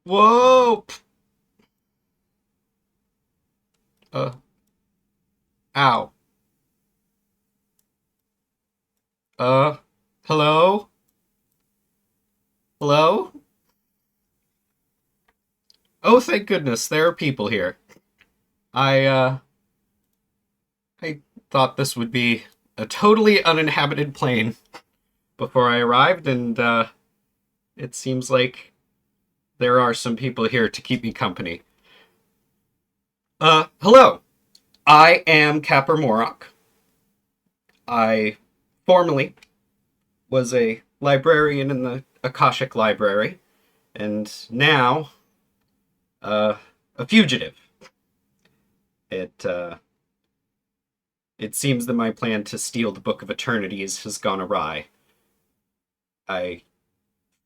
Whoa! Uh, ow. Uh, hello? Hello? Oh, thank goodness, there are people here. I thought this would be a totally uninhabited plane before I arrived, and, it seems like there are some people here to keep me company. Hello. I am Capper Morok. I formerly was a librarian in the Akashic Library, and now, uh, a fugitive. It, uh, it seems that my plan to steal the Book of Eternities has gone awry. I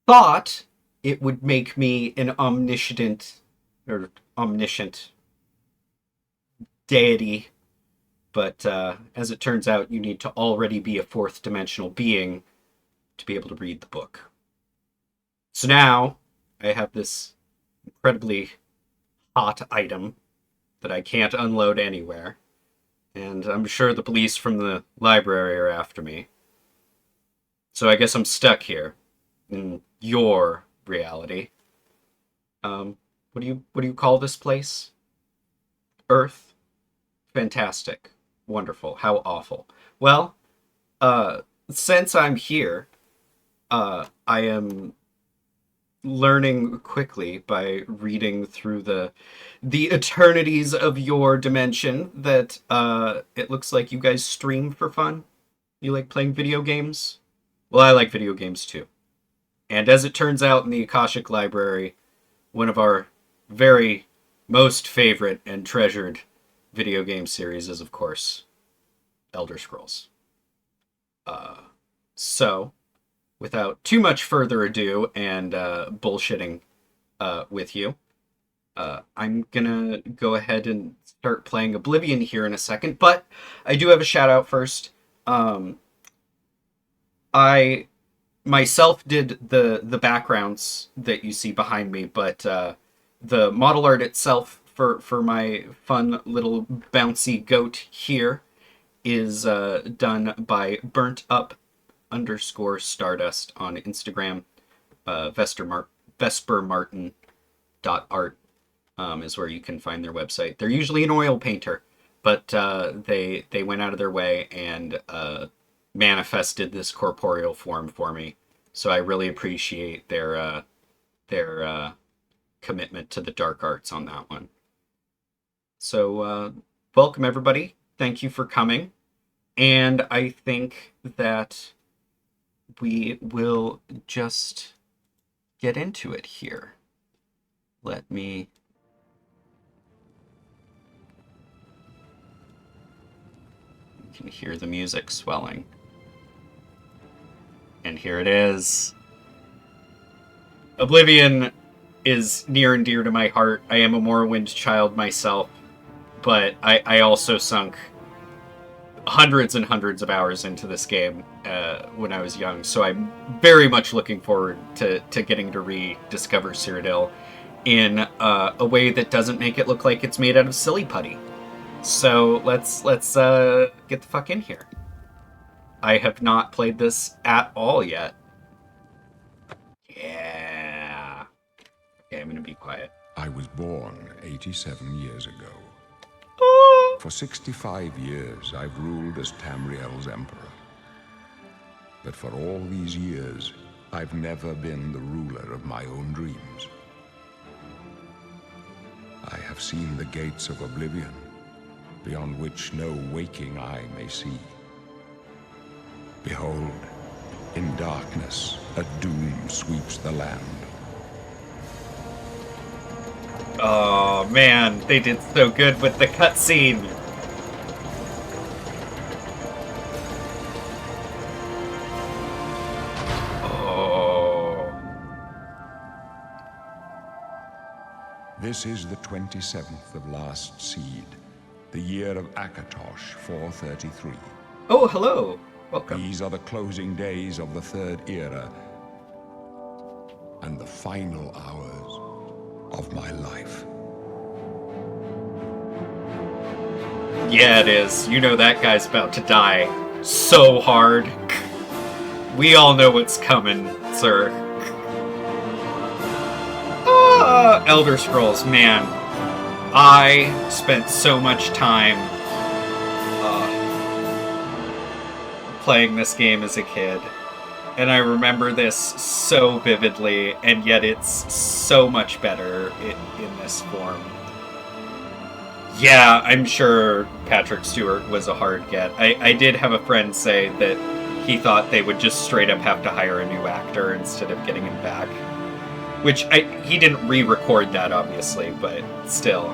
thought it would make me an omniscient deity, but as it turns out, you need to already be a fourth dimensional being to be able to read the book. So now I have this incredibly hot item that I can't unload anywhere, and I'm sure the police from the library are after me. So I guess I'm stuck here in your reality. What do you call this place? Earth? Fantastic. Wonderful. How awful. Well, uh since I'm here, I am learning quickly by reading through the eternities of your dimension that it looks like you guys stream for fun. You like playing video games? Well, I like video games too. And as it turns out in the Akashic Library, one of our very most favorite and treasured video game series is, of course, Elder Scrolls. Uh, so, without too much further ado and bullshitting with you, I'm gonna go ahead and start playing Oblivion here in a second, but I do have a shout out first. I myself did the backgrounds that you see behind me, but the model art itself for my fun little bouncy goat here is done by burnt up underscore stardust on Instagram. Vesper Martin dot art is where you can find their website. They're usually an oil painter, but they went out of their way and manifested this corporeal form for me. So I really appreciate their commitment to the dark arts on that one. So welcome everybody. Thank you for coming. And I think that we will just get into it here. Let me... You can hear the music swelling. And here it is. Oblivion is near and dear to my heart. I am a Morrowind child myself, but I also sunk hundreds and hundreds of hours into this game when I was young, so I'm very much looking forward to getting to rediscover Cyrodiil in a way that doesn't make it look like it's made out of silly putty. So let's get the fuck in here. I have not played this at all yet. Yeah. Okay, I'm gonna be quiet. I was born 87 years ago. For 65 years, I've ruled as Tamriel's emperor. But for all these years, I've never been the ruler of my own dreams. I have seen the gates of Oblivion, beyond which no waking eye may see. Behold, in darkness, a doom sweeps the land. Oh man, they did so good with the cutscene. Oh. This is the 27th of last seed, the year of Akatosh 433. Oh, hello. Welcome. These are the closing days of the Third Era. and the final hours of my life. Yeah, it is. You know that guy's about to die so hard. We all know what's coming, sir. Elder Scrolls, man. I spent so much time playing this game as a kid. And I remember this so vividly, and yet it's so much better in this form. Yeah, I'm sure Patrick Stewart was a hard get. I did have a friend say that he thought they would just straight up have to hire a new actor instead of getting him back. Which, he didn't re-record that, obviously, but still.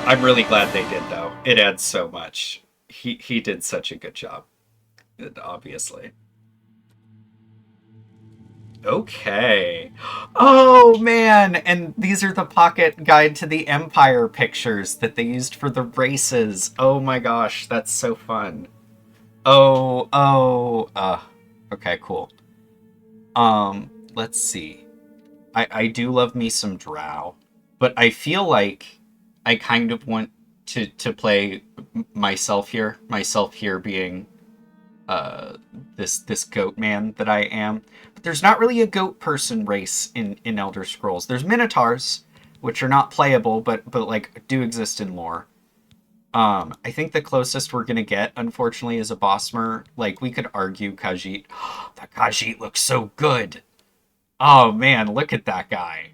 I'm really glad they did, though. It adds so much. He did such a good job. Obviously. Okay. Oh, man! And these are the Pocket Guide to the Empire pictures that they used for the races. Oh my gosh, that's so fun. Okay, cool. Let's see. I do love me some Drow, but I feel like I kind of want to play myself here. Myself here being this goat man that I am. But there's not really a goat person race in Elder Scrolls. There's Minotaurs, which are not playable, but like do exist in lore. I think the closest we're gonna get, unfortunately, is a Bosmer. Like we could argue Khajiit. That Khajiit looks so good. Oh man, look at that guy.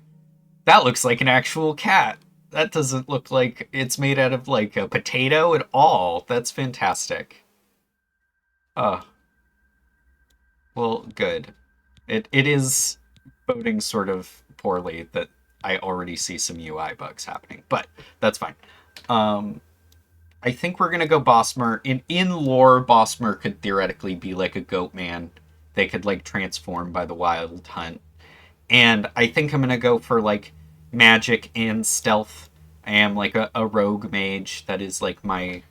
That looks like an actual cat. That doesn't look like it's made out of like a potato at all. That's fantastic. Uh, well, good. It is boding sort of poorly that I already see some UI bugs happening, but that's fine. Um, I think we're gonna go Bosmer. In lore, Bosmer could theoretically be like a goat man. They could like transform by the wild hunt. And I think I'm gonna go for like magic and stealth. I am like a rogue mage. That is like my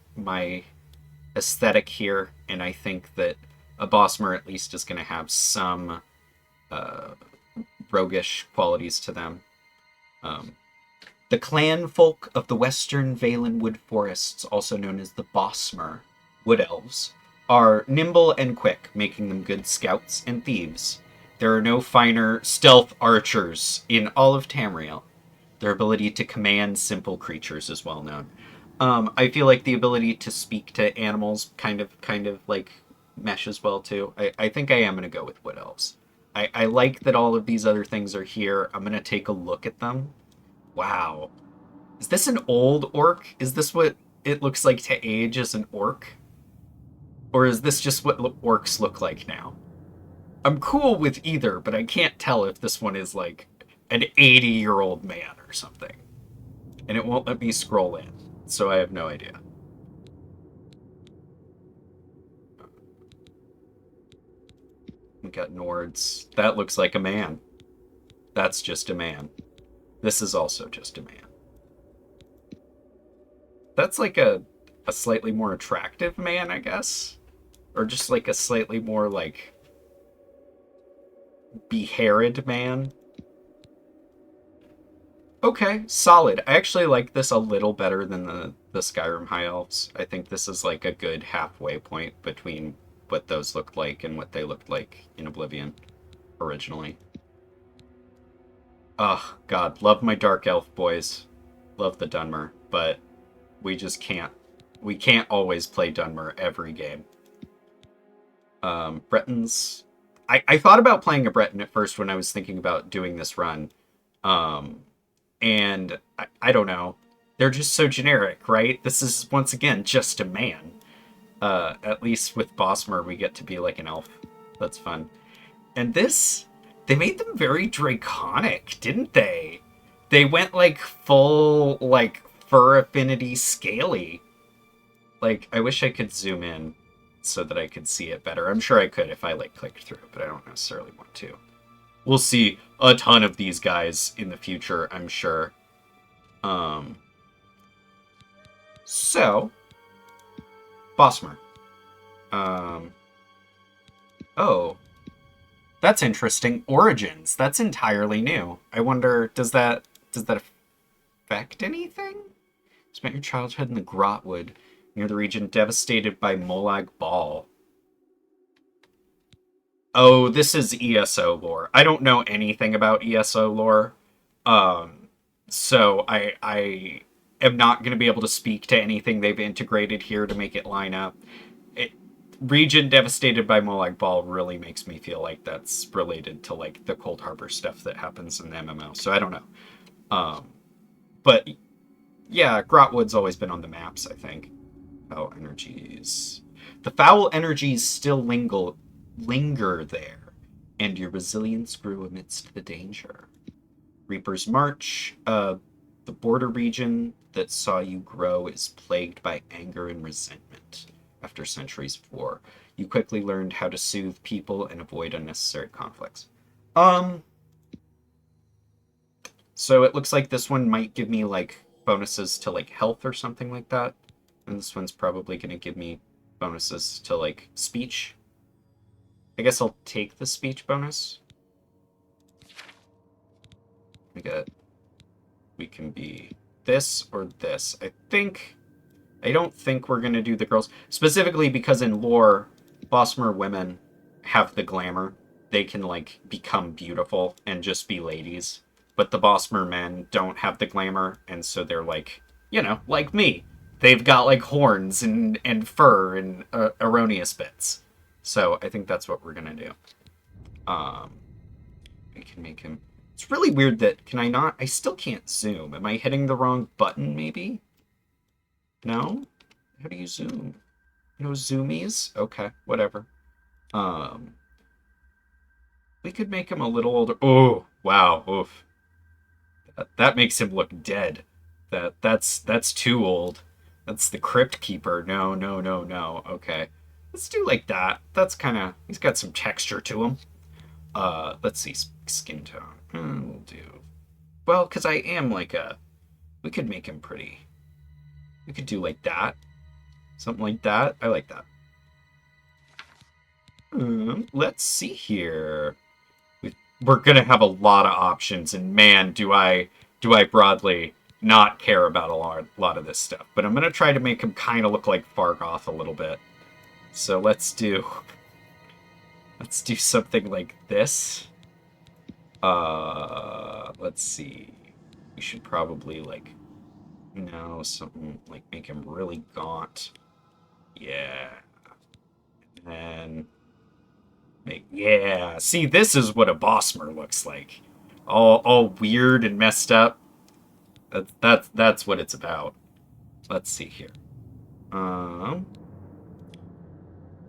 aesthetic here, and I think that a Bosmer at least is gonna have some roguish qualities to them. Um, the clan folk of the western Valen wood forests, also known as the Bosmer wood elves, are nimble and quick, making them good scouts and thieves. There are no finer stealth archers in all of Tamriel. Their ability to command simple creatures is well known. I feel like the ability to speak to animals kind of like meshes well too. I think I am gonna go with wood elves. I like that all of these other things are here. I'm gonna take a look at them. Wow. Is this an old orc? Is this what it looks like to age as an orc? Or is this just what orcs look like now? I'm cool with either, but I can't tell if this one is like an 80-year-old man or something. And it won't let me scroll in, so I have no idea. We got Nords. That looks like a man. That's just a man. This is also just a man. That's like a slightly more attractive man, I guess? Or just like a slightly more like behared man. Okay, solid. I actually like this a little better than the Skyrim High Elves. I think this is like a good halfway point between what those looked like and what they looked like in Oblivion originally. Oh, God. Love my Dark Elf boys. Love the Dunmer, but we just can't. We can't always play Dunmer every game. Bretons. I thought about playing a Breton at first when I was thinking about doing this run. And I don't know. They're just so generic, right? This is, once again, just a man. At least with Bosmer, we get to be like an elf. That's fun. And this, they made them very draconic, didn't they? They went like full, like, fur affinity scaly. Like, I wish I could zoom in so that I could see it better. I'm sure I could if I, like, clicked through, but I don't necessarily want to. We'll see a ton of these guys in the future, I'm sure. So, Bosmer. Oh. That's interesting. Origins. That's entirely new. I wonder, does that affect anything? Spent your childhood in the Grotwood, near the region devastated by Molag Bal. Oh, this is ESO lore. I don't know anything about ESO lore. So I am not going to be able to speak to anything they've integrated here to make it line up. Region devastated by Molag Bal really makes me feel like that's related to like the Cold Harbor stuff that happens in the MMO. So I don't know. But yeah, Grotwood's always been on the maps, I think. Foul energies. The foul energies still linger there, and your resilience grew amidst the danger. Reaper's March, the border region that saw you grow is plagued by anger and resentment. After centuries of war, you quickly learned how to soothe people and avoid unnecessary conflicts. So it looks like this one might give me like bonuses to like health or something like that. And this one's probably going to give me bonuses to like speech. I guess I'll take the speech bonus. We can be this or this. I don't think we're going to do the girls. Specifically because in lore, Bosmer women have the glamour. They can, like, become beautiful and just be ladies. But the Bosmer men don't have the glamour, and so they're, like, you know, like me. They've got, like, horns and fur and erroneous bits. So I think that's what we're going to do. We can make him... It's really weird that... Can I not... I still can't zoom. Am I hitting the wrong button, maybe? No? How do you zoom? No zoomies? Okay, whatever. We could make him a little older. Oh, wow. Oof. That makes him look dead. That's too old. That's the Crypt Keeper. No. Okay. Let's do like that. That's kind of... He's got some texture to him. Let's see. Skin tone. We'll do... Well, because I am like a... We could make him pretty... We could do like that. Something like that. I like that. Let's see here. We're going to have a lot of options, and man, do I broadly not care about a lot of this stuff. But I'm going to try to make him kind of look like Fargoth a little bit. So let's do something like this. Let's see. We should probably like... No, something like make him really gaunt. Yeah. And then yeah. See, this is what a Bosmer looks like. All weird and messed up. That's what it's about. Let's see here.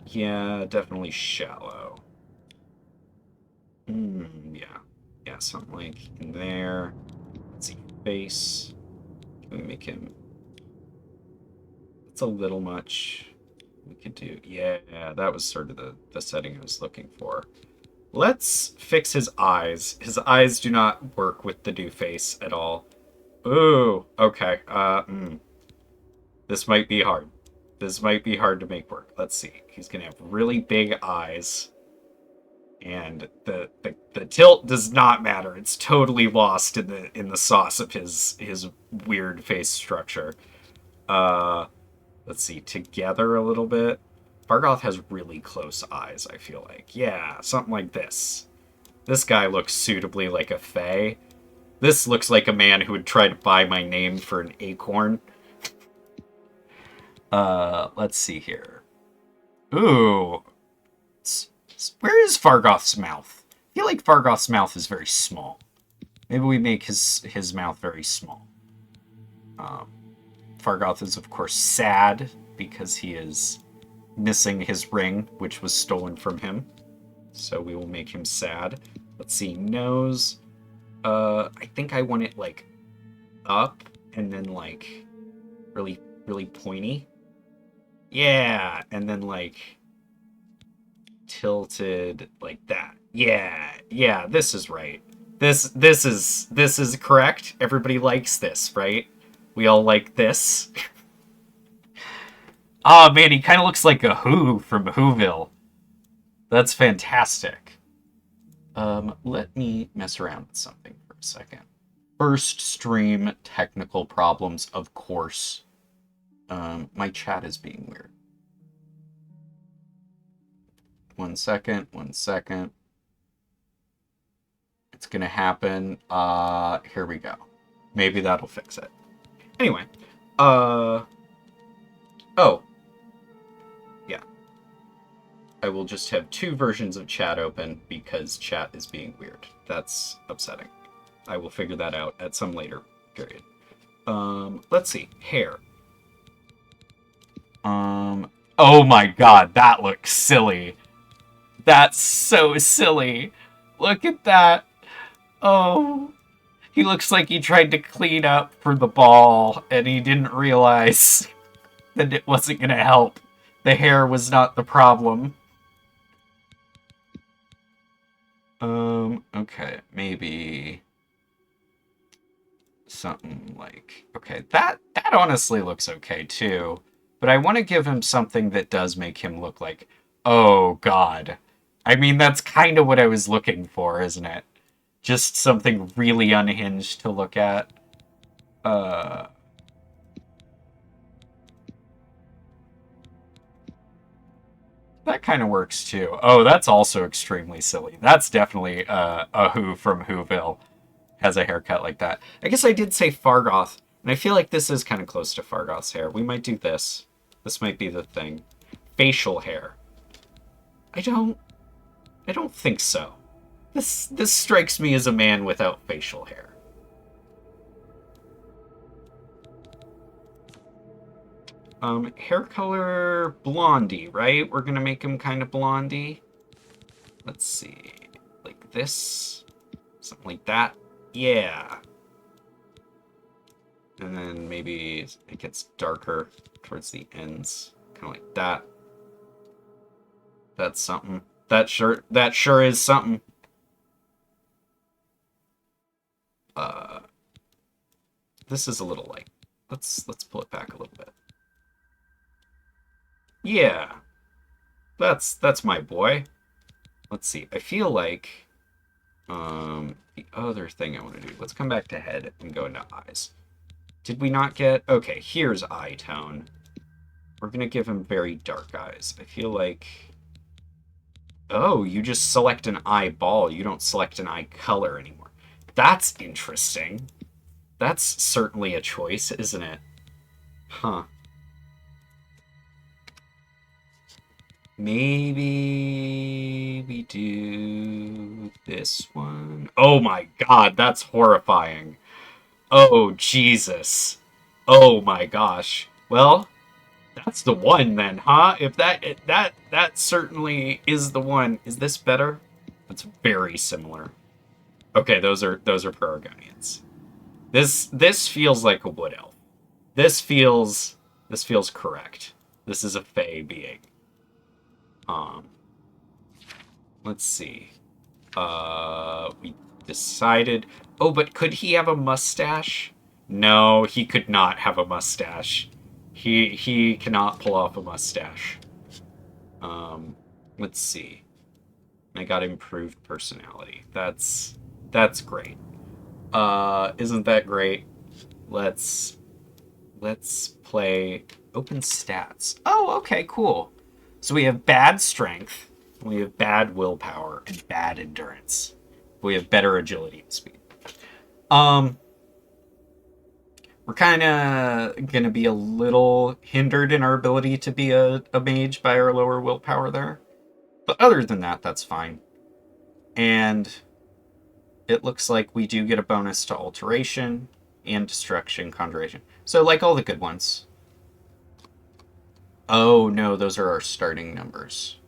Yeah, definitely shallow. Yeah, something like in there. Let's see, face. Can we make him... It's a little much. We could do... Yeah, that was sort of the setting I was looking for. Let's fix his eyes. His eyes do not work with the new face at all. Ooh, okay. This might be hard. This might be hard to make work. Let's see. He's gonna have really big eyes. And the tilt does not matter. It's totally lost in the sauce of his weird face structure. Let's see, together a little bit. Fargoth has really close eyes, I feel like. Yeah, something like this. This guy looks suitably like a fae. This looks like a man who would try to buy my name for an acorn. Let's see here. Ooh. Where is Fargoth's mouth? I feel like Fargoth's mouth is very small. Maybe we make his mouth very small. Fargoth is, of course, sad because he is missing his ring, which was stolen from him. So we will make him sad. Let's see, nose. I think I want it, like, up and then, like, really, really pointy. Yeah, and then, like... tilted like that. Yeah, this is right. This is correct. Everybody likes this, right? We all like this. Oh man, he kind of looks like a Who from Whoville. That's fantastic. Let me mess around with something for a second. First stream technical problems, of course. My chat is being weird. 1 second, 1 second. It's gonna happen. Here we go. Maybe that'll fix it. Anyway, oh. Yeah. I will just have 2 versions of chat open because chat is being weird. That's upsetting. I will figure that out at some later period. Let's see. Hair. Oh my god, that looks silly. That's so silly. Look at that. Oh. He looks like he tried to clean up for the ball and he didn't realize that it wasn't going to help. The hair was not the problem. Okay, maybe something like, okay, that honestly looks okay too, but I want to give him something that does make him look like, oh god. I mean, that's kind of what I was looking for, isn't it? Just something really unhinged to look at. That kind of works too. Oh, that's also extremely silly. That's definitely a Who from Whoville has a haircut like that. I guess I did say Fargoth, and I feel like this is kind of close to Fargoth's hair. We might do this. This might be the thing. Facial hair. I don't think so. This strikes me as a man without facial hair. Hair color blondie, right? We're gonna make him kind of blondie. Let's see. Like this. Something like that. Yeah. And then maybe it gets darker towards the ends. Kind of like that. That's something. That sure is something. This is a little light. Let's pull it back a little bit. Yeah. That's my boy. Let's see. I feel like the other thing I want to do. Let's come back to head and go into eyes. Did we not get... Okay, here's eye tone. We're going to give him very dark eyes. I feel like... Oh, you just select an eyeball. You don't select an eye color anymore. That's interesting. That's certainly a choice, isn't it? Huh. Maybe we do this one. Oh my god, that's horrifying. Oh, Jesus. Oh my gosh. Well, that's the one then, huh? If that certainly is the one. Is this better? That's very similar. Okay, those are Paragonians. This feels like a wood elf. This feels correct. This is a fey being. Let's see. We decided. Oh, but could he have a mustache? No, he could not have a mustache. He cannot pull off a mustache. Let's see. I got improved personality. That's great. Isn't that great? Let's play open stats. Oh, okay, cool. So we have bad strength, we have bad willpower, and bad endurance. We have better agility and speed. We're kind of going to be a little hindered in our ability to be a mage by our lower willpower there. But other than that, that's fine. And it looks like we do get a bonus to alteration and destruction, conjuration. So like all the good ones. Oh no, those are our starting numbers.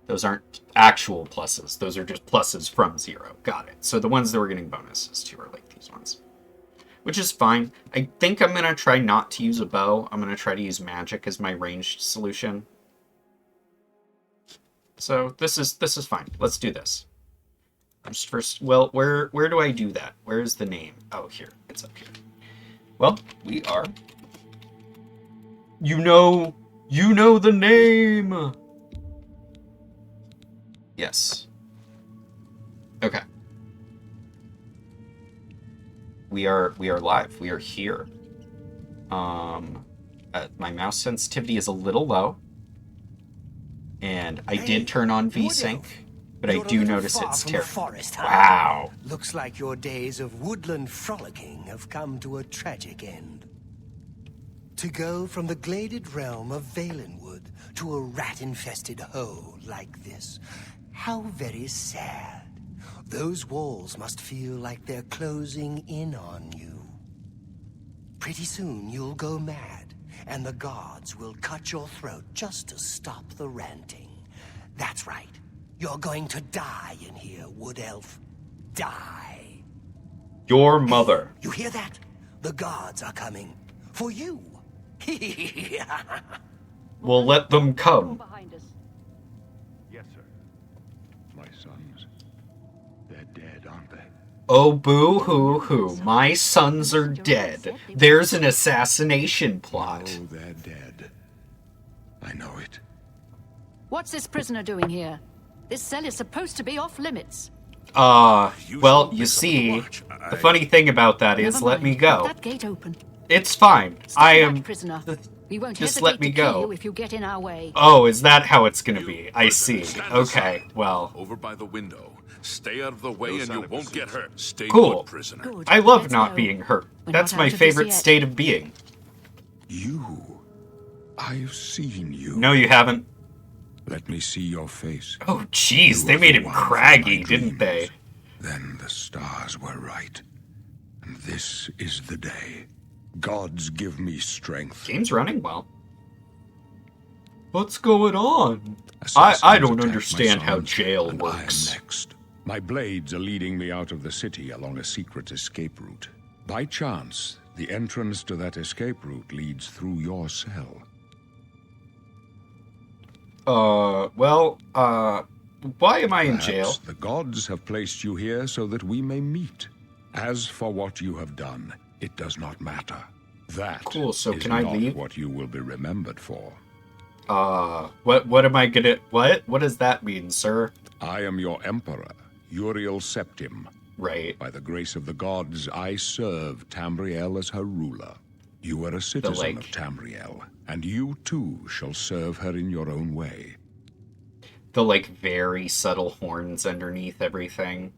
Those aren't actual pluses. Those are just pluses from 0. Got it. So the ones that we're getting bonuses to are like these ones. Which is fine. I think I'm going to try not to use a bow. I'm going to try to use magic as my ranged solution. So this is fine. Let's do this. Just first, well, where do I do that? Where's the name? Oh, here. It's up here. Well, we are. You know the name. Yes. we are live. We are here. My mouse sensitivity is a little low, and I did turn on VSync, but I do notice it's terrible. Wow. Looks like your days of woodland frolicking have come to a tragic end. To go from the gladed realm of Valenwood to a rat-infested hole like this, how very sad. Those walls must feel like they're closing in on you. Pretty soon you'll go mad, and the gods will cut your throat just to stop the ranting. That's right. You're going to die in here, Wood Elf. Die. Your mother. You hear that? The gods are coming. For you. We'll let them come. Yes, sir. My sons. They're dead, aren't they? Oh, boo-hoo-hoo. My sons are dead. There's an assassination plot. Oh, they're dead. I know it. What's this prisoner doing here? This cell is supposed to be off limits. Well, you see, the funny thing about that is, let me go. That gate open. It's fine. I am... prisoner. We won't Just hesitate let me to kill go. you if you get in our way. Oh, is that how it's gonna be? I see. Okay, well... Over by the window. Stay out of the way and you won't get hurt. Stay Cool. put, prisoner. Good. I love Let's not go. being hurt. We're That's not my out of this favorite yet. state of being. You. I've seen you. No, you haven't. Let me see your face. Oh, jeez, You they were made the him one from craggy, my didn't they? dreams. Then the stars were right. And this is the day. Gods give me strength. Game's running well. What's going on? Assassins I don't attacked my understand how sons, jail and works. I am next. My blades are leading me out of the city along a secret escape route. By chance, the entrance to that escape route leads through your cell. Why am I in Perhaps jail? the gods have placed you here so that we may meet. As for what you have done, it does not matter. That Cool, so is can I not leave? what you will be remembered for. What am I gonna... What does that mean, sir? I am your emperor, Uriel Septim. Right. By the grace of the gods, I serve Tamriel as her ruler. You are a citizen of Tamriel, and you too shall serve her in your own way. The, like, very subtle horns underneath everything.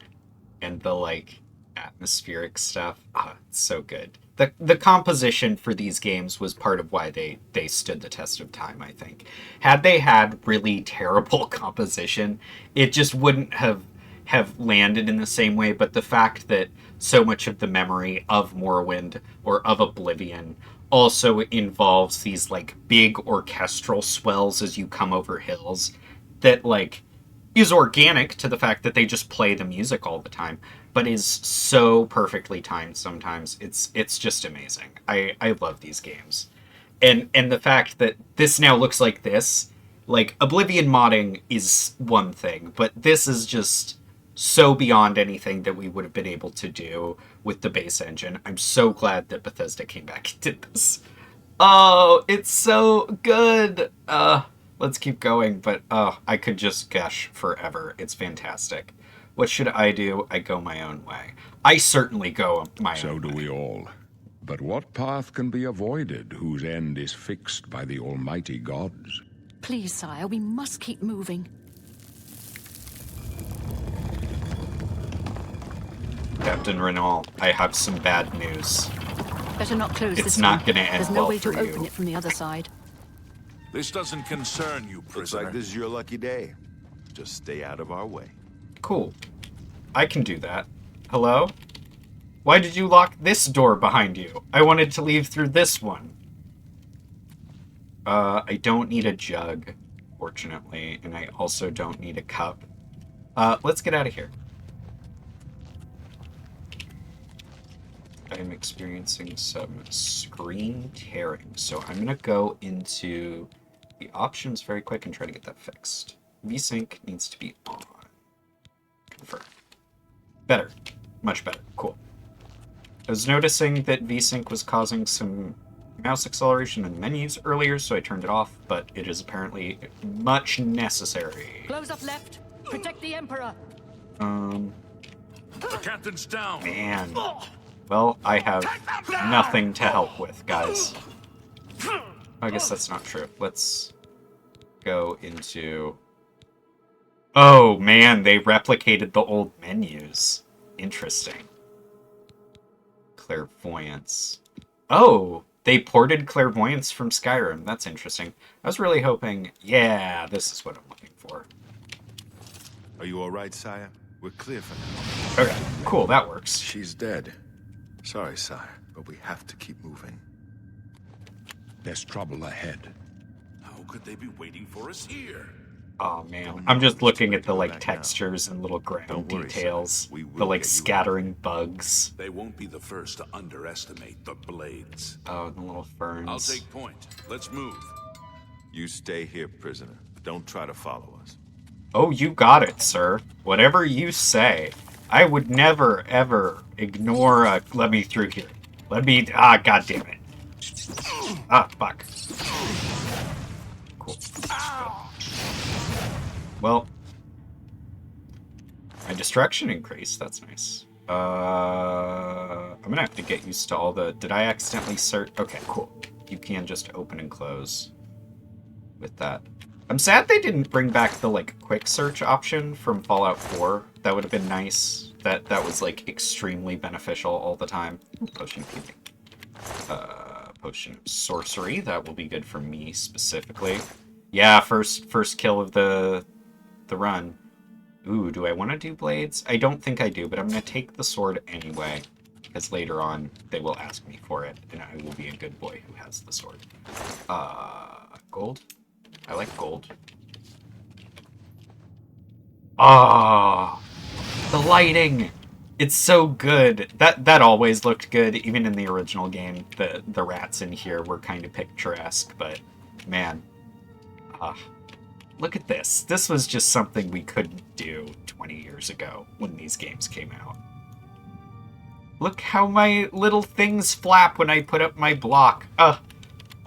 And the, like, atmospheric stuff. It's so good. The composition for these games was part of why they stood the test of time, I think. Had they had really terrible composition, it just wouldn't have landed in the same way, but the fact that so much of the memory of Morrowind or of Oblivion also involves these, like, big orchestral swells as you come over hills that, like, is organic to the fact that they just play the music all the time, but is so perfectly timed sometimes. It's just amazing. I love these games. And the fact that this now looks like this, like, Oblivion modding is one thing, but this is just so beyond anything that we would have been able to do with the base engine. I'm so glad that Bethesda came back and did this. Oh, it's so good! Let's keep going, but I could just gush forever. It's fantastic. What should I do? I go my own way. I certainly go my own way. So do we all. But what path can be avoided whose end is fixed by the almighty gods? Please, sire, we must keep moving. Captain Renault, I have some bad news. Better not close this It's not one. gonna end There's no well way to for open you. it from the other side. This doesn't concern you, Looks prisoner. like this is your lucky day. Just stay out of our way. Cool. I can do that. Hello? Why did you lock this door behind you? I wanted to leave through this one. I don't need a jug, fortunately, and I also don't need a cup. Let's get out of here. I'm experiencing some screen tearing, so I'm gonna go into the options very quick and try to get that fixed. VSync needs to be on. Confirm. Better. Much better. Cool. I was noticing that VSync was causing some mouse acceleration in menus earlier, so I turned it off, but it is apparently much necessary. Close up left. Protect the Emperor. The captain's down. Man. Well, I have nothing to help with, guys. I guess that's not true. Let's go into... Oh, man, they replicated the old menus. Interesting. Clairvoyance. Oh, they ported Clairvoyance from Skyrim. That's interesting. I was really hoping... Yeah, this is what I'm looking for. Are you all right, sire? We're clear for now. Okay, cool, that works. She's dead. Sorry, sire, but we have to keep moving. There's trouble ahead. How could they be waiting for us here? Oh man, I'm just looking at the like Back now. textures and little ground Don't worry, details, son. We will the like get you scattering bugs. They won't be the first to underestimate the blades. Oh, the little ferns. I'll take point. Let's move. You stay here, prisoner. Don't try to follow us. Oh, you got it, sir. Whatever you say. I would never, ever ignore a... Let me through here. Let me... Ah, god damn it. Ah, fuck. Cool. Well. My distraction increased. That's nice. I'm gonna have to get used to all the... Did I accidentally search? Okay, cool. You can just open and close with that. I'm sad they didn't bring back the, like, quick search option from Fallout 4. That would have been nice. That was, like, extremely beneficial all the time. Potion keeping. Potion of sorcery. That will be good for me, specifically. Yeah, first kill of the run. Ooh, do I want to do blades? I don't think I do, but I'm going to take the sword anyway. Because later on, they will ask me for it, and I will be a good boy who has the sword. Gold? I like gold. Ah, the lighting! It's so good. That always looked good, even in the original game. The rats in here were kind of picturesque, but man, look at this. This was just something we couldn't do 20 years ago when these games came out. Look how my little things flap when I put up my block.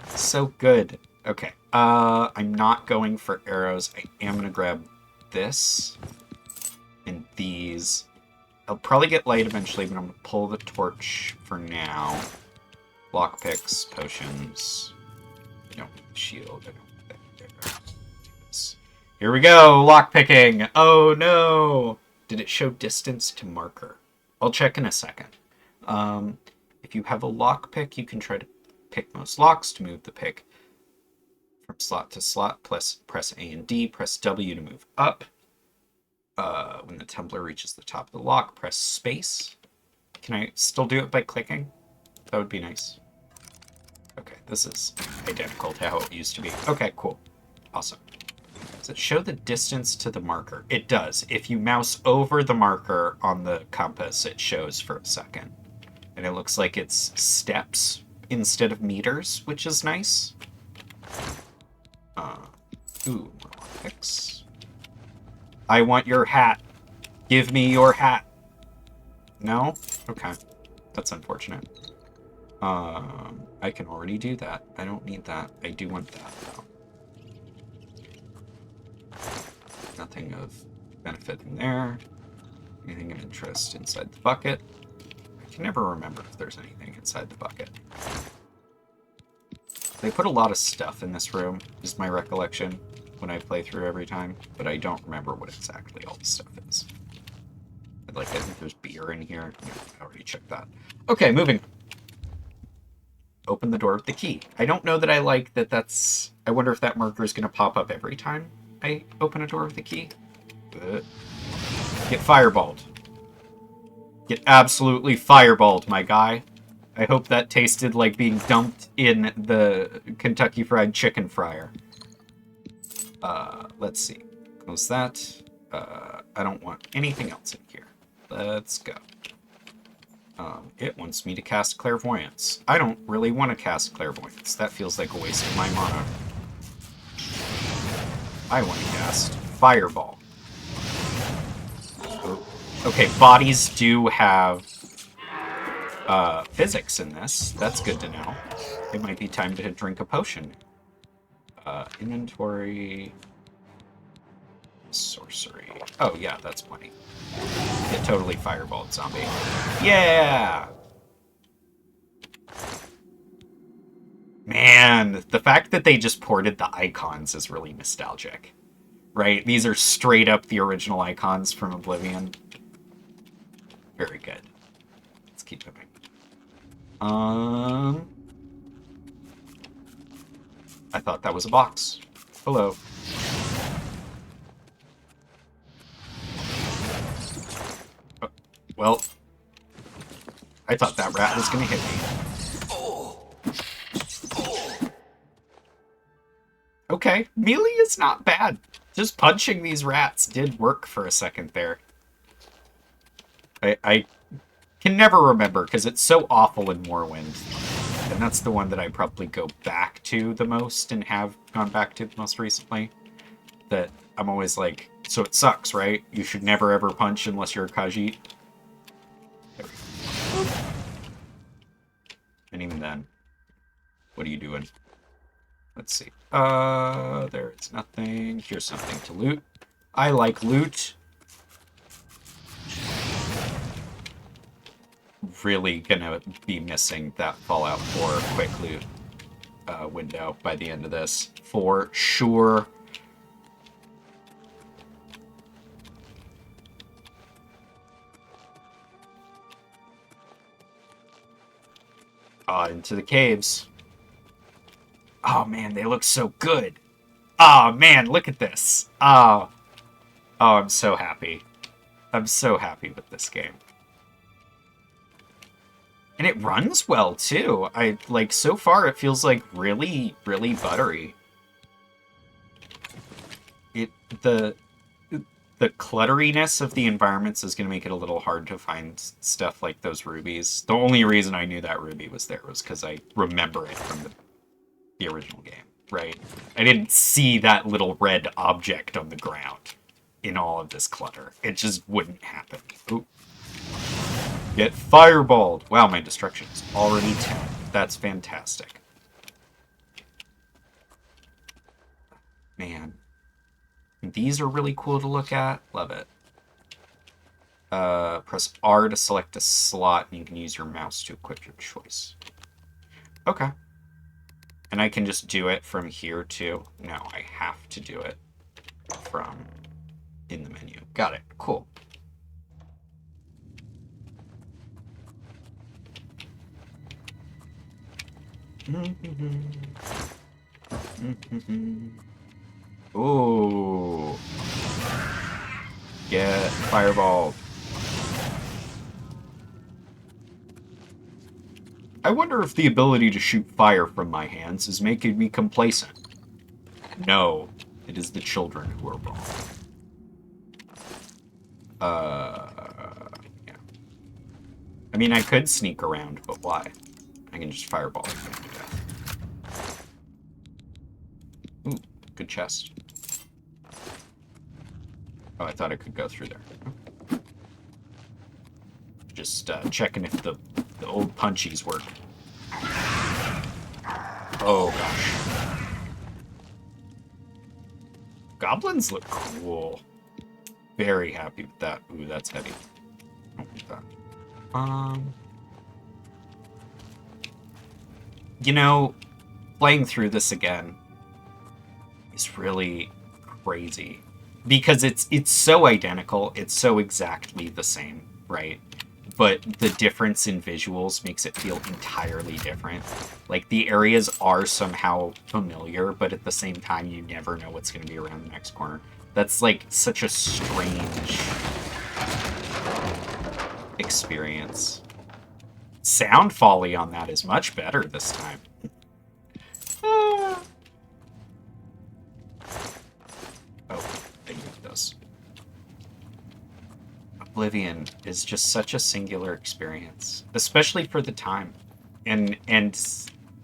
So good. Okay. I'm not going for arrows. I am going to grab this and these. I'll probably get light eventually, but I'm going to pull the torch for now. Lockpicks, potions. No, shield. Here we go, lockpicking. Oh no! Did it show distance to marker? I'll check in a second. If you have a lockpick, you can try to pick most locks to move the pick from slot to slot. Press A and D. Press W to move up. When the tumbler reaches the top of the lock, press space. Can I still do it by clicking? That would be nice. Okay, this is identical to how it used to be. Okay, cool. Awesome. Does it show the distance to the marker? It does. If you mouse over the marker on the compass, it shows for a second. And it looks like it's steps instead of meters, which is nice. Ooh, more lockpicks. I want your hat. Give me your hat. No? Okay. That's unfortunate. I can already do that. I don't need that. I do want that, though. Nothing of benefit in there. Anything of interest inside the bucket. I can never remember if there's anything inside the bucket. They put a lot of stuff in this room, is my recollection, when I play through every time, but I don't remember what exactly all the stuff is. I think there's beer in here. Yeah, I already checked that. Okay, moving. Open the door with the key. I don't know that I like that that's... I wonder if that marker is going to pop up every time I open a door with the key. Get fireballed. Get absolutely fireballed, my guy. I hope that tasted like being dumped in the Kentucky Fried Chicken fryer. Let's see. Close that. I don't want anything else in here. Let's go. It wants me to cast Clairvoyance. I don't really want to cast Clairvoyance. That feels like a waste of my mana. I want to cast Fireball. Oh. Okay, bodies do have physics in this. That's good to know. It might be time to drink a potion. Inventory... Sorcery. Oh, yeah, that's plenty. It totally fireballed zombie. Yeah! Man, the fact that they just ported the icons is really nostalgic. Right? These are straight up the original icons from Oblivion. Very good. Let's keep moving. I thought that was a box. Hello. Oh, well, I thought that rat was gonna hit me. Okay, melee is not bad. Just punching these rats did work for a second there. I can never remember, because it's so awful in Morrowind. And that's the one that I probably go back to the most, and have gone back to the most recently. That I'm always like, so it sucks, right? You should never ever punch unless you're a Khajiit. There we go. And even then, what are you doing? Let's see. There is nothing. Here's something to loot. I like loot. Really gonna be missing that Fallout 4 quick loot window by the end of this. For sure. Into the caves. Oh man, they look so good. Oh man, look at this. Oh, I'm so happy. I'm so happy with this game. And it runs well too. So far it feels like really, really buttery. The clutteriness of the environments is going to make it a little hard to find stuff like those rubies. The only reason I knew that ruby was there was because I remember it from the original game, right? I didn't see that little red object on the ground in all of this clutter. It just wouldn't happen. Ooh. Get fireballed! Wow, my destruction is already 10. That's fantastic. Man. These are really cool to look at. Love it. Press R to select a slot, and you can use your mouse to equip your choice. Okay. And I can just do it from here, too. No, I have to do it from in the menu. Got it. Cool. Ooh. Get fireball. I wonder if the ability to shoot fire from my hands is making me complacent. No, it is the children who are wrong. Yeah. I mean, I could sneak around, but why? I can just fireball it to death. Ooh, good chest. Oh, I thought I could go through there. Just checking if the old punchies work. Oh, gosh. Goblins look cool. Very happy with that. Ooh, that's heavy. I don't want that. You know, playing through this again is really crazy. Because it's so identical, it's so exactly the same, right? But the difference in visuals makes it feel entirely different. Like, the areas are somehow familiar, but at the same time, you never know what's going to be around the next corner. That's, like, such a strange experience. Sound folly on that is much better this time. Oh, I need those. Oblivion is just such a singular experience, especially for the time. And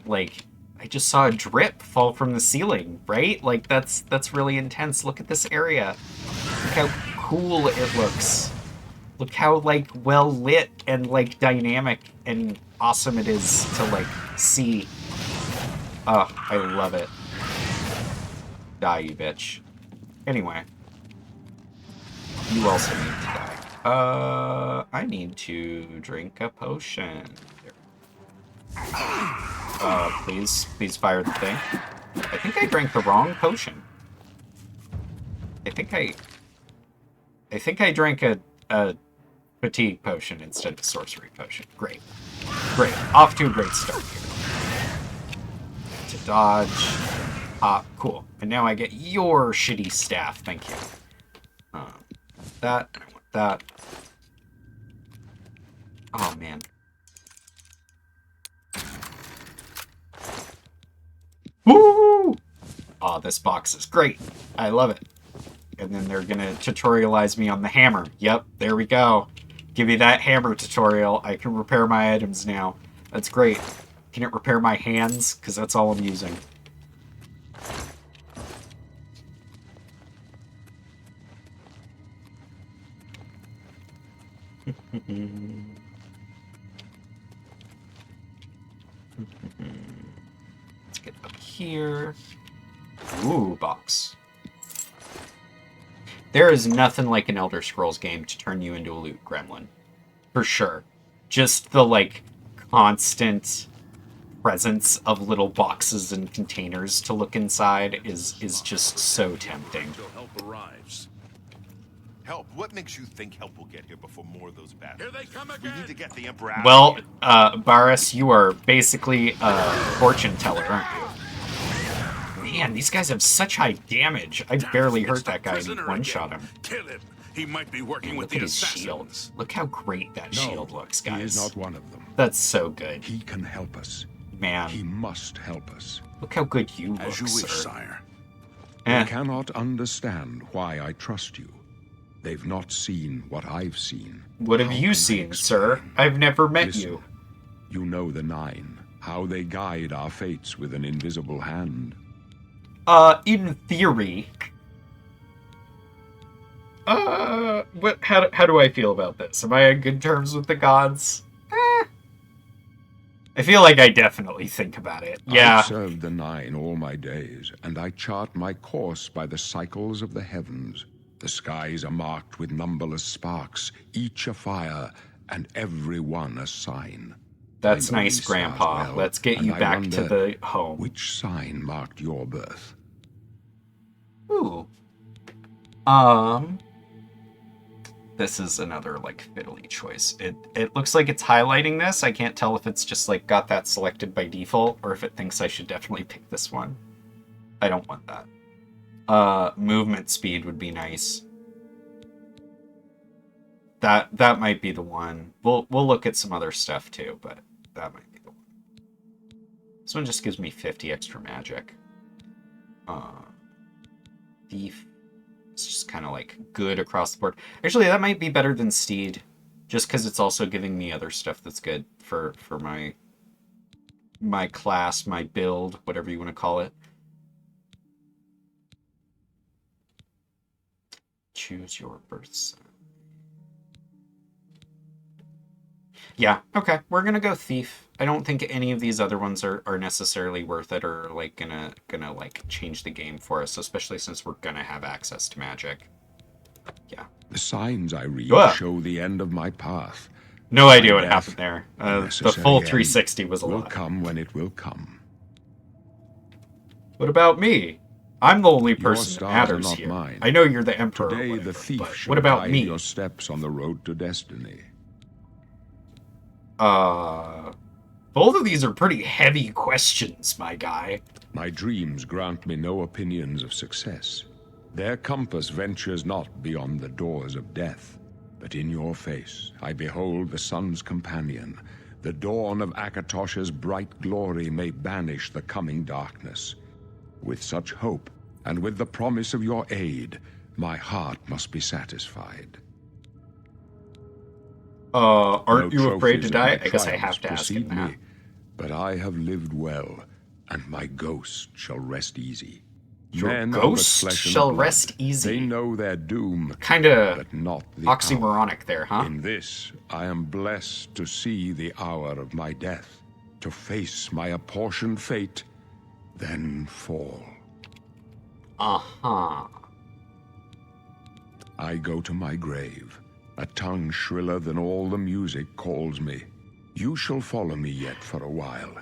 like, I just saw a drip fall from the ceiling, right? Like, that's really intense. Look at this area. Look how cool it looks. Look how, like, well lit and, like, dynamic and awesome it is to, like, see. Oh, I love it. Die, you bitch. Anyway. You also need to die. I need to drink a potion. Please fire the thing. I think I drank the wrong potion. I think I drank a fatigue potion instead of a sorcery potion. Great. Great. Off to a great start here. To dodge. Cool. And now I get your shitty staff. Thank you. That. I want that. Oh, man. Woo! Oh, this box is great. I love it. And then they're gonna tutorialize me on the hammer. Yep, there we go. Give me that hammer tutorial. I can repair my items now. That's great. Can it repair my hands? Because that's all I'm using. Let's get up here. Ooh, box. There is nothing like an Elder Scrolls game to turn you into a loot gremlin. For sure. Just the, like, constant presence of little boxes and containers to look inside is just so tempting. Until help arrives. Help? What makes you think help will get here before more of those bastards? Here they come We again. need to get the Emperor out Well, of here. Baris, you are basically a fortune teller, aren't you? Man, these guys have such high damage. I barely It's hurt the that guy and prisoner one-shot again. him. Kill him. He might be working with Look the at his shield. assassins. Look how great that shield looks, He guys. is not one of them. That's so good. He can help us. Man, He must help us. look how good you look, As you wish, sir. sire. Eh. They cannot understand why I trust you. They've not seen what I've seen. What have How you can I seen, sir? explain? I've never met Listen, you. You know the Nine, how they guide our fates with an invisible hand. In theory. What? How do I feel about this? Am I on good terms with the gods? I feel like I definitely think about it. Yeah. I've served the Nine all my days, and I chart my course by the cycles of the heavens. The skies are marked with numberless sparks, each a fire, and every one a sign. That's I know nice, these stars Grandpa. well, Let's get and you I back to wonder the home. Which sign marked your birth? Ooh. This is another, like, fiddly choice. It looks like it's highlighting this. I can't tell if it's just, like, got that selected by default, or if it thinks I should definitely pick this one. I don't want that. Movement speed would be nice. That might be the one. We'll look at some other stuff, too, but that might be the one. This one just gives me 50 extra magic. Thief. It's just kind of like good across the board. Actually, that might be better than Steed, just because it's also giving me other stuff that's good for my class, my build, whatever you want to call it. Choose your birth sign. Yeah, okay, we're gonna go Thief. I don't think any of these other ones are necessarily worth it or like gonna like change the game for us, especially since we're gonna have access to magic. Yeah. The signs I read Ugh. show the end of my path. No idea My what death, happened there. the The necessary full end, 360 was a will lot. come when it will come. What about me? I'm the only Your person that stars are matters not here. mine. I know you're the emperor. or Today whatever, the thief but shall what about guide me? your steps on the road to destiny. Both of these are pretty heavy questions, my guy. My dreams grant me no opinions of success. Their compass ventures not beyond the doors of death. But in your face I behold the sun's companion. The dawn of Akatosh's bright glory may banish the coming darkness. With such hope, and with the promise of your aid, my heart must be satisfied. Aren't No you afraid trophies to of die? my I guess I triumphs have to ask him precede that. me, but I have lived well, and my ghost shall rest easy. Your Men are but ghost flesh and shall blood. rest easy. They know their doom, Kinda but not the hour. oxymoronic there, huh? In this, I am blessed to see the hour of my death, to face my apportioned fate, then fall. Uh-huh. I go to my grave. A tongue shriller than all the music calls me. You shall follow me yet for a while.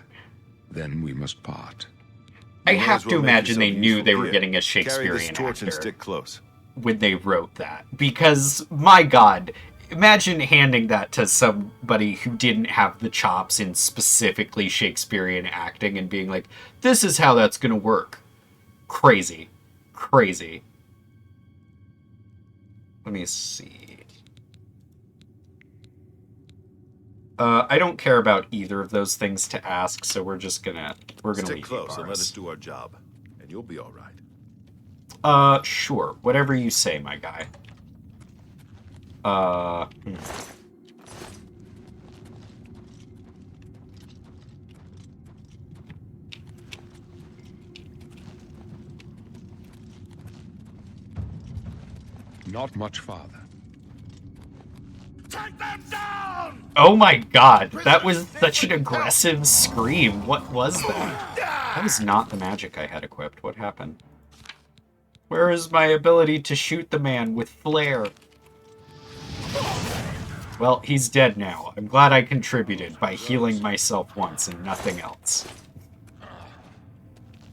Then we must part. I You may have as to well make imagine they yourself knew useful they were here. getting a Carry Shakespearean this torch and actor stick close. when they wrote that. Because, my god, imagine handing that to somebody who didn't have the chops in specifically Shakespearean acting and being like, this is how that's gonna work. Crazy. Crazy. Let me see. I don't care about either of those things to ask, so we're gonna Stick leave close you, and let us Boris. do our job, and you'll be all right. Sure. Whatever you say, my guy. Hmm. Not much farther. Take them down! Oh my god, that was such an aggressive scream. What was that? That was not the magic I had equipped. What happened? Where is my ability to shoot the man with flare? Well, he's dead now. I'm glad I contributed by healing myself once and nothing else.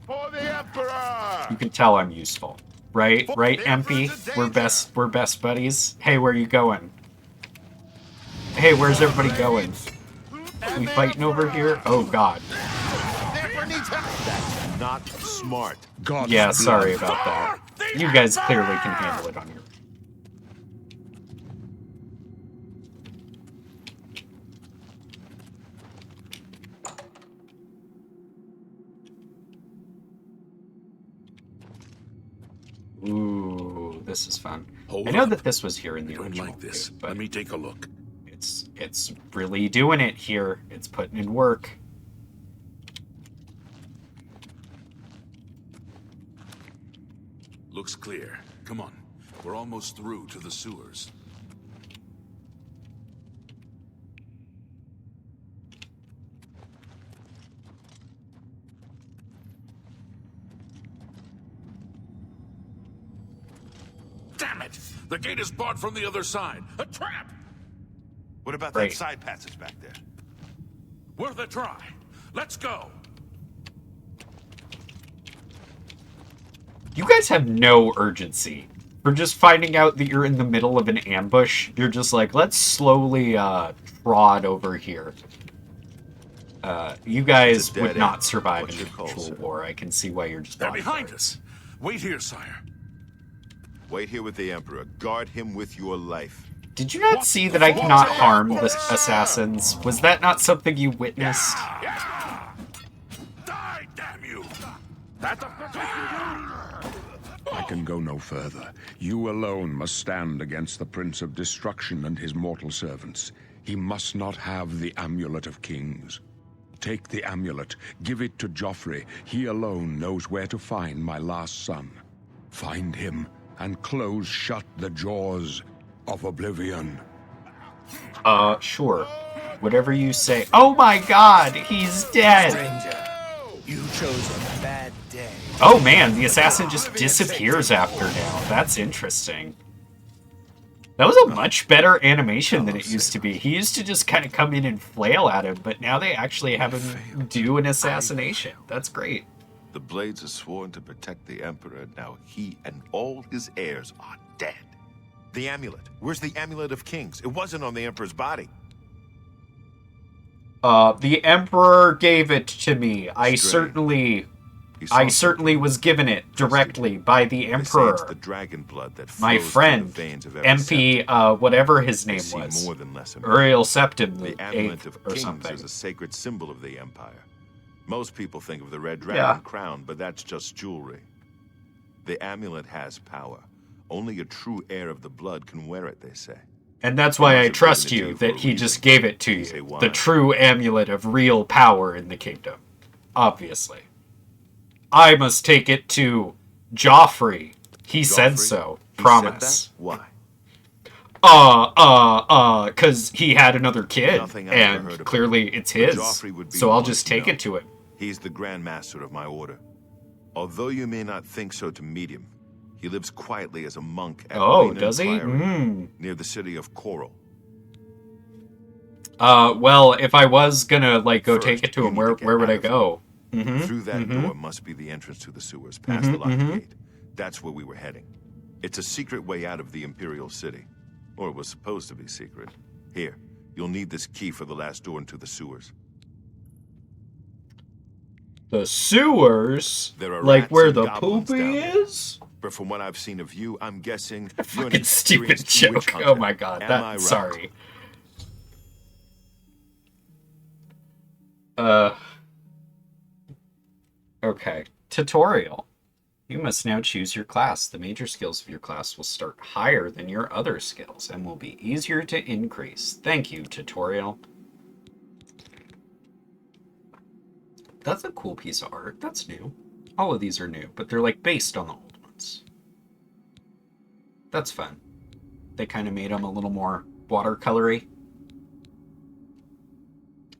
For the Emperor! You can tell I'm useful. Right? Right, MP? We're best buddies. Hey, where you going? Hey, where's everybody going? We fighting over here? Oh god. That's not smart. God. Yeah, sorry about that. You guys clearly can handle it on your... Ooh, this is fun. Hold I know up. that this was here in the You don't original like this. game, but Let me take a look. it's really doing it here. It's putting in work. Looks clear. Come on. We're almost through to the sewers. Damn it! The gate is barred from the other side. A trap! What about Right. that side passage back there? Worth a try. Let's go. You guys have no urgency. For just finding out that you're in the middle of an ambush, you're just like, let's slowly trod over here. You guys It's a dead would not end. survive What's an your call, actual sir? war. I can see why you're just They're behind bodyguards. us. Wait here, sire. Wait here with the Emperor. Guard him with your life. Did you not see that I cannot harm the assassins? Was that not something you witnessed? Die, damn you! That's I can go no further. You alone must stand against the Prince of Destruction and his mortal servants. He must not have the Amulet of Kings. Take the amulet, give it to Joffrey. He alone knows where to find my last son. Find him and close shut the jaws of Oblivion. Sure. Whatever you say. Oh my god, he's dead! Stranger, you chose a bad day. Oh man, the assassin just disappears after now. That's interesting. That was a much better animation than it used to be. He used to just kind of come in and flail at him, but now they actually have him do an assassination. That's great. The Blades are sworn to protect the Emperor. Now he and all his heirs are dead. The amulet. Where's the Amulet of Kings? It wasn't on the Emperor's body. The Emperor gave it to me. I Strange. He saw I certainly was given it directly by the They say Emperor. it's the dragon blood that My flows through friend, the veins of every septim. MP, whatever his They name see was. more than lesser. Uriel Septim The the Amulet Eighth of or Kings something. is a sacred symbol of the Empire. Most people think of the red dragon Yeah. crown, but that's just jewelry. The amulet has power. Only a true heir of the blood can wear it, they say. And that's why I He's trust given it to you you for that a he reason. just gave it to You say you. why? The true amulet of real power in the kingdom. Obviously. I must take it to Joffrey. He said Joffrey? so. He Promise. said that? Why? Cause he had another kid, Nothing I've ever heard and of clearly it's But his. Joffrey would be So I'll one just to take know. it to him. He's the Grand Master of my order. Although you may not think so to meet him, he lives quietly as a monk at Oh, Lena does he? Priory, near the city of Coral. Well, if I was gonna, like, go First, take it to you him, need where get would out I of here. go? Through that door must be the entrance to the sewers, past the locked gate. That's where we were heading. It's a secret way out of the Imperial City. Or it was supposed to be secret. Here, you'll need this key for the last door into the sewers. The sewers? There are Like rats where and the goblins poopy down there. is? But from what I've seen of you, I'm guessing you're an Fucking stupid experienced witch joke. hunter. Oh my god, Am I right? sorry. Okay. Tutorial. You must now choose your class. The major skills of your class will start higher than your other skills and will be easier to increase. Thank you, tutorial. That's a cool piece of art. That's new. All of these are new, but they're like based on the old ones. That's fun. They kind of made them a little more watercolory.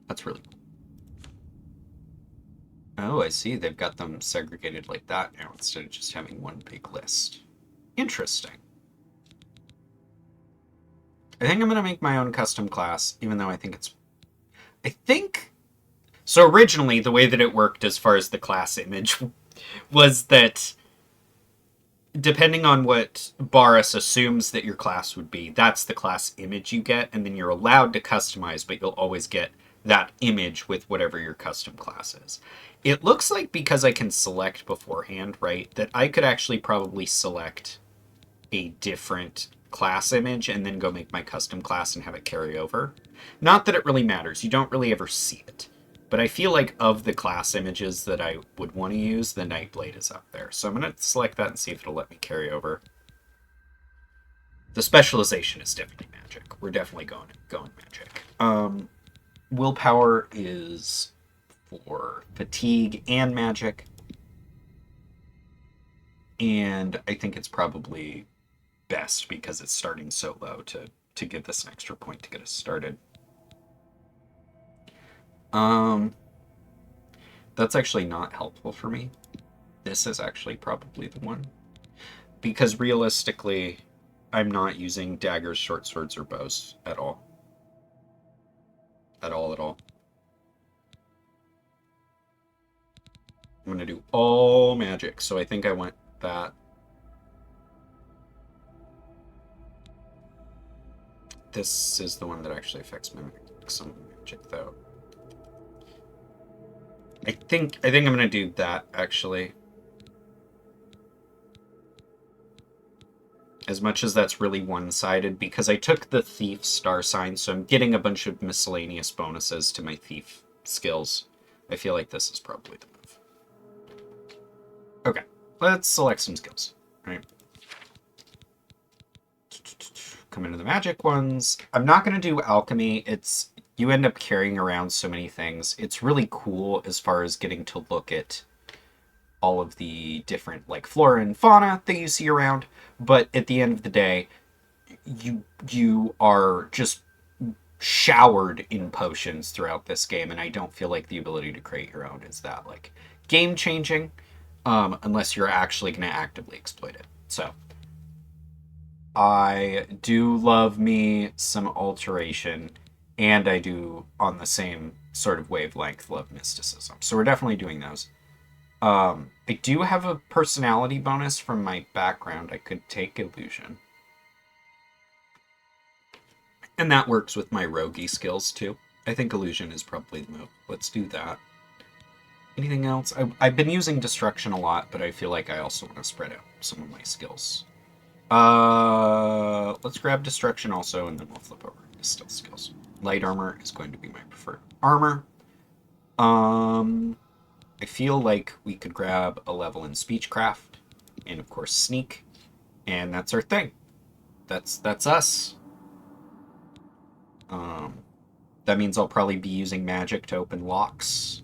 That's really cool. Oh, I see. They've got them segregated like that now instead of just having one big list. Interesting. I think I'm going to make my own custom class, even though I think... So originally, the way that it worked as far as the class image was that depending on what Boris assumes that your class would be, that's the class image you get, and then you're allowed to customize, but you'll always get that image with whatever your custom class is. It looks like because I can select beforehand, right, that I could actually probably select a different class image and then go make my custom class and have it carry over. Not that it really matters. You don't really ever see it. But I feel like of the class images that I would want to use, the Nightblade is up there. So I'm going to select that and see if it'll let me carry over. The specialization is definitely magic. We're definitely going magic. Willpower is for fatigue and magic. And I think it's probably best because it's starting so low to give this an extra point to get us started. That's actually not helpful for me. This is actually probably the one. Because realistically, I'm not using daggers, short swords, or bows at all. At all. I'm gonna do all magic, so I think I want that. This is the one that actually affects my some magic, though. I think I'm gonna do that, actually. As much as that's really one-sided, because I took the thief star sign, so I'm getting a bunch of miscellaneous bonuses to my thief skills. I feel like this is probably the move. Okay, let's select some skills. All right. Come into the magic ones. I'm not gonna do alchemy. You end up carrying around so many things. It's really cool as far as getting to look at all of the different like flora and fauna that you see around, but at the end of the day, you are just showered in potions throughout this game, and I don't feel like the ability to create your own is that like game changing, unless you're actually going to actively exploit it. So I do love me some alteration, and I do, on the same sort of wavelength, love mysticism. So we're definitely doing those. I do have a personality bonus from my background. I could take illusion. And that works with my roguey skills, too. I think illusion is probably the move. Let's do that. Anything else? I've been using destruction a lot, but I feel like I also want to spread out some of my skills. Let's grab destruction also, and then we'll flip over to stealth skills. Light armor is going to be my preferred armor. I feel like we could grab a level in speechcraft, and of course sneak, and that's our thing. That's us. That means I'll probably be using magic to open locks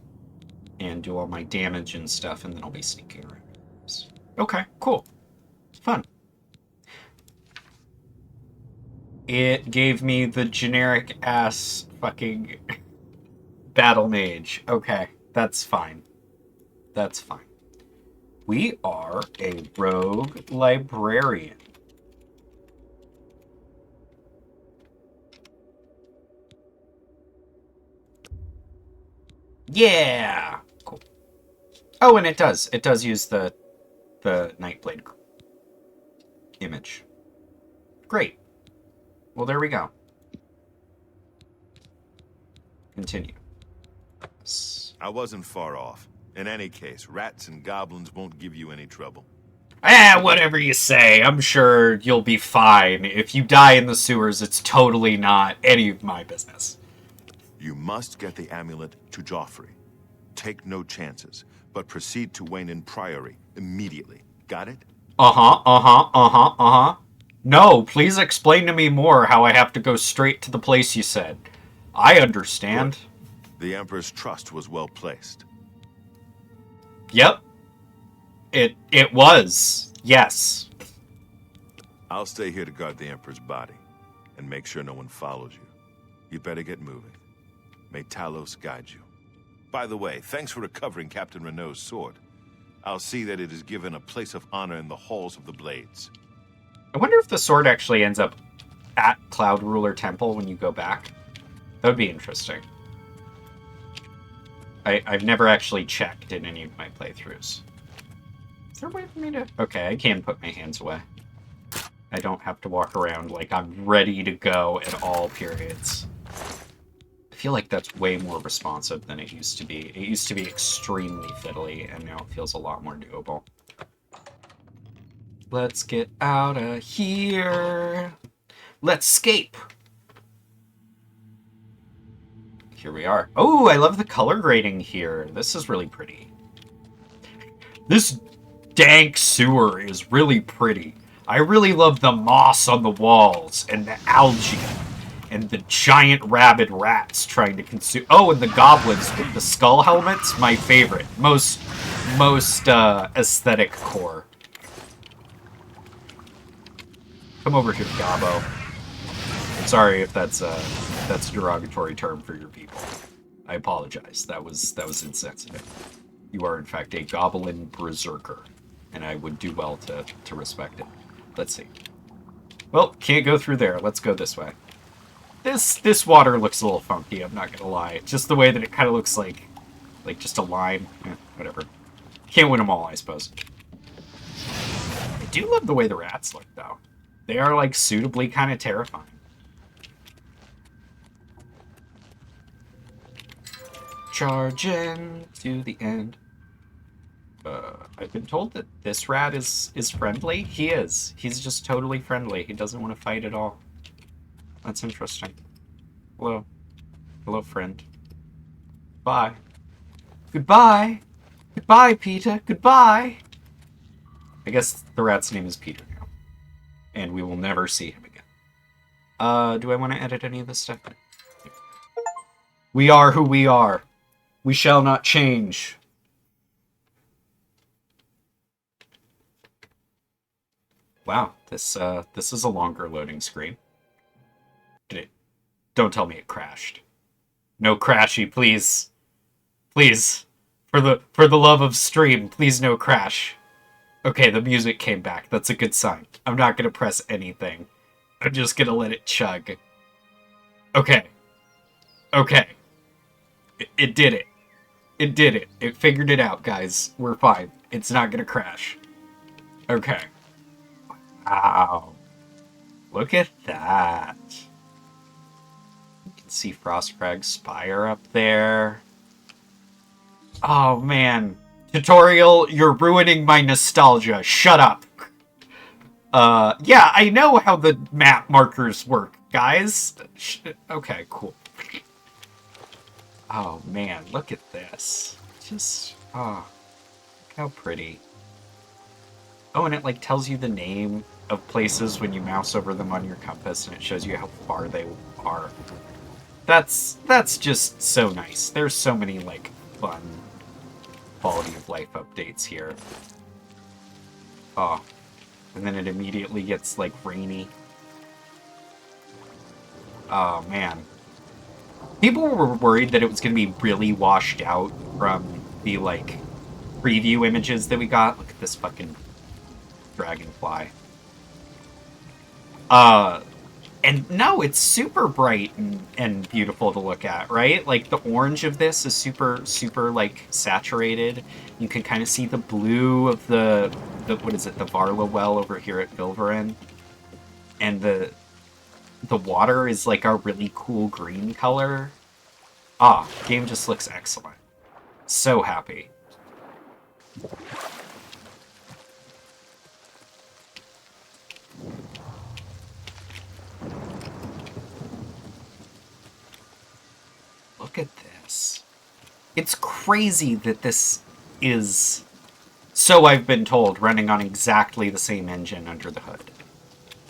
and do all my damage and stuff, and then I'll be sneaking around. Okay, cool. Fun. It gave me the generic ass fucking battle mage. Okay, that's fine. That's fine. We are a rogue librarian. Yeah! Cool. Oh, and it does. It does use the Nightblade image. Great. Well, there we go. Continue. I wasn't far off. In any case, rats and goblins won't give you any trouble. Whatever you say. I'm sure you'll be fine. If you die in the sewers, it's totally not any of my business. You must get the amulet to Joffrey. Take no chances, but proceed to Wayne Priory immediately. Got it? No, please explain to me more how I have to go straight to the place you said. I understand. Good. The Emperor's trust was well placed. Yep. It was. Yes. I'll stay here to guard the Emperor's body, and make sure no one follows you. You better get moving. May Talos guide you. By the way, thanks for recovering Captain Renault's sword. I'll see that it is given a place of honor in the halls of the Blades. I wonder if the sword actually ends up at Cloud Ruler Temple when you go back. That would be interesting. I've never actually checked in any of my playthroughs. Is there a way for me to... Okay, I can put my hands away. I don't have to walk around like I'm ready to go at all periods. I feel like that's way more responsive than it used to be. It used to be extremely fiddly, and now it feels a lot more doable. Let's get out of here. Let's scape. Here we are. Oh, I love the color grading here. This is really pretty. This dank sewer is really pretty. I really love the moss on the walls and the algae and the giant rabid rats trying to consume. Oh, and the goblins with the skull helmets, my favorite. Most aesthetic core. Come over here, Gobbo. Sorry if that's a derogatory term for your people. I apologize. That was insensitive. You are in fact a goblin berserker, and I would do well to respect it. Let's see. Well, can't go through there. Let's go this way. This water looks a little funky, I'm not gonna lie. Just the way that it kind of looks like just a line. Whatever. Can't win them all, I suppose. I do love the way the rats look, though. They are, like, suitably kind of terrifying. Charge in to the end. I've been told that this rat is friendly. He is. He's just totally friendly. He doesn't want to fight at all. That's interesting. Hello. Hello, friend. Bye. Goodbye. Goodbye, Peter. Goodbye. I guess the rat's name is Peter now. And we will never see him again. Do I want to edit any of this stuff? We are who we are. We shall not change. Wow, this is a longer loading screen. Did it? Don't tell me it crashed. No crashy, please. Please. For the love of stream, please no crash. Okay, the music came back. That's a good sign. I'm not gonna press anything. I'm just gonna let it chug. Okay. Okay. It did it. It did it. It figured it out, guys. We're fine. It's not gonna crash. Okay. Wow. Look at that. You can see Frostcragg's spire up there. Oh, man. Tutorial, you're ruining my nostalgia. Shut up. Yeah, I know how the map markers work, guys. Okay, cool. Oh, man, look at this. Just, oh, look how pretty. Oh, and it, like, tells you the name of places when you mouse over them on your compass, and it shows you how far they are. That's just so nice. There's so many, like, fun quality of life updates here. Oh, and then it immediately gets, like, rainy. Oh, man. People were worried that it was going to be really washed out from the, like, preview images that we got. Look at this fucking dragonfly. And no, it's super bright and beautiful to look at, right? Like, the orange of this is super, super, like, saturated. You can kind of see the blue of the what is it, the Varla well over here at Vilverin. And the water is, like, a really cool green color. Ah, game just looks excellent. So happy. Look at this. It's crazy that this is, so I've been told, running on exactly the same engine under the hood.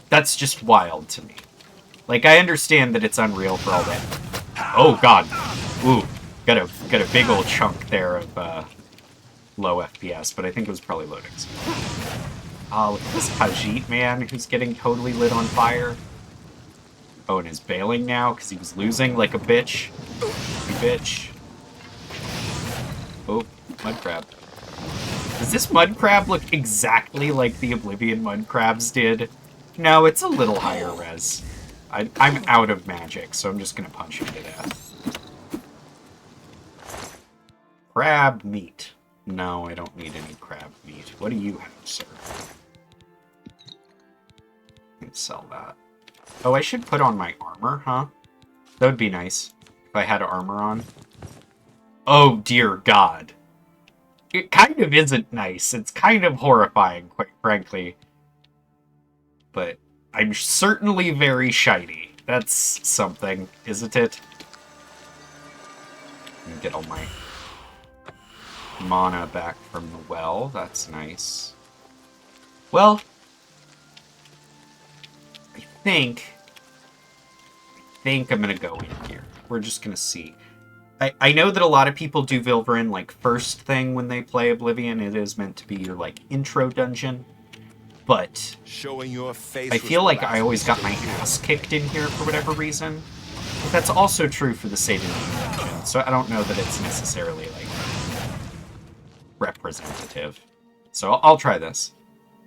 That's just wild to me. Like, I understand that it's Unreal for all that. Oh god. Ooh, got a big old chunk there of low FPS, but I think it was probably loading. Oh, look at this Khajiit man who's getting totally lit on fire. Oh, and is bailing now because he was losing like a bitch. You bitch. Oh, mud crab. Does this mud crab look exactly like the Oblivion mud crabs did? No, it's a little higher res. I'm out of magic, so I'm just gonna punch him to death. Crab meat. No, I don't need any crab meat. What do you have, sir? Let's sell that. Oh, I should put on my armor, huh? That would be nice if I had armor on. Oh, dear God. It kind of isn't nice. It's kind of horrifying, quite frankly. But I'm certainly very shiny. That's something, isn't it? Let me get all my mana back from the well. That's nice. Well, I think I'm gonna go in here. We're just gonna see. I know that a lot of people do Vilverin like first thing when they play Oblivion. It is meant to be your like intro dungeon. But Showing your face I feel like I always got my ass kicked in here for whatever reason. But that's also true for the Satan dungeon, so I don't know that it's necessarily like representative. So I'll try this.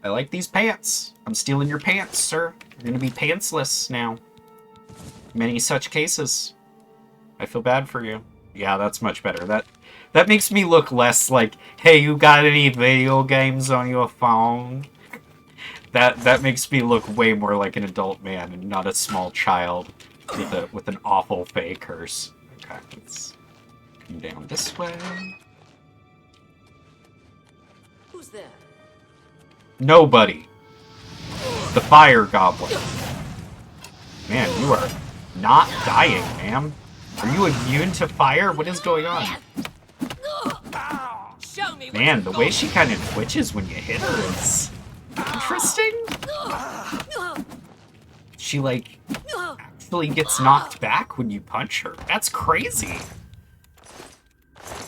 I like these pants. I'm stealing your pants, sir. You're gonna be pantsless now. Many such cases. I feel bad for you. Yeah, that's much better. That makes me look less like, hey, you got any video games on your phone? That makes me look way more like an adult man and not a small child with an awful fey curse. Okay, let's come down this way. Who's there? Nobody. The fire goblin. Man, you are not dying, ma'am. Are you immune to fire? What is going on? Show me. Man, the way she kind of twitches when you hit her is interesting. She, like, actually gets knocked back when you punch her. That's crazy.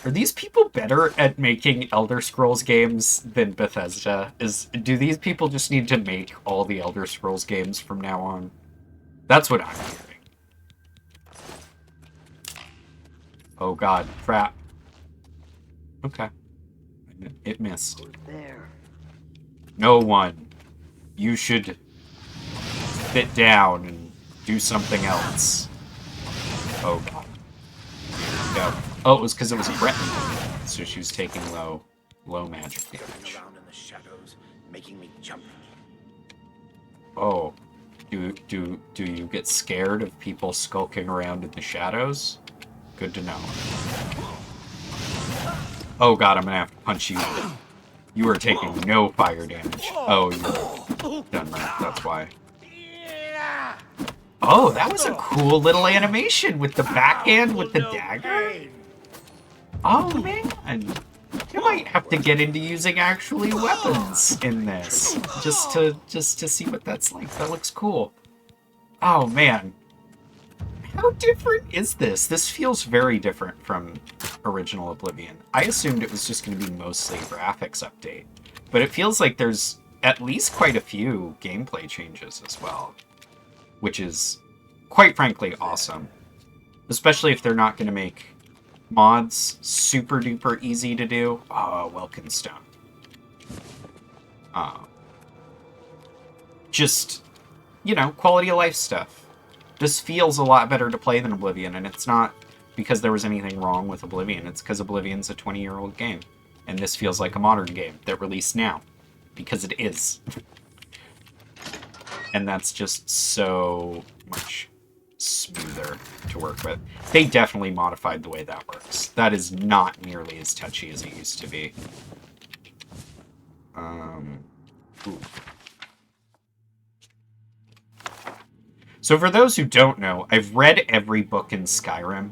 Are these people better at making Elder Scrolls games than Bethesda? Do these people just need to make all the Elder Scrolls games from now on? That's what I'm hearing. Oh god, crap. Okay. It missed. There. No one. You should sit down and do something else. Oh god. Here we go. Oh, it was because it was a Breton. So she was taking low magic damage. Around in the shadows, making me jump. Oh. Do you get scared of people skulking around in the shadows? Good to know. Oh god, I'm gonna have to punch you. You are taking no fire damage. Oh, you're done right. That's why. Oh, that was a cool little animation with the backhand with the dagger. Oh man, you might have to get into using actually weapons in this just to see what that's like. That looks cool. Oh man, how different is this? This feels very different from original Oblivion. I assumed it was just going to be mostly graphics update, but it feels like there's at least quite a few gameplay changes as well, which is quite frankly awesome, especially if they're not going to make mods super duper easy to do. Oh, Wilkinstone. Just, you know, quality of life stuff. This feels a lot better to play than Oblivion, and it's not because there was anything wrong with Oblivion. It's because Oblivion's a 20-year-old game, and this feels like a modern game that released now, because it is. And that's just so much smoother to work with. They definitely modified the way that works. That is not nearly as touchy as it used to be. Ooh. So for those who don't know, I've read every book in Skyrim.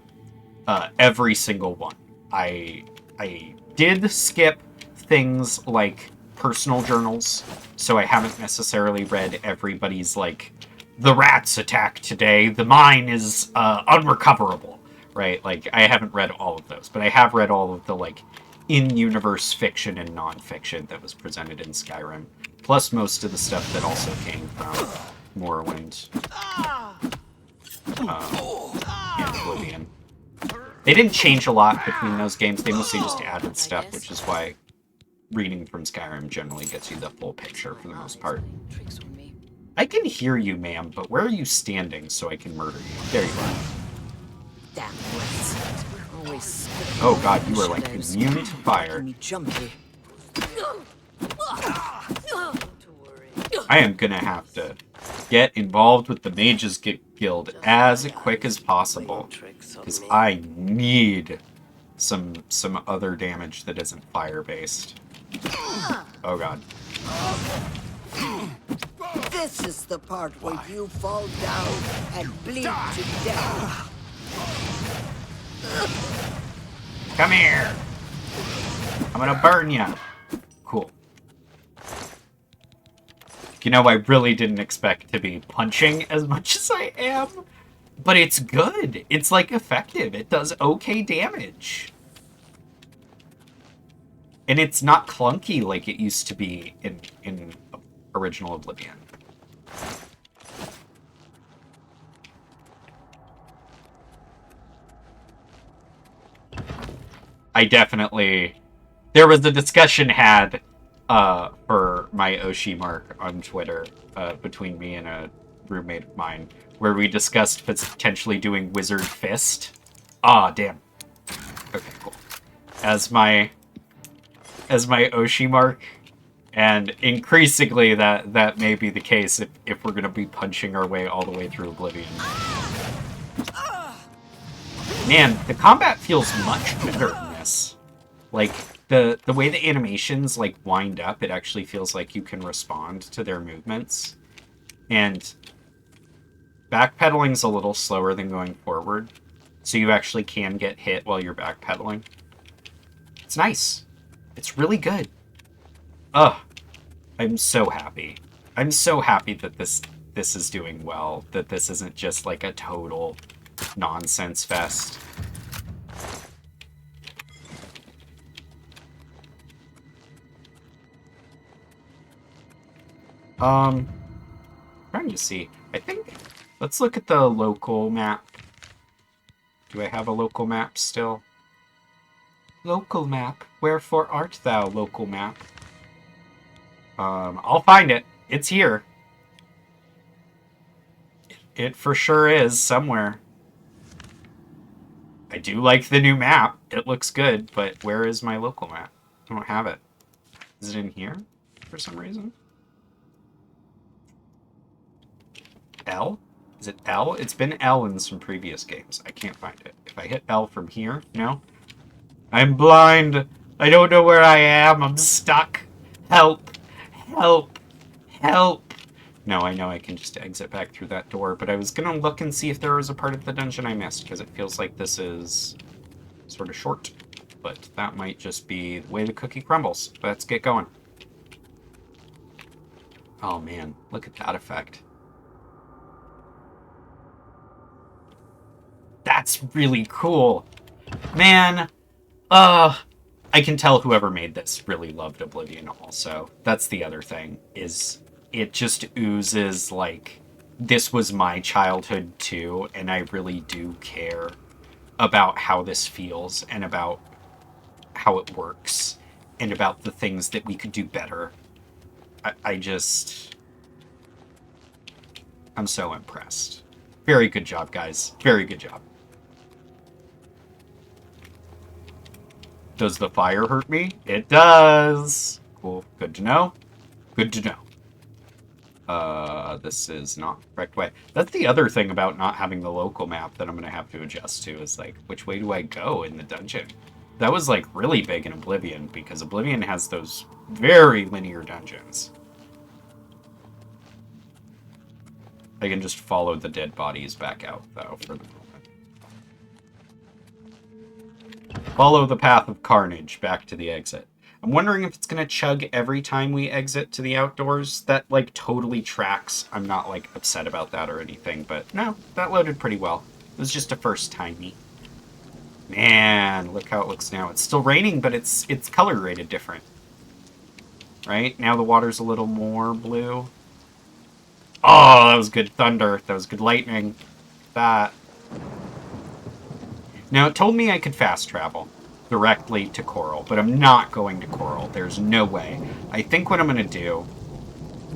Every single one. I did skip things like personal journals, so I haven't necessarily read everybody's, like, the rats attacked today, the mine is unrecoverable, right? Like, I haven't read all of those, but I have read all of the, like, in-universe fiction and non-fiction that was presented in Skyrim, plus most of the stuff that also came from Morrowind and Oblivion. They didn't change a lot between those games, they mostly just added stuff, which is why reading from Skyrim generally gets you the full picture for the most part. I can hear you, ma'am, but where are you standing so I can murder you? There you are. Damn rats. Always Oh god, you are like immune to fire. I am gonna have to get involved with the Mages Guild as quick as possible, because I need some other damage that isn't fire-based. Oh god. This is the part where you fall down and bleed to death. Come here! I'm gonna burn ya! Cool. You know, I really didn't expect to be punching as much as I am, but it's good. It's, like, effective. It does okay damage. And it's not clunky like it used to be in original Oblivion. I definitely... There was a discussion had for my Oshi mark on Twitter between me and a roommate of mine, where we discussed potentially doing Wizard Fist. Ah, damn. Okay, cool. As my Oshi mark, and increasingly that may be the case if we're going to be punching our way all the way through Oblivion. Man, the combat feels much better in this. Like, the way the animations, like, wind up, it actually feels like you can respond to their movements. And backpedaling's a little slower than going forward, so you actually can get hit while you're backpedaling. It's nice. It's really good. Ugh. I'm so happy. I'm so happy that this is doing well, that this isn't just, like, a total nonsense fest. Trying to see. I think... Let's look at the local map. Do I have a local map still? Local map. Wherefore art thou, local map? I'll find it. It's here. It for sure is somewhere. I do like the new map. It looks good, but where is my local map? I don't have it. Is it in here for some reason? L? Is it L? It's been L in some previous games. I can't find it. If I hit L from here, no? I'm blind. I don't know where I am. I'm stuck. Help. Help. Help. No, I know I can just exit back through that door, but I was gonna look and see if there was a part of the dungeon I missed, because it feels like this is sort of short. But that might just be the way the cookie crumbles. Let's get going. Oh man, look at that effect. That's really cool. Man, I can tell whoever made this really loved Oblivion also. That's the other thing, is it just oozes like, this was my childhood too, and I really do care about how this feels, and about how it works, and about the things that we could do better. I'm so impressed. Very good job, guys. Very good job. Does the fire hurt me? It does. Cool. Good to know. Good to know. This is not the correct way. That's the other thing about not having the local map that I'm going to have to adjust to is, like, which way do I go in the dungeon? That was, like, really big in Oblivion, because Oblivion has those very linear dungeons. I can just follow the dead bodies back out, though, for the moment. Follow the path of carnage back to the exit. I'm wondering if it's going to chug every time we exit to the outdoors. That, like, totally tracks. I'm not, like, upset about that or anything, but no, that loaded pretty well. It was just a first timey. Man, look how it looks now. It's still raining, but it's color rated different. Right? Now the water's a little more blue. Oh, that was good thunder. That was good lightning. That. Now, it told me I could fast travel directly to Coral, but I'm not going to Coral. There's no way. I think what I'm going to do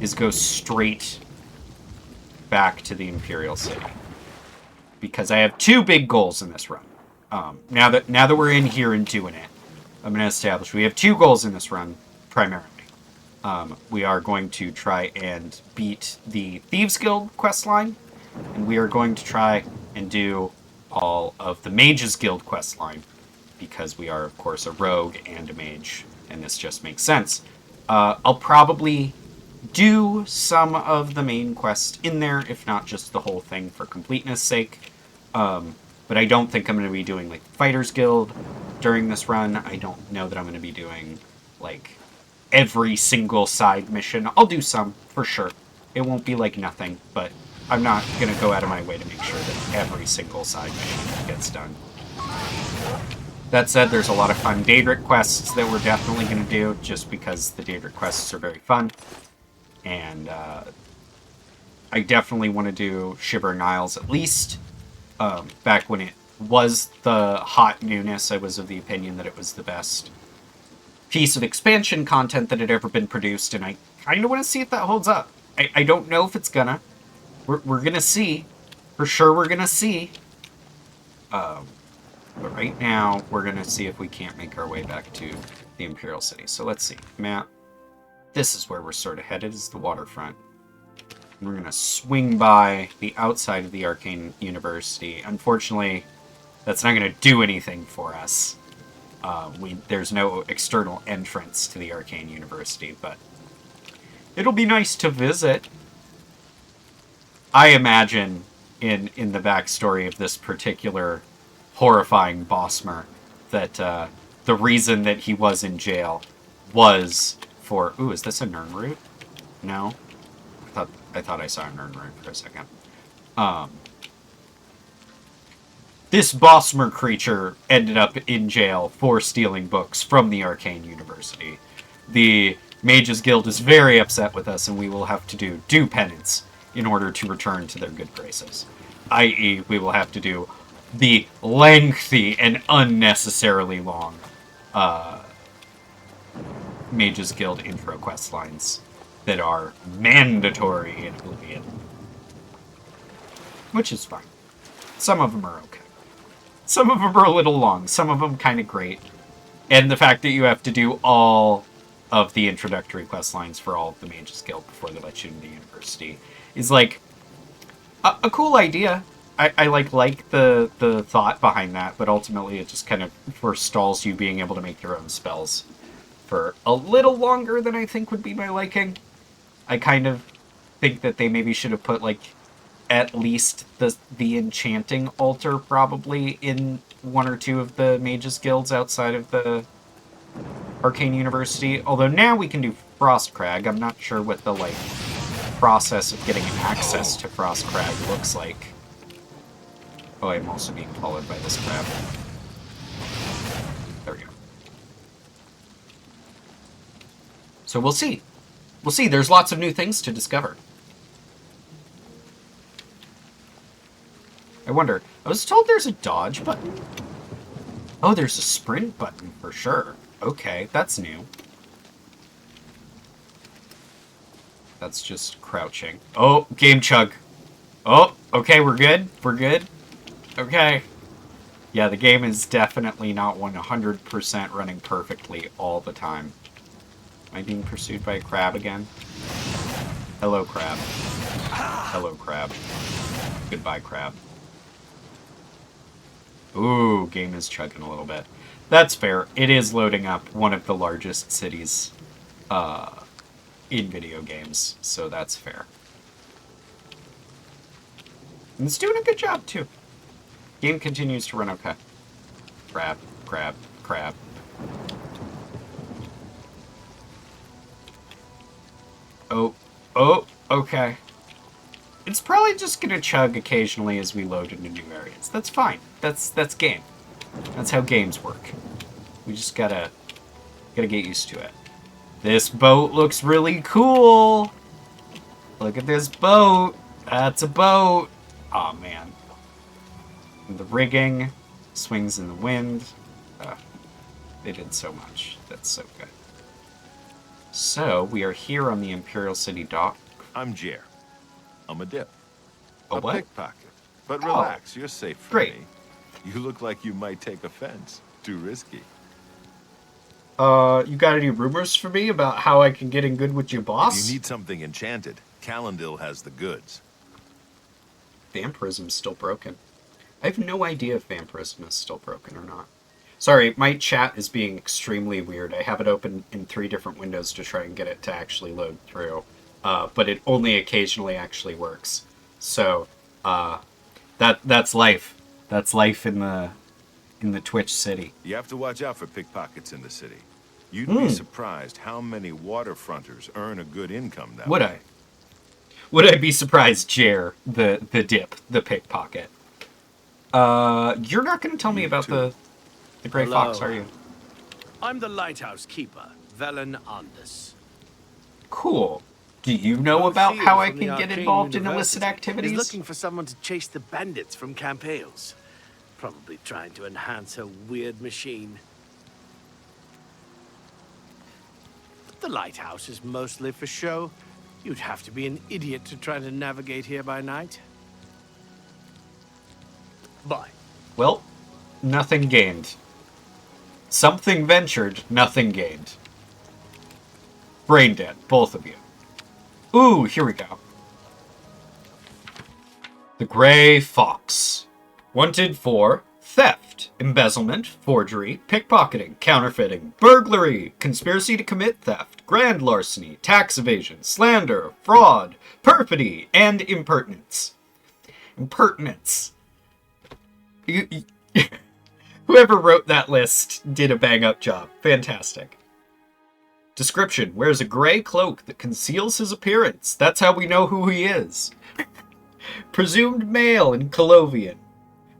is go straight back to the Imperial City, because I have two big goals in this run. Now that we're in here and doing it, I'm going to establish we have two goals in this run, primarily. We are going to try and beat the Thieves Guild questline, and we are going to try and do all of the Mages Guild questline, because we are, of course, a rogue and a mage, and this just makes sense. I'll probably do some of the main quest in there, if not just the whole thing for completeness sake. But I don't think I'm going to be doing, like, Fighters Guild during this run. I don't know that I'm going to be doing, like, every single side mission. I'll do some, for sure. It won't be, like, nothing, but I'm not going to go out of my way to make sure that every single side mission gets done. That said, there's a lot of fun Daedric quests that we're definitely going to do, just because the Daedric quests are very fun. And I definitely want to do Shivering Isles at least. Back when it was the hot newness, I was of the opinion that it was the best piece of expansion content that had ever been produced, and I kind of want to see if that holds up. I don't know if it's gonna. We're gonna see. For sure we're gonna see. But right now, we're gonna see if we can't make our way back to the Imperial City. So let's see. Map. This is where we're sort of headed, is the waterfront. And we're gonna swing by the outside of the Arcane University. Unfortunately, that's not gonna do anything for us. There's no external entrance to the Arcane University, but it'll be nice to visit. I imagine in the backstory of this particular horrifying Bossmer that the reason that he was in jail was for... Ooh, is this a Nirnroot? No? I thought I saw a Nirnroot for a second. This Bossmer creature ended up in jail for stealing books from the Arcane University. The Mages Guild is very upset with us, and we will have to do penance in order to return to their good graces. I.e., we will have to do the lengthy and unnecessarily long Mages Guild intro quest lines that are mandatory in Oblivion. Which is fine. Some of them are okay. Some of them are a little long. Some of them kind of great. And the fact that you have to do all of the introductory quest lines for all of the Mages Guild before they let you into the university is, like, a cool idea. I like the thought behind that, but ultimately it just kind of forestalls you being able to make your own spells for a little longer than I think would be my liking. I kind of think that they maybe should have put, like, at least the enchanting altar probably in one or two of the Mages Guilds outside of the Arcane University. Although now we can do Frostcrag. I'm not sure what the, like, process of getting access to Frostcrag looks like. Oh, I'm also being followed by this crab. There we go. So we'll see. We'll see. There's lots of new things to discover. I wonder. I was told there's a dodge button. Oh, there's a sprint button for sure. Okay, that's new. That's just crouching. Oh, game chug. Oh, okay, we're good. We're good. Okay. Yeah, the game is definitely not 100% running perfectly all the time. Am I being pursued by a crab again? Hello, crab. Hello, crab. Goodbye, crab. Ooh, game is chugging a little bit. That's fair. It is loading up one of the largest cities in video games, so that's fair. And it's doing a good job, too. Game continues to run okay. Crab, crab, crab. Oh, okay. It's probably just gonna chug occasionally as we load into new areas. That's fine. That's game. That's how games work. We just gotta get used to it. This boat looks really cool. Look at this boat. That's a boat. Aw, man. And the rigging swings in the wind. They did so much. That's so good. So, we are here on the Imperial City dock. I'm Jer. I'm a dip. A what? Pickpocket. But relax, you're safe from Great. me. You look like you might take offense. Too risky. You got any rumors for me about how I can get in good with your boss? If you need something enchanted, Calendil has the goods. Vampirism's still broken. I have no idea if vampirism is still broken or not. Sorry, my chat is being extremely weird. I have it open in 3 different windows to try and get it to actually load through. But it only occasionally actually works. So, that's life. That's life in the Twitch city. You have to watch out for pickpockets in the city. You'd be surprised how many waterfronters earn a good income that way. Would I be surprised, Jer, the dip, the pickpocket? You're not going to tell me about the Grey Fox, are you? I'm the lighthouse keeper, Velen Andus. Cool. Do you know about how I can get involved in illicit activities? He's looking for someone to chase the bandits from Camp Hales. Probably trying to enhance her weird machine. The lighthouse is mostly for show. You'd have to be an idiot to try to navigate here by night. Bye. Well, nothing gained. Something ventured, nothing gained. Brain dead, both of you. Ooh, here we go. The Grey Fox. Wanted for theft, embezzlement, forgery, pickpocketing, counterfeiting, burglary, conspiracy to commit theft, grand larceny, tax evasion, slander, fraud, perfidy, and impertinence. Impertinence. Whoever wrote that list did a bang-up job. Fantastic. Description: wears a gray cloak that conceals his appearance. That's how we know who he is. Presumed male in Colovian.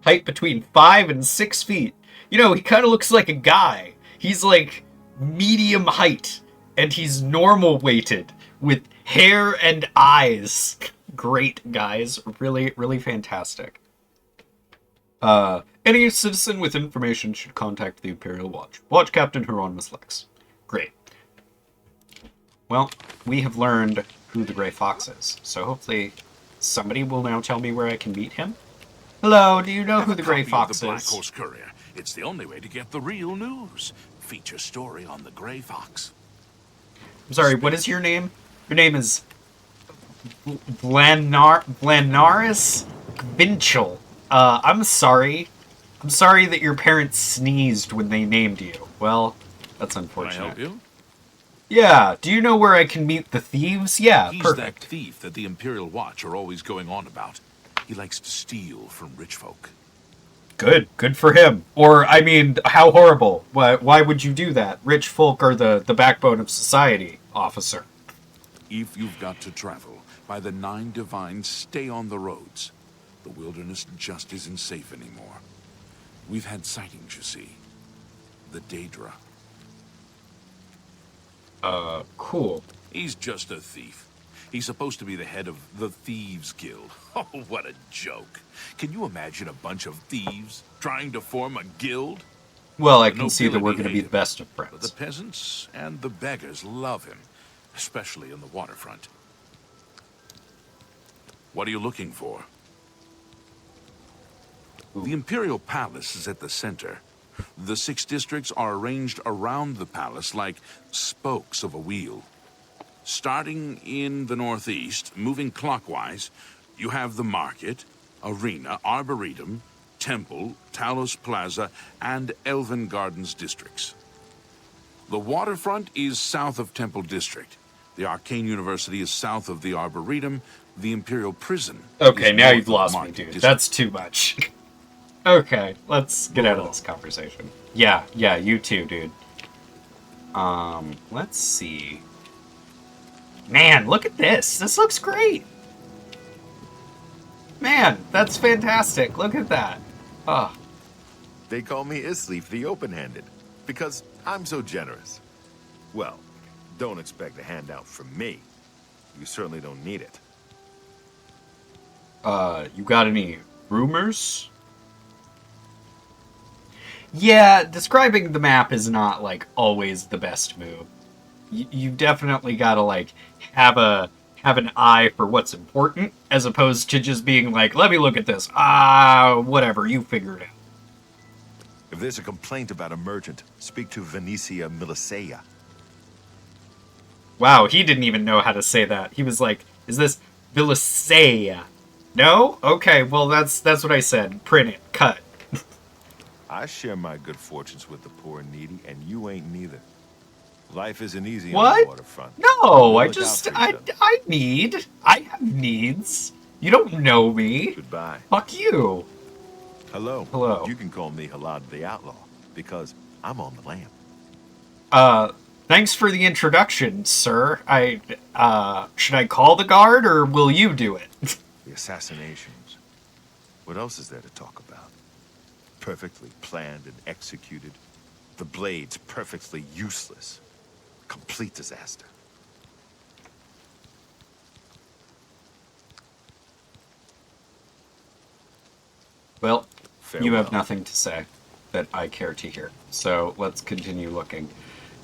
Height between 5 and 6 feet. You know, he kind of looks like a guy. He's like medium height, and he's normal weighted with hair and eyes. Great, guys. Really, really fantastic. Any citizen with information should contact the Imperial Watch. Watch Captain Hieronymus Lex. Great. Well, we have learned who the Grey Fox is, so hopefully somebody will now tell me where I can meet him. Hello, do you know who the Grey Fox the Black is? Horse Courier. It's the only way to get the real news. Feature story on the Grey Fox. I'm sorry, what is your name? Your name is Blanaris Vinchel. I'm sorry. I'm sorry that your parents sneezed when they named you. Well, that's unfortunate. Can I help you? Yeah, do you know where I can meet the thieves? Yeah, He's perfect. that thief that the Imperial Watch are always going on about. He likes to steal from rich folk. Good for him. Or, I mean, how horrible. Why would you do that? Rich folk are the backbone of society, officer. If you've got to travel, by the 9 Divines, stay on the roads. The wilderness just isn't safe anymore. We've had sightings, you see. The Daedra. Cool. He's just a thief. He's supposed to be the head of the Thieves Guild. Oh, what a joke. Can you imagine a bunch of thieves trying to form a guild? Well, I The can see that we're going to nobility be hate the best of But the friends. peasants and the beggars love him, especially in the waterfront. What are you looking for? The Imperial Palace is at the center. The 6 districts are arranged around the palace like spokes of a wheel. Starting in the northeast, moving clockwise, you have the market, arena, arboretum, temple, Talos Plaza, and Elven Gardens districts. The waterfront is south of Temple District. The Arcane University is south of the Arboretum. The Imperial Prison. Okay, is now north you've of lost me, Market dude. District. That's too much. Okay, let's get out of this conversation. Yeah, you too, dude. Let's see. Man, look at this. This looks great. Man, that's fantastic. Look at that. Oh. They call me Isleaf the Open-Handed, because I'm so generous. Well, don't expect a handout from me. You certainly don't need it. You got any rumors? Yeah, describing the map is not, like, always the best move. You definitely gotta, like, have an eye for what's important, as opposed to just being like, let me look at this. Whatever, you figure it out. If there's a complaint about a merchant, speak to Venetia Milicea. Wow, he didn't even know how to say that. He was like, is this Milicea? No? Okay, well, that's what I said. Print it. Cut. I share my good fortunes with the poor and needy, and you ain't neither. Life isn't easy on What? the waterfront. No, We'll I look just, out for each other. I have needs. You don't know me. Goodbye. Fuck you. Hello. Hello. You can call me Halad the Outlaw, because I'm on the lam. Thanks for the introduction, sir. Should I call the guard, or will you do it? The assassinations. What else is there to talk about? Perfectly planned and executed. The blades perfectly useless. Complete disaster. Well, Farewell. you have nothing to say that I care to hear. So let's continue looking.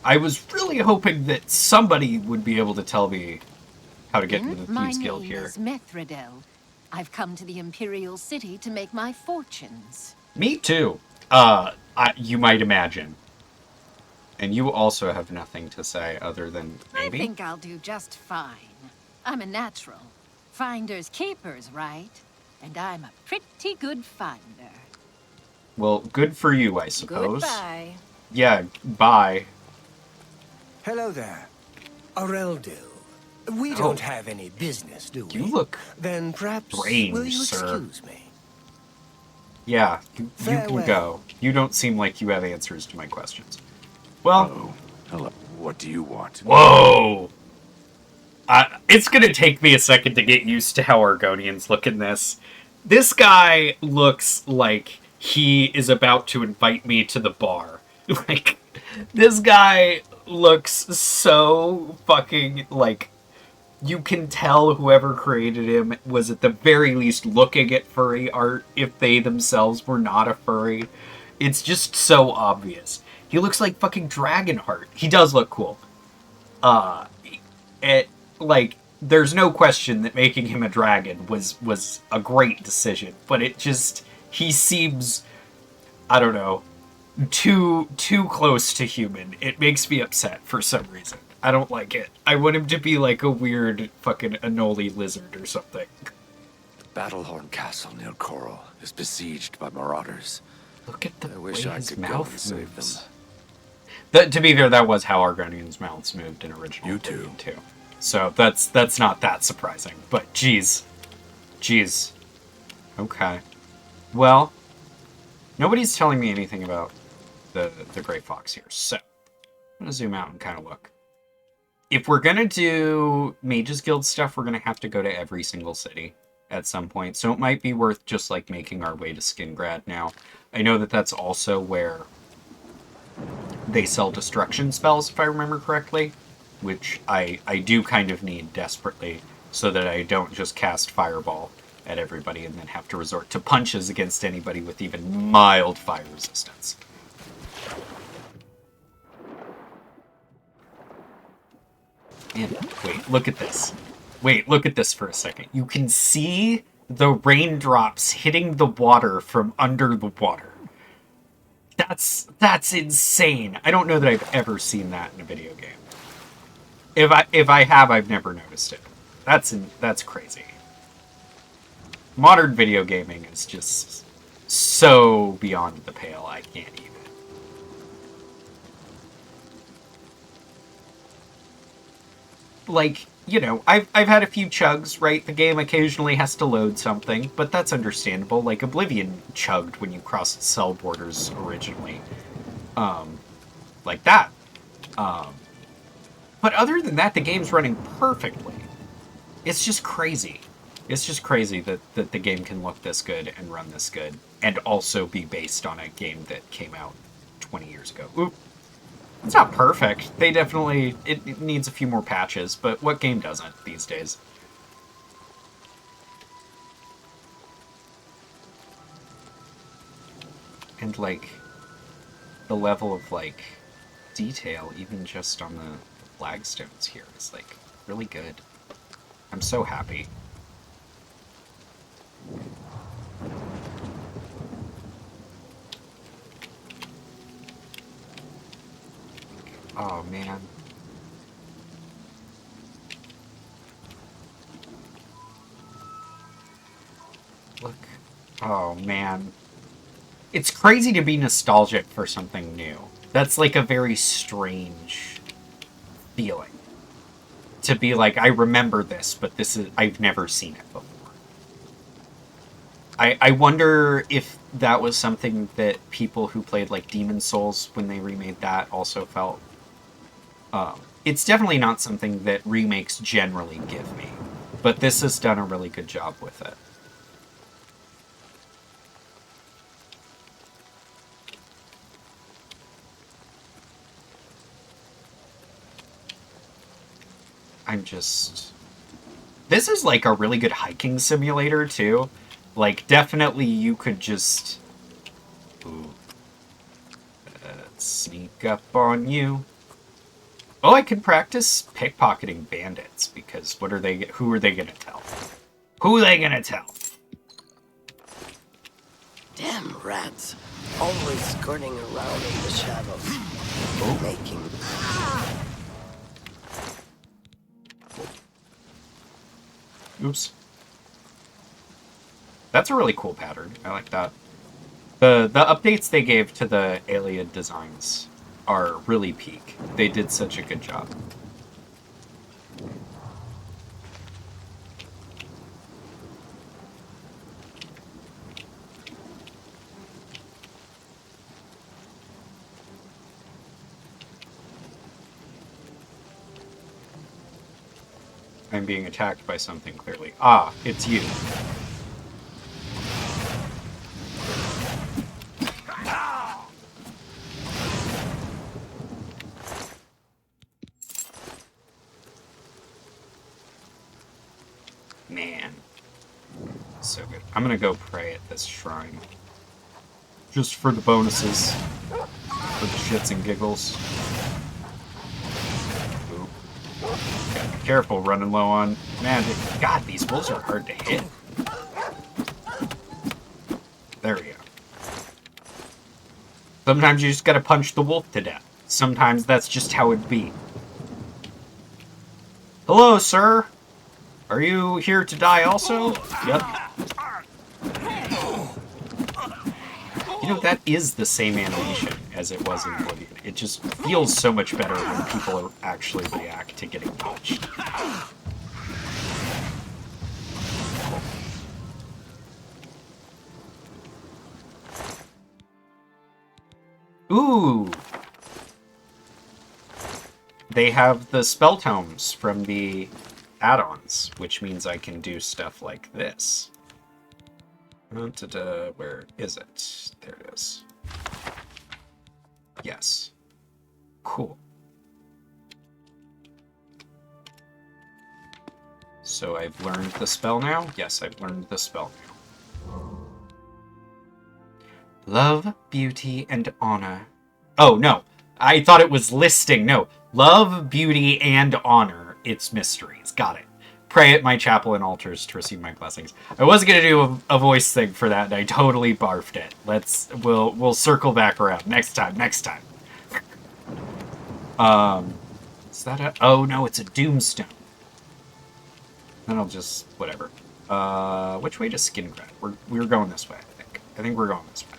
I was really hoping that somebody would be able to tell me how to get into the My Thieves Guild name here. is Methridel. I've come to the Imperial City to make my fortunes. Me too. You might imagine. And you also have nothing to say other than maybe? I think I'll do just fine. I'm a natural. Finders keepers, right? And I'm a pretty good finder. Well, good for you, I suppose. Goodbye. Yeah, bye. Hello there. Areldil. We don't have any business, do we? You look Then perhaps strange, will you sir. excuse me? Yeah, you can Farewell. go. You don't seem like you have answers to my questions. Well, Hello. What do you want? whoa! It's gonna take me a second to get used to how Argonians look in this. This guy looks like he is about to invite me to the bar. Like, this guy looks so fucking, like, you can tell whoever created him was at the very least looking at furry art if they themselves were not a furry. It's just so obvious. He looks like fucking Dragonheart. He does look cool. There's no question that making him a dragon was a great decision, but it just, he seems, I don't know, too close to human. It makes me upset for some reason. I don't like it. I want him to be like a weird fucking Anoli lizard or something. Battlehorn Castle near Coral is besieged by marauders. Look at the I wish way I his could go mouth and save moves. them. To be fair, that was how Argonians' mouths moved in original Oblivion too. So that's not that surprising. But jeez. Okay. Well, nobody's telling me anything about the Grey Fox here. So I'm gonna zoom out and kind of look. If we're gonna do Mages Guild stuff, we're gonna have to go to every single city at some point. So it might be worth just like making our way to Skingrad now. I know that that's also where they sell destruction spells, if I remember correctly, which I do kind of need desperately so that I don't just cast Fireball at everybody and then have to resort to punches against anybody with even mild fire resistance. And wait, look at this. Wait, look at this for a second. You can see the raindrops hitting the water from under the water. That's insane. I don't know that I've ever seen that in a video game. If I have, I've never noticed it. That's crazy. Modern video gaming is just so beyond the pale. I can't even. Like, you know, I've had a few chugs, right? The game occasionally has to load something, but that's understandable. Like, Oblivion chugged when you crossed cell borders originally. Like that. But other than that, the game's running perfectly. It's just crazy. It's just crazy that the game can look this good and run this good, and also be based on a game that came out 20 years ago. Oop. It's not perfect. They definitely... It needs a few more patches, but what game doesn't these days? And, like, the level of, like, detail, even just on the flagstones here, is, like, really good. I'm so happy. Oh, man. Look. Oh, man. It's crazy to be nostalgic for something new. That's like a very strange feeling. To be like, I remember this, but I've never seen it before. I wonder if that was something that people who played like Demon's Souls when they remade that also felt. It's definitely not something that remakes generally give me, but this has done a really good job with it. This is like a really good hiking simulator too. Like, definitely you could just... Ooh. Let's sneak up on you. Oh, I could practice pickpocketing bandits, because who are they gonna tell? Who are they gonna tell? Damn rats. Always skirting around in the shadows. Oh. Making... Oops. That's a really cool pattern. I like that. The updates they gave to the alien designs are really peak. They did such a good job. I'm being attacked by something, clearly. Ah, it's you. Man. So good. I'm gonna go pray at this shrine. Just for the bonuses. For the shits and giggles. Ooh. Gotta be careful running low on... Man, God, these wolves are hard to hit. There we go. Sometimes you just gotta punch the wolf to death. Sometimes that's just how it be. Hello, sir. Are you here to die also? Yep. You know, that is the same animation as it was in Oblivion. It just feels so much better when people actually react to getting punched. Ooh! They have the spell tomes from the add-ons, which means I can do stuff like this. Where is it? There it is. Yes. Cool. So I've learned the spell now? Yes, I've learned the spell now. Love, beauty, and honor. Oh, no. I thought it was listing. No. Love, beauty, and honor. It's mysteries. Got it. Pray at my chapel and altars to receive my blessings. I was gonna do a voice thing for that, and I totally barfed it. We'll circle back around next time. Is that a... Oh, no, it's a Doomstone. Then I'll just... whatever. Which way to Skingrad? We're going this way, I think. I think we're going this way.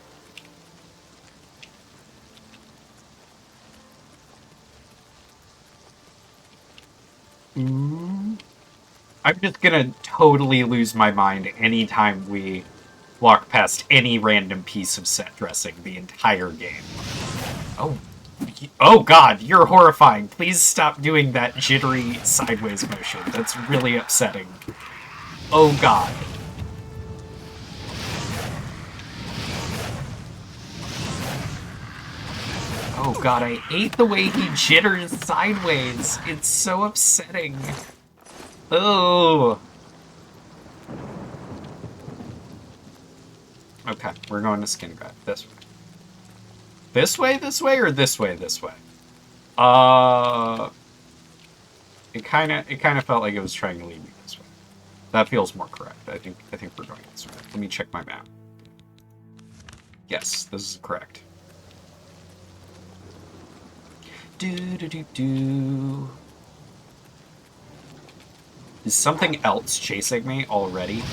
I'm just gonna totally lose my mind anytime we walk past any random piece of set dressing the entire game. Oh god, you're horrifying. Please stop doing that jittery sideways motion. That's really upsetting. Oh god. Oh god, I hate the way he jitters sideways. It's so upsetting. Oh. Okay, we're going to Skingrad. This way. This way, or this way, It kind of felt like it was trying to lead me this way. That feels more correct. I think we're going this way. Let me check my map. Yes, this is correct. Do. Is something else chasing me already?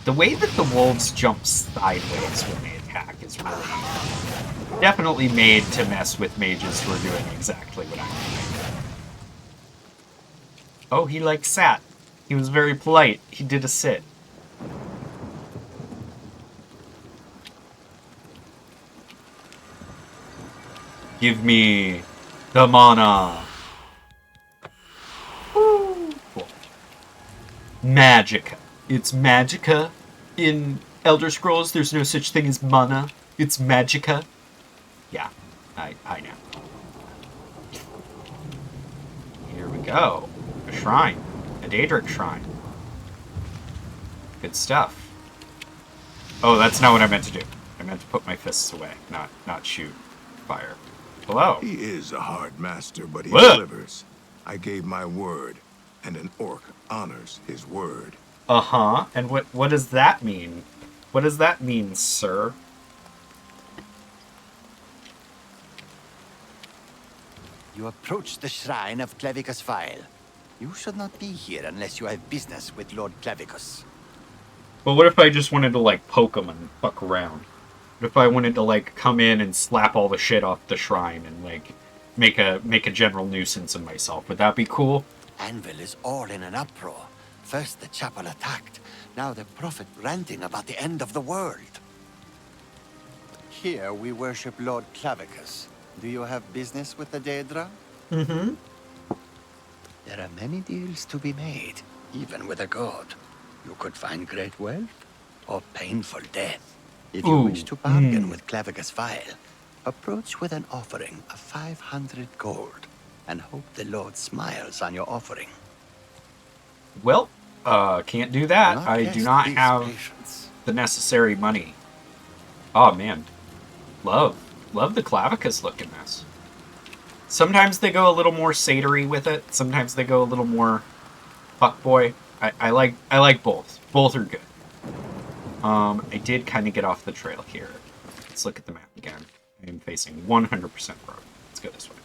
The way that the wolves jump sideways when they attack is really definitely made to mess with mages who are doing exactly what I'm doing. Oh, he like sat. He was very polite. He did a sit. Give me the mana. Woo. Cool. Magica. It's Magica. In Elder Scrolls, there's no such thing as mana. It's Magica. Yeah, I know. Here we go. A shrine. A Daedric shrine. Good stuff. Oh, that's not what I meant to do. I meant to put my fists away, not shoot fire. Hello. He is a hard master, but he delivers. I gave my word, and an orc honors his word. Uh-huh. And what does that mean? What does that mean, sir? You approach the shrine of Clavicus Vile. You should not be here unless you have business with Lord Clavicus. But what if I just wanted to, like, poke him and fuck around? What if I wanted to, like, come in and slap all the shit off the shrine and, like, make a general nuisance of myself? Would that be cool? Anvil is all in an uproar. First the chapel attacked, now the prophet ranting about the end of the world. Here we worship Lord Clavicus. Do you have business with the Daedra? Mm-hmm. There are many deals to be made, even with a god. You could find great wealth or painful death. If you wish to bargain with Clavicus Vile, approach with an offering of 500 gold and hope the Lord smiles on your offering. Well, can't do that. Not I do not have the necessary money. Oh, man. Love the Clavicus look in this. Sometimes they go a little more satyry with it. Sometimes they go a little more fuckboy. I like both. Both are good. I did kind of get off the trail here. Let's look at the map again. I am facing 100% road. Let's go this way.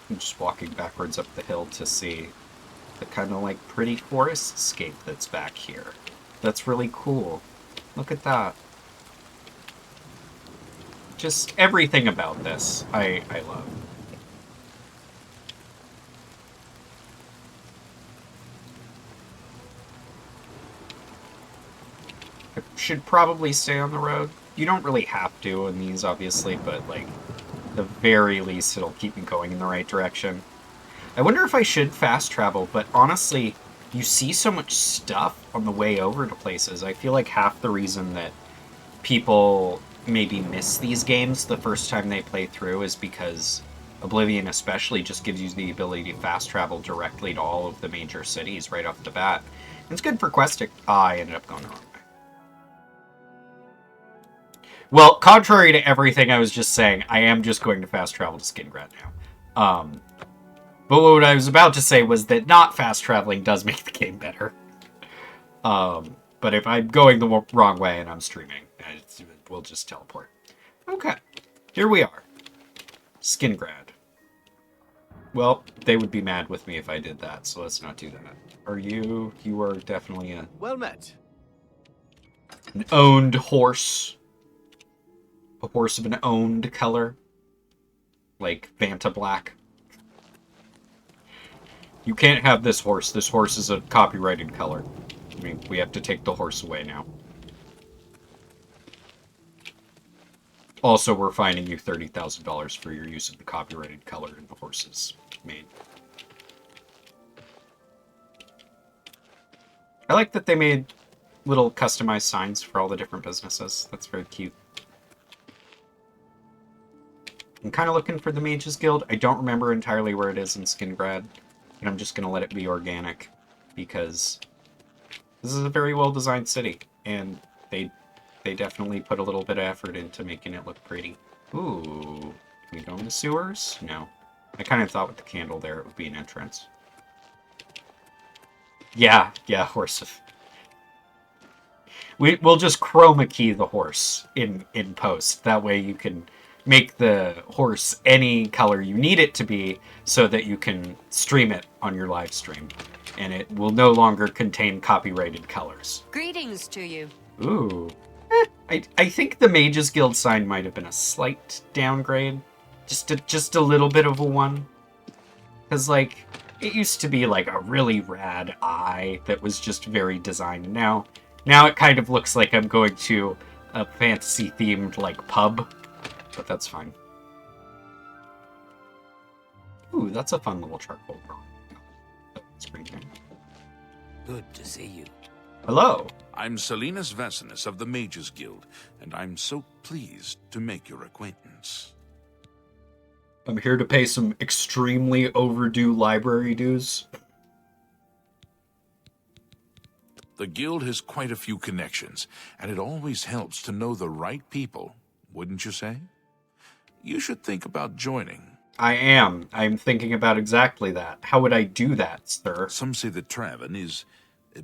I'm just walking backwards up the hill to see the kind of like pretty forest scape that's back here. That's really cool. Look at that. Just everything about this I love. I should probably stay on the road. You don't really have to in these, obviously, but like, at the very least, it'll keep me going in the right direction. I wonder if I should fast travel, but honestly, you see so much stuff on the way over to places. I feel like half the reason that people maybe miss these games the first time they play through is because Oblivion especially just gives you the ability to fast travel directly to all of the major cities right off the bat. It's good for questing. I ended up going the wrong way. Well, contrary to everything I was just saying, I am just going to fast travel to Skingrad now. But what I was about to say was that not fast traveling does make the game better. But if I'm going the wrong way and I'm streaming, we'll just teleport. Okay, here we are. Skingrad. Well, they would be mad with me if I did that, so let's not do that. Are you? You are definitely a... Well met. An owned horse. A horse of an owned color. Like Vanta Black. You can't have this horse. This horse is a copyrighted color. I mean, we have to take the horse away now. Also, we're fining you $30,000 for your use of the copyrighted color in the horse's mane. I like that they made little customized signs for all the different businesses. That's very cute. I'm kind of looking for the Mages Guild. I don't remember entirely where it is in Skingrad, but I'm just going to let it be organic because this is a very well-designed city, and they definitely put a little bit of effort into making it look pretty. Ooh, can we go in the sewers? No. I kind of thought with the candle there it would be an entrance. Yeah, horse. We'll just chroma key the horse in post. That way you can make the horse any color you need it to be so that you can stream it on your live stream. And it will no longer contain copyrighted colors. Greetings to you. Ooh. I think the Mages Guild sign might have been a slight downgrade. Just a little bit of a one. Because, like, it used to be, like, a really rad eye that was just very designed. Now it kind of looks like I'm going to a fantasy-themed, like, pub. But that's fine. Ooh, that's a fun little charcoal drawing. Springtime. Good to see you. Hello. I'm Salinas Vesinus of the Mages Guild, and I'm so pleased to make your acquaintance. I'm here to pay some extremely overdue library dues. The guild has quite a few connections, and it always helps to know the right people, wouldn't you say? You should think about joining. I am. I'm thinking about exactly that. How would I do that, sir? Some say that Traven is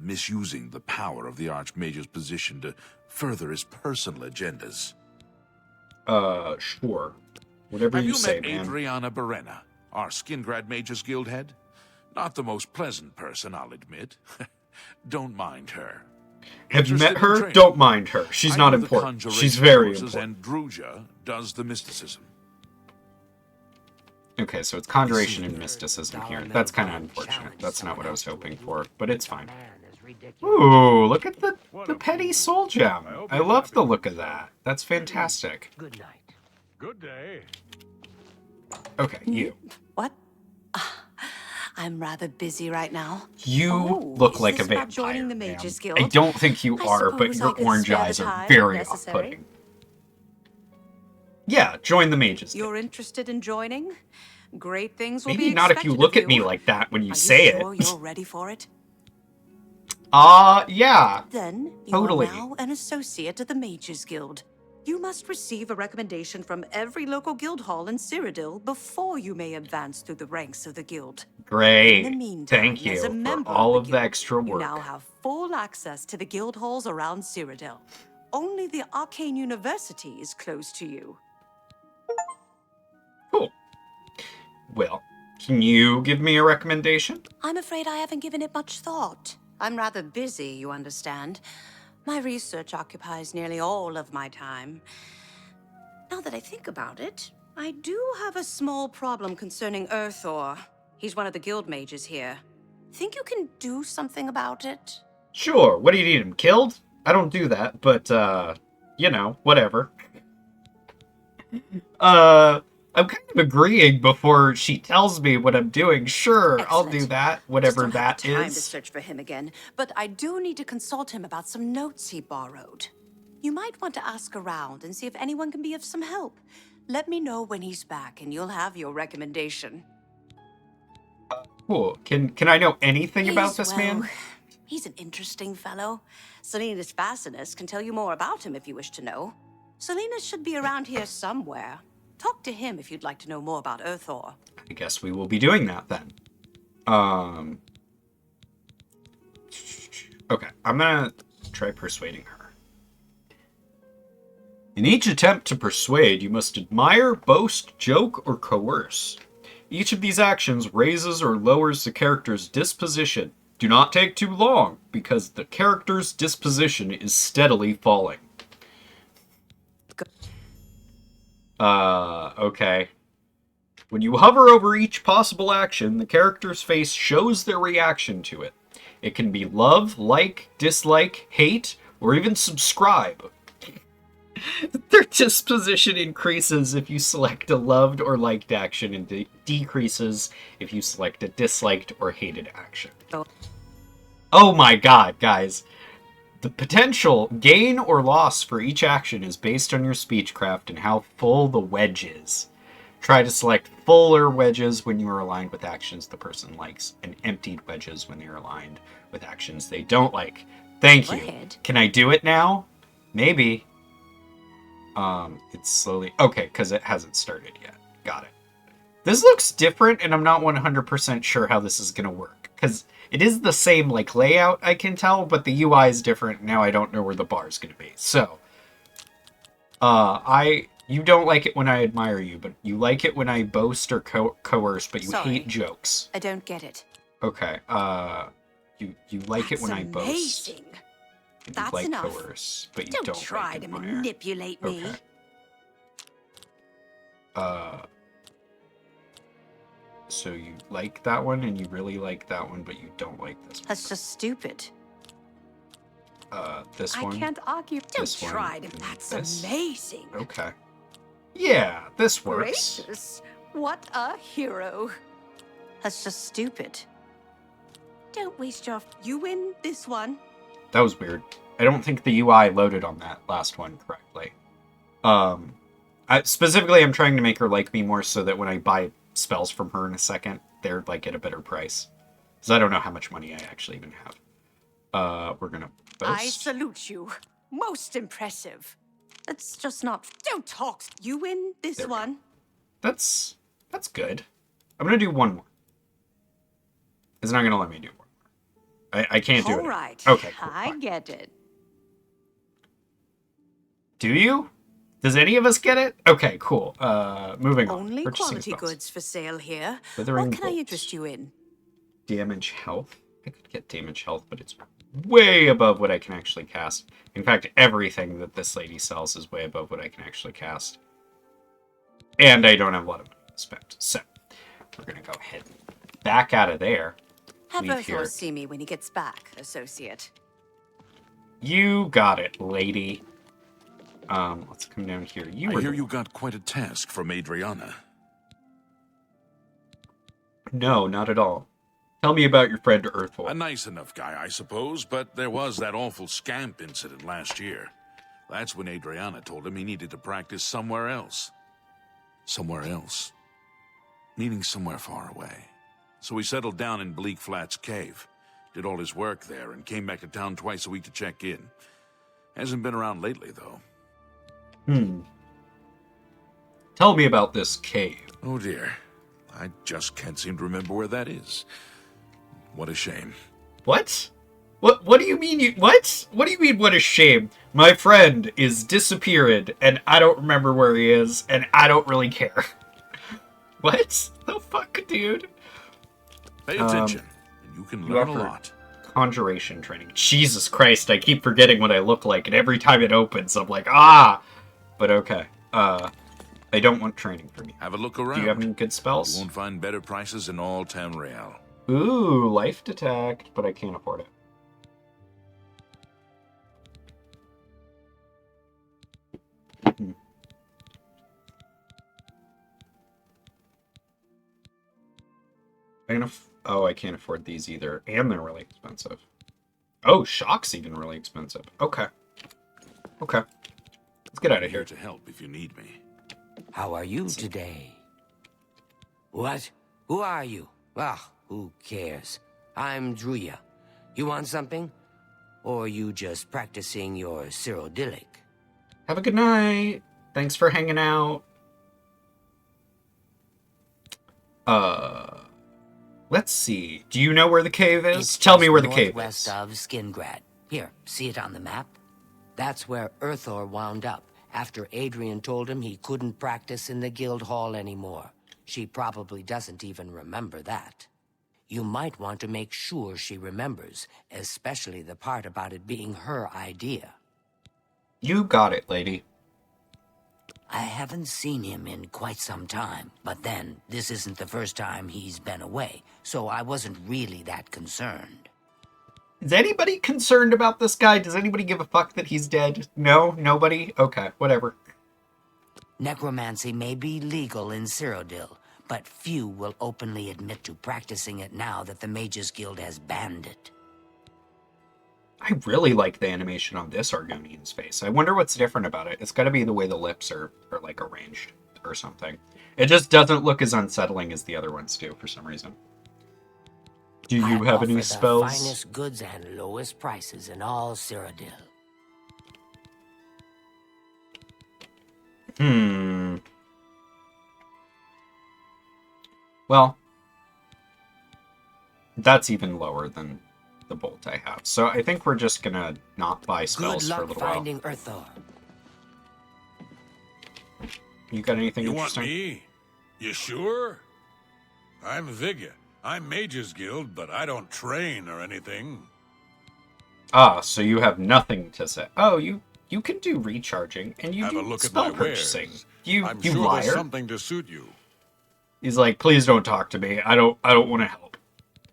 misusing the power of the Archmage's position to further his personal agendas. Sure. Whatever you say, man. Have you met Adriana Barena, our Skingrad Mages Guild head? Not the most pleasant person, I'll admit. Don't mind her. Have you met her? Don't mind her. She's not important. She's very important. And Druja does the mysticism. Okay, so it's conjuration and mysticism here. That's kind of unfortunate. That's not what I was hoping for, but it's fine. Ooh, look at the petty soul gem. I love the look of that. That's fantastic. Good night. Good day. Okay, you. What? I'm rather busy right now. You look like a vampire. Joining the Mages Guild? I don't think you are, but your orange eyes are very off-putting. Yeah, join the Mages Guild. You're interested in joining? Great things will be Maybe not if you look at me like that when you say it. Are you sure you're ready for it? Yeah. Then totally. You are now an associate of the Mages Guild. You must receive a recommendation from every local guild hall in Cyrodiil before you may advance through the ranks of the guild. Great. In the meantime, thank you for all of the extra work. You now have full access to the guild halls around Cyrodiil. Only the Arcane University is close to you. Cool. Well, can you give me a recommendation? I'm afraid I haven't given it much thought. I'm rather busy, you understand. My research occupies nearly all of my time. Now that I think about it, I do have a small problem concerning Earthor. He's one of the guild mages here. Think you can do something about it? Sure. What do you need him killed? I don't do that, but, you know, whatever. I'm kind of agreeing before she tells me what I'm doing. Sure, excellent. I'll do that, whatever that is. I don't have time to search for him again, but I do need to consult him about some notes he borrowed. You might want to ask around and see if anyone can be of some help. Let me know when he's back, and you'll have your recommendation. Cool. Can I know anything about this man? He's an interesting fellow. Salinas Vesinus can tell you more about him if you wish to know. Salinas should be around here somewhere. Talk to him if you'd like to know more about Earthor. I guess we will be doing that then. Okay, I'm gonna try persuading her. In each attempt to persuade, you must admire, boast, joke, or coerce. Each of these actions raises or lowers the character's disposition. Do not take too long, because the character's disposition is steadily falling. Okay. When you hover over each possible action, the character's face shows their reaction to it. It can be love, like, dislike, hate, or even subscribe. Their disposition increases if you select a loved or liked action and decreases if you select a disliked or hated action. Oh my god, guys. The potential gain or loss for each action is based on your speechcraft and how full the wedge is. Try to select fuller wedges when you are aligned with actions the person likes, and emptied wedges when they are aligned with actions they don't like. Thank you. Can I do it now? Maybe. It's slowly... Okay, because it hasn't started yet. Got it. This looks different, and I'm not 100% sure how this is going to work. Because it is the same, like, layout, I can tell, but the UI is different. Now I don't know where the bar is going to be. So, you don't like it when I admire you, but you like it when I boast or coerce, but you hate jokes. I don't get it. Okay, you like it when I boast. Amazing. And That's you like enough. coerce, but you Don't don't try like to admire. manipulate me. Okay. So you like that one, and you really like that one, but you don't like this one. That's just stupid. This one. I can't argue. Don't this one, try to. and That's this. amazing. Okay. Yeah, this works. Gracious. What a hero. That's just stupid. Don't waste your... You win this one. That was weird. I don't think the UI loaded on that last one correctly. Specifically, I'm trying to make her like me more so that when I buy spells from her in a second, they're like at a better price. Because I don't know how much money I actually even have. We're gonna boast. I salute you. Most impressive. That's just not... Don't talk. You win this one. That's good. I'm gonna do one more. It's not gonna let me do one more. I can't do it. All right. Okay, cool, I get it. Do you? Does any of us get it? Okay, cool. Moving on. Only Purchasing quality spells. goods for sale here. Withering What can I bolts. interest you in? Damage health. I could get damage health, but it's way above what I can actually cast. In fact, everything that this lady sells is way above what I can actually cast. And I don't have a lot of money to spend. So, we're going to go ahead and back out of there. Have Leave here. Earthor see me when he gets back, associate. You got it, lady. Let's come down here. I hear you got quite a task from Adriana. No, not at all. Tell me about your friend Earthor. A nice enough guy, I suppose, but there was that awful scamp incident last year. That's when Adriana told him he needed to practice somewhere else. Somewhere else. Meaning somewhere far away. So he settled down in Bleak Flats Cave, did all his work there, and came back to town twice a week to check in. Hasn't been around lately, though. Tell me about this cave. Oh dear. I just can't seem to remember where that is. What a shame. What? What do you mean what? What do you mean what a shame? My friend is disappeared, and I don't remember where he is, and I don't really care. What? The fuck, dude? Pay attention, and you can learn a lot. Conjuration training. Jesus Christ, I keep forgetting what I look like, and every time it opens, I'm like, ah! But okay. I don't want training from you. Have a look around. Do you have any good spells? You won't find better prices in all Tamriel. Ooh, life detect, but I can't afford it. I can't afford these either, and they're really expensive. Oh, Shock's even really expensive. Okay. Okay. Let's get out of here. Here to help if you need me. How are you today? What? Who are you? Ah, who cares? I'm Druya. You want something? Or you just practicing your Cyrodiilic? Have a good night. Thanks for hanging out. Let's see. Do you know where the cave is? Tell me where the cave is. Northwest of Skingrad. Here, see it on the map? That's where Earthor wound up after Adrian told him he couldn't practice in the guild hall anymore. She probably doesn't even remember that. You might want to make sure she remembers, especially the part about it being her idea. You got it, lady. I haven't seen him in quite some time, but then, this isn't the first time he's been away, so I wasn't really that concerned. Is anybody concerned about this guy? Does anybody give a fuck that he's dead? No? Nobody? Okay, whatever. Necromancy may be legal in Cyrodiil, but few will openly admit to practicing it now that the Mages Guild has banned it. I really like the animation on this Argonian's face. I wonder what's different about it. It's gotta be the way the lips are like arranged or something. It just doesn't look as unsettling as the other ones do for some reason. Do you have any spells? The finest goods and lowest prices in all Cyrodiil. Well, that's even lower than the bolt I have. So I think we're just gonna not buy spells for a little while. Finding Earthor. You got anything you interesting? Want me? You sure? I'm Vigga. I'm Mages Guild, but I don't train or anything. Ah, so you have nothing to say. Oh, you can do recharging, and you have do a look spell at my purchasing. Wares. I'm sure liar. there's something to suit you. He's like, please don't talk to me. I don't want to help.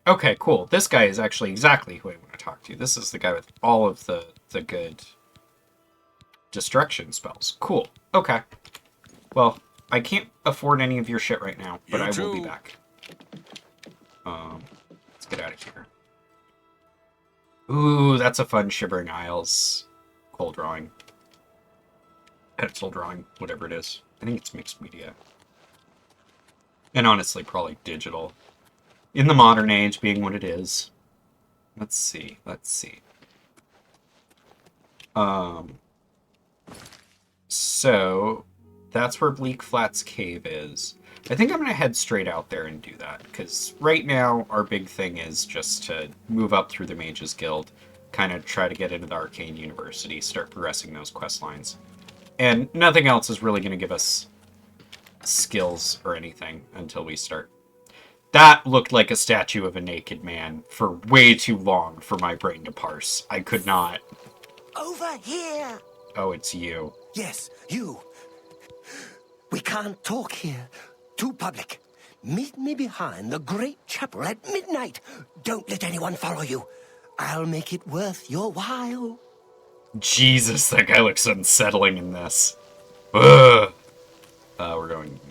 Okay, cool. This guy is actually exactly who I want to talk to. This is the guy with all of the good destruction spells. Cool. Okay. Well, I can't afford any of your shit right now, but I will be back. Let's get out of here. Ooh, that's a fun Shivering Isles coal drawing. Pencil drawing, whatever it is. I think it's mixed media. And honestly, probably digital. In the modern age being what it is. Let's see. So, that's where Bleak Flats Cave is. I think I'm going to head straight out there and do that, because right now our big thing is just to move up through the Mages Guild, kind of try to get into the Arcane University, start progressing those quest lines. And nothing else is really going to give us skills or anything until we start. That looked like a statue of a naked man for way too long for my brain to parse. I could not. Over here! Oh, it's you. Yes, you. We can't talk here. Too public. Meet me behind the great chapel at midnight. Don't let anyone follow you. I'll make it worth your while. Jesus, that guy looks unsettling in this. Ugh. We're going...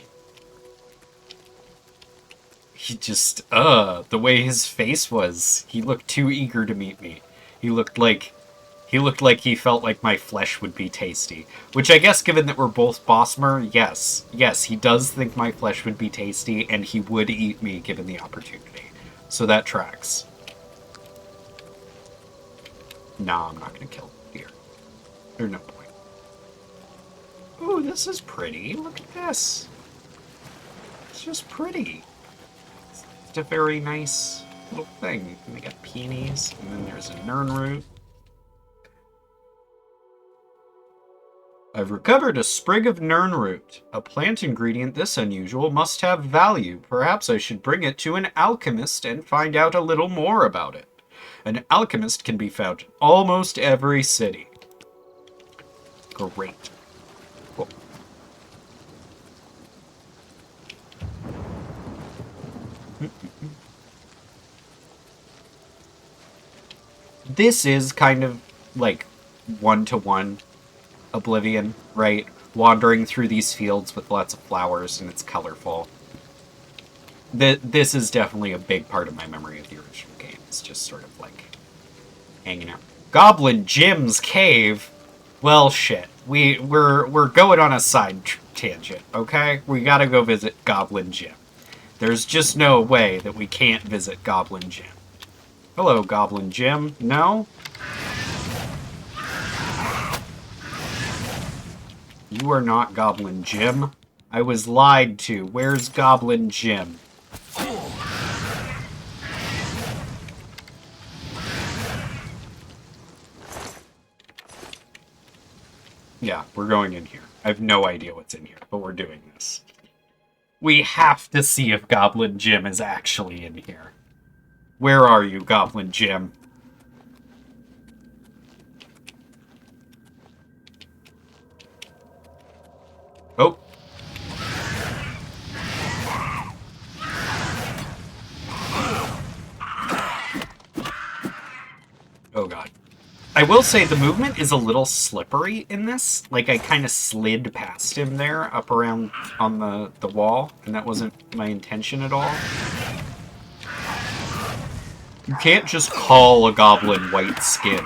He just, the way his face was, he looked too eager to meet me. He looked like he felt like my flesh would be tasty. Which I guess, given that we're both Bosmer, yes, he does think my flesh would be tasty, and he would eat me given the opportunity. So that tracks. Nah, I'm not gonna kill deer. There's no point. Ooh, this is pretty. Look at this. It's just pretty. It's a very nice little thing. And they got peonies, and then there's a Nernroot. I've recovered a sprig of Nernroot. A plant ingredient this unusual must have value. Perhaps I should bring it to an alchemist and find out a little more about it. An alchemist can be found in almost every city. Great. Cool. This is kind of like one-to-one Oblivion, right? Wandering through these fields with lots of flowers, and it's colorful. This is definitely a big part of my memory of the original game. It's just sort of like hanging out. Goblin Jim's Cave. Well, shit. We're going on a side tangent, okay? We gotta go visit Goblin Jim. There's just no way that we can't visit Goblin Jim. Hello, Goblin Jim. No? You are not Goblin Jim. I was lied to. Where's Goblin Jim? Yeah, we're going in here. I have no idea what's in here, but we're doing this. We have to see if Goblin Jim is actually in here. Where are you, Goblin Jim? Oh. Oh god. I will say the movement is a little slippery in this. Like, I kind of slid past him there, up around on the wall, and that wasn't my intention at all. You can't just call a goblin white-skinned.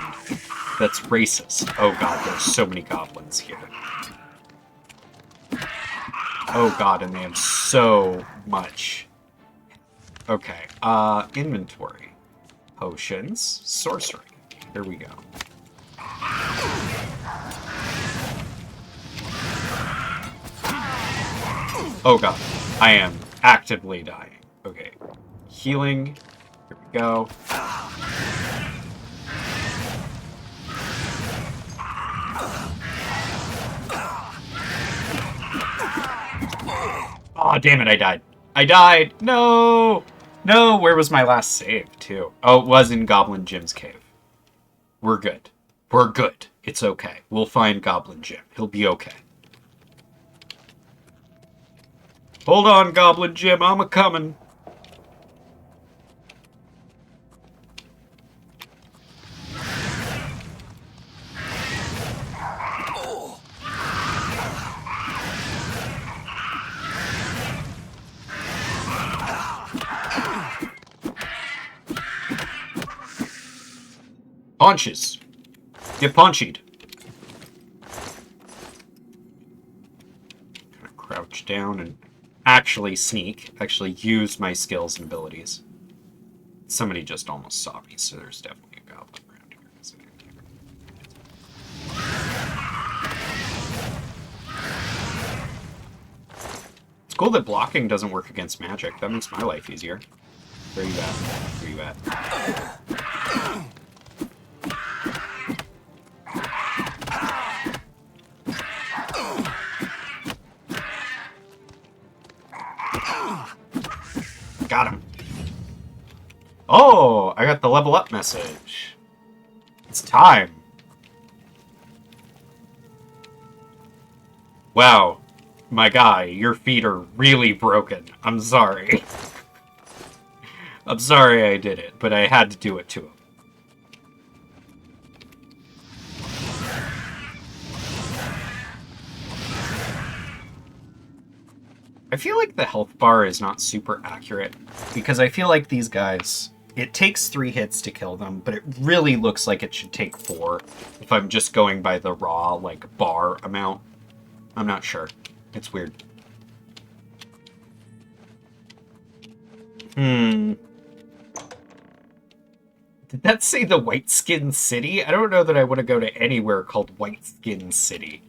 That's racist. Oh god, there's so many goblins here. Oh god, and they have so much. Okay, inventory. Potions. Sorcery. Here we go. Oh god, I am actively dying. Okay, healing. Here we go. Oh, damn it, I died. I died! No! No, where was my last save, too? Oh, it was in Goblin Jim's cave. We're good. We're good. It's okay. We'll find Goblin Jim. He'll be okay. Hold on, Goblin Jim. I'm a-coming. Punches. Get punchied. Kind of crouch down and actually sneak. Actually use my skills and abilities. Somebody just almost saw me, so there's definitely a goblin around here. It's cool that blocking doesn't work against magic. That makes my life easier. Where are you at? Where are you at? Got him. Oh, I got the level up message. It's time. Wow, my guy, your feet are really broken. I'm sorry. I'm sorry I did it, but I had to do it to him. I feel like the health bar is not super accurate, because I feel like these guys, it takes 3 hits to kill them, but it really looks like it should take 4 if I'm just going by the raw, like, bar amount. I'm not sure. It's weird. Did that say the White Skin City? I don't know that I want to go to anywhere called White Skin City.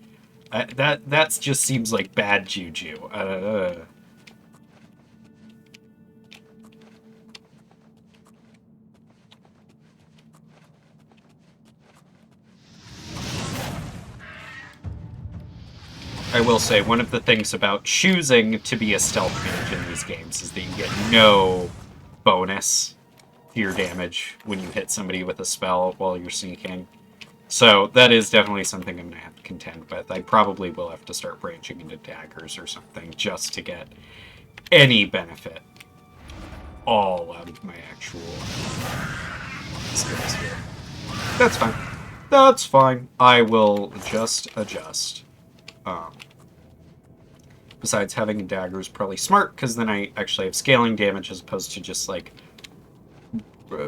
That just seems like bad juju. I will say, one of the things about choosing to be a stealth mage in these games is that you get no bonus to your damage when you hit somebody with a spell while you're sneaking. So that is definitely something I'm going to have to contend with. I probably will have to start branching into daggers or something just to get any benefit all out of my actual skills here. That's fine. That's fine. I will just adjust. Besides, having a dagger is probably smart, because then I actually have scaling damage as opposed to just, like,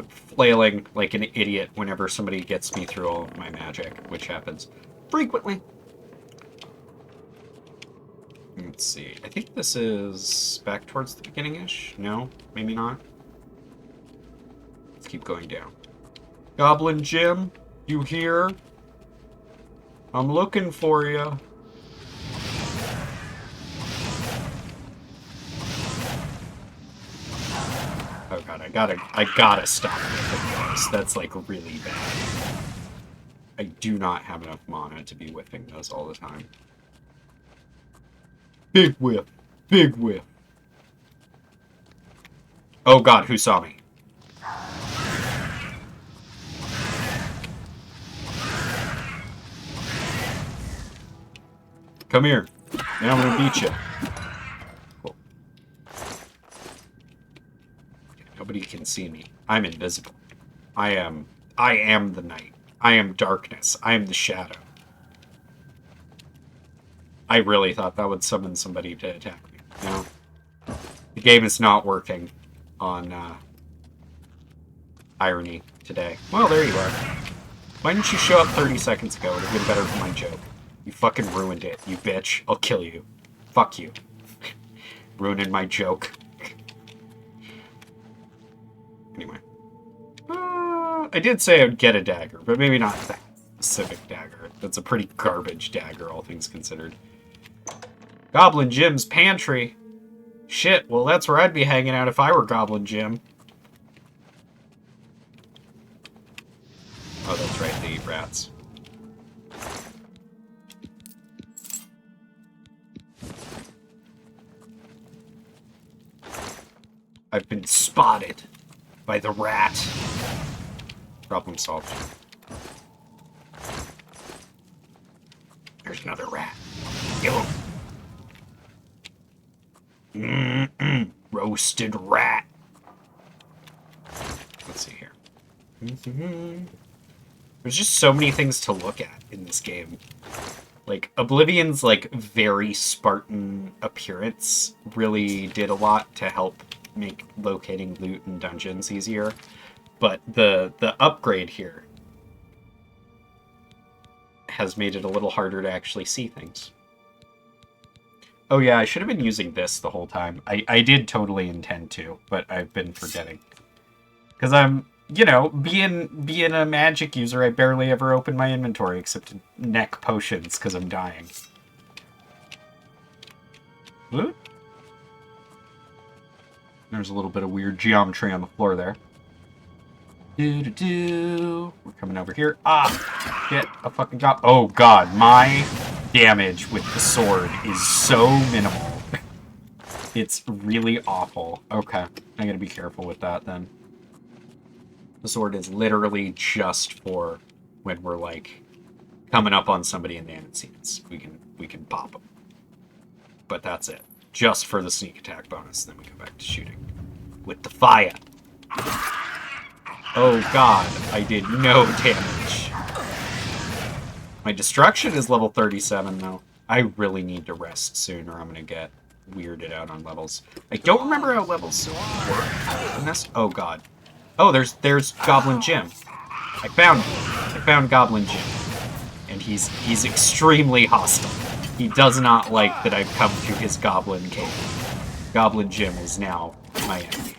flailing like an idiot whenever somebody gets me through all of my magic, which happens frequently. Let's see. I think this is back towards the beginning-ish. No, maybe not. Let's keep going down. Goblin Jim, you here? I'm looking for you. I gotta stop whiffing those. That's like really bad. I do not have enough mana to be whiffing those all the time. Big whiff. Big whiff. Oh god, who saw me? Come here. Now I'm gonna beat you. Cool. Okay, nobody can see me. I'm invisible. I am the night. I am darkness. I am the shadow. I really thought that would summon somebody to attack me. No. The game is not working on irony today. Well, there you are. Why didn't you show up 30 seconds ago? It would have been better for my joke. You fucking ruined it, you bitch. I'll kill you. Fuck you. Ruining my joke. Anyway. I did say I would get a dagger, but maybe not that specific dagger. That's a pretty garbage dagger, all things considered. Goblin Jim's pantry. Shit, well that's where I'd be hanging out if I were Goblin Jim. Oh, that's right, they eat rats. I've been spotted by the rat. Problem solved. There's another rat. Kill him. Roasted rat. Let's see here. There's just so many things to look at in this game. Like, Oblivion's, like, very Spartan appearance really did a lot to help make locating loot and dungeons easier. But the upgrade here has made it a little harder to actually see things. Oh yeah, I should have been using this the whole time. I did totally intend to, but I've been forgetting. Because I'm, you know, being a magic user, I barely ever open my inventory except to neck potions because I'm dying. Whoop. There's a little bit of weird geometry on the floor there. We're coming over here. Ah! Get a fucking job. Oh god, my damage with the sword is so minimal. It's really awful. Okay, I gotta be careful with that then. The sword is literally just for when we're like coming up on somebody and they haven't seen us. We can pop them. But that's it. Just for the sneak attack bonus, then we go back to shooting with the fire. Oh god, I did no damage. My destruction is level 37 though. I really need to rest soon or I'm gonna get weirded out on levels. I don't remember how levels work in this. Oh god. Oh, there's Goblin Jim. I found Goblin Jim. And he's extremely hostile. He does not like that I've come to his goblin cave. Goblin Jim is now my enemy.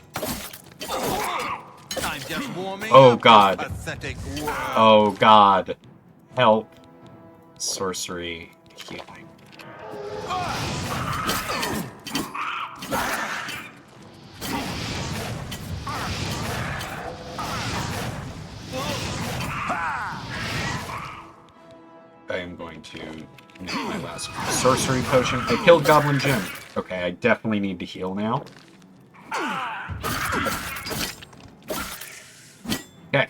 I'm just warming Oh up god. this pathetic world. Oh god. Help. Sorcery healing. I am going to make my last sorcery potion. I killed Goblin Jim. Okay, I definitely need to heal now. Okay,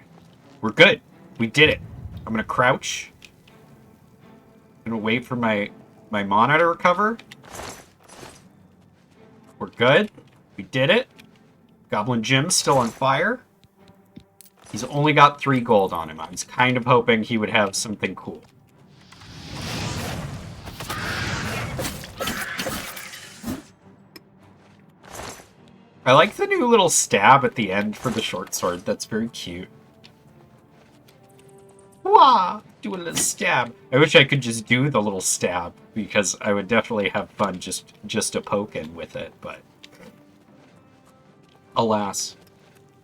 we're good. We did it. I'm gonna crouch. I'm gonna wait for my mana to recover. We're good. We did it. Goblin Jim's still on fire. He's only got 3 gold on him. I was kind of hoping he would have something cool. I like the new little stab at the end for the short sword. That's very cute. Wah! Do a little stab. I wish I could just do the little stab, because I would definitely have fun just a poking with it, but alas.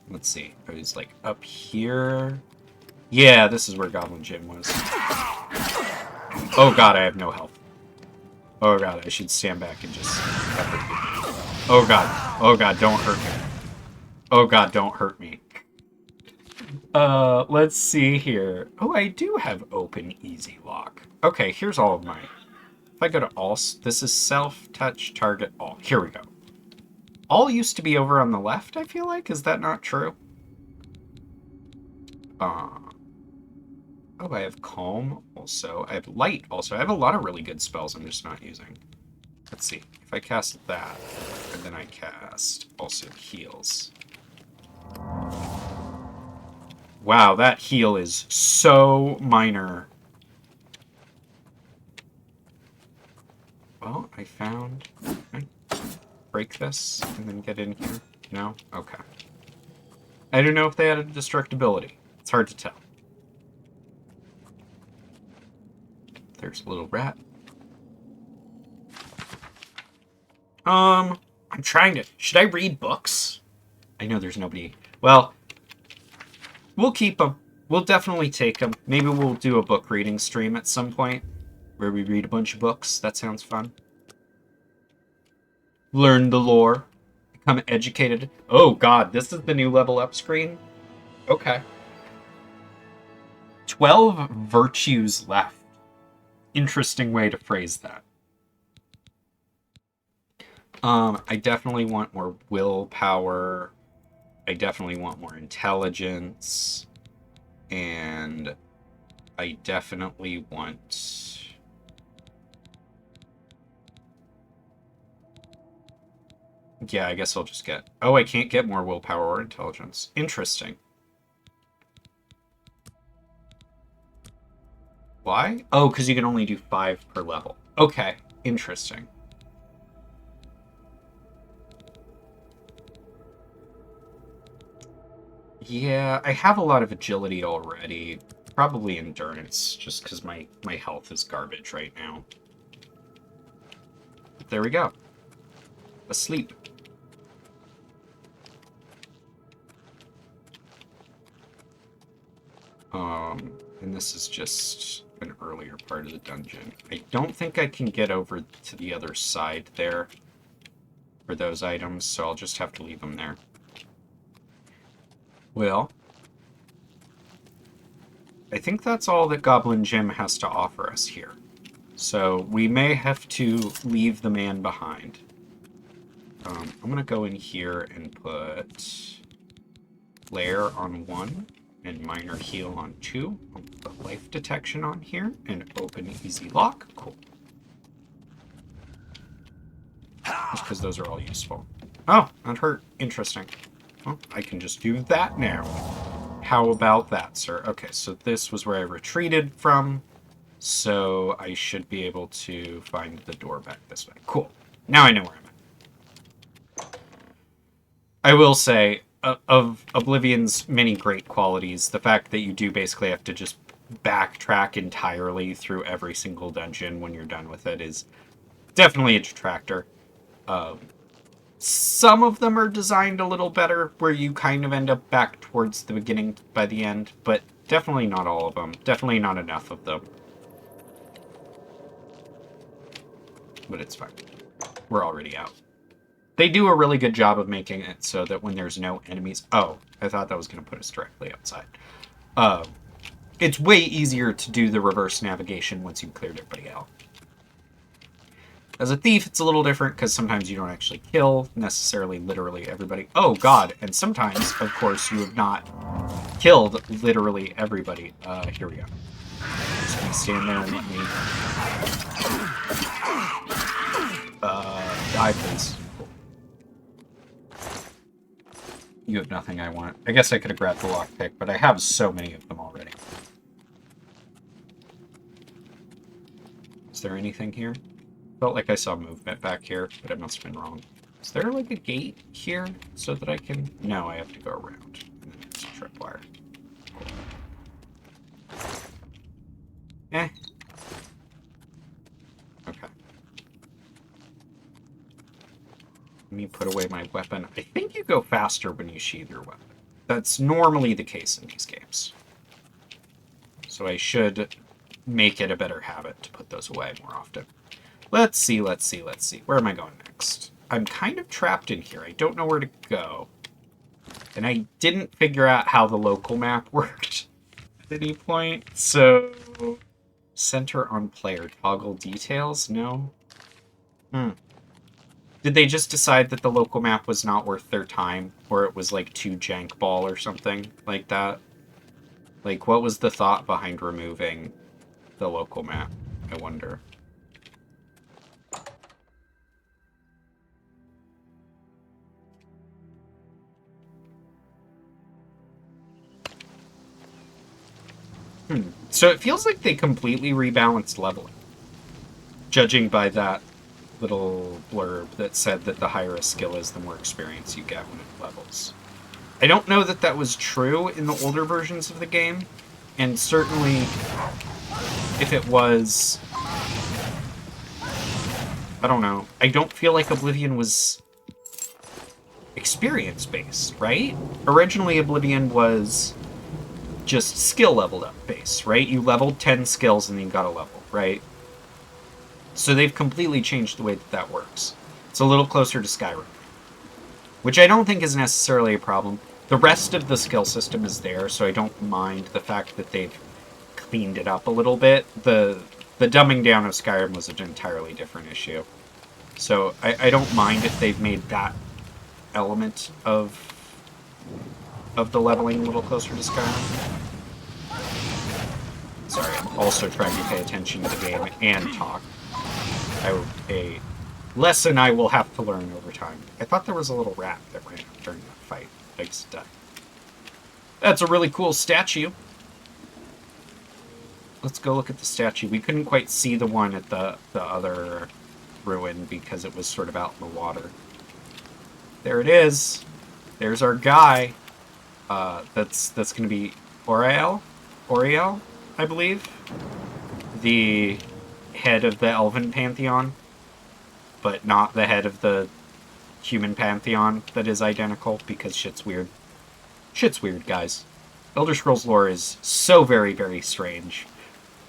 Let's see. I was like up here. Yeah, this is where Goblin Jim was. Oh god, I have no health. Oh god, I should stand back and just... Oh god, don't hurt me. Oh god, don't hurt me. Let's see here. Oh, I do have open easy lock. Okay, here's all of mine. If I go to all, this is self, touch, target, all. Here we go. All used to be over on the left, I feel like. Is that not true? Oh, I have calm also. I have light also. I have a lot of really good spells I'm just not using. Let's see. If I cast that, and then I cast also heals. Wow, that heal is so minor. Well, I found... Can I break this and then get in here? No? Okay. I don't know if they added destructibility. It's hard to tell. There's a little rat. I'm trying to... Should I read books? I know there's nobody... Well, we'll keep them. We'll definitely take them. Maybe we'll do a book reading stream at some point where we read a bunch of books. That sounds fun. Learn the lore. Become educated. Oh god, this is the new level up screen? Okay. 12 virtues left. Interesting way to phrase that. I definitely want more willpower. I definitely want more intelligence. And I definitely want... Yeah, I guess I'll just get... Oh, I can't get more willpower or intelligence. Interesting. Why? Oh, because you can only do 5 per level. Okay, interesting. Yeah, I have a lot of agility already. Probably endurance, just because my health is garbage right now. But there we go. Asleep. And this is just an earlier part of the dungeon. I don't think I can get over to the other side there for those items, so I'll just have to leave them there. Well, I think that's all that Goblin Gym has to offer us here. So we may have to leave the man behind. I'm going to go in here and put Lair on 1 and Minor Heal on 2. I'll put Life Detection on here and Open Easy Lock. Cool. Just because those are all useful. Oh, that hurt. Interesting. Well, I can just do that now. How about that, sir? Okay, so this was where I retreated from, so I should be able to find the door back this way. Cool. Now I know where I'm at. I will say, of Oblivion's many great qualities, the fact that you do basically have to just backtrack entirely through every single dungeon when you're done with it is definitely a detractor. Some of them are designed a little better, where you kind of end up back towards the beginning by the end, but definitely not all of them. Definitely not enough of them. But it's fine. We're already out. They do a really good job of making it so that when there's no enemies... Oh, I thought that was going to put us directly outside. It's way easier to do the reverse navigation once you've cleared everybody out. As a thief, it's a little different because sometimes you don't actually kill necessarily literally everybody. Oh, God. And sometimes, of course, you have not killed literally everybody. Here we go. Just gonna stand there and let me... die, please. You have nothing I want. I guess I could have grabbed the lockpick, but I have so many of them already. Is there anything here? Felt like I saw movement back here, but it must have been wrong. Is there like a gate here so that I can... No, I have to go around. And then it's a tripwire. Cool. Eh. Okay. Let me put away my weapon. I think you go faster when you sheathe your weapon. That's normally the case in these games. So I should make it a better habit to put those away more often. Let's see, let's see, let's see. Where am I going next? I'm kind of trapped in here. I don't know where to go. And I didn't figure out how the local map worked at any point, so... Center on player. Toggle details? No? Did they just decide that the local map was not worth their time? Or it was like too jank ball or something like that? Like, what was the thought behind removing the local map, I wonder? So it feels like they completely rebalanced leveling. Judging by that little blurb that said that the higher a skill is, the more experience you get when it levels. I don't know that that was true in the older versions of the game, and certainly if it was... I don't know. I don't feel like Oblivion was experience-based, right? Originally, Oblivion was just skill leveled up base, right? You leveled 10 skills and then you got a level, right? So they've completely changed the way that that works. It's a little closer to Skyrim, which I don't think is necessarily a problem. The rest of the skill system is there, so I don't mind the fact that they've cleaned it up a little bit. The dumbing down of Skyrim was an entirely different issue. So I don't mind if they've made that element of the leveling a little closer to Skyrim. Sorry, I'm also trying to pay attention to the game and talk. A lesson I will have to learn over time. I thought there was a little rat that ran out during that fight. I just died. That's a really cool statue. Let's go look at the statue. We couldn't quite see the one at the other ruin because it was sort of out in the water. There it is. There's our guy. That's going to be Oriel, I believe. The head of the Elven Pantheon, but not the head of the human Pantheon that is identical, because shit's weird. Shit's weird, guys. Elder Scrolls lore is so very, very strange.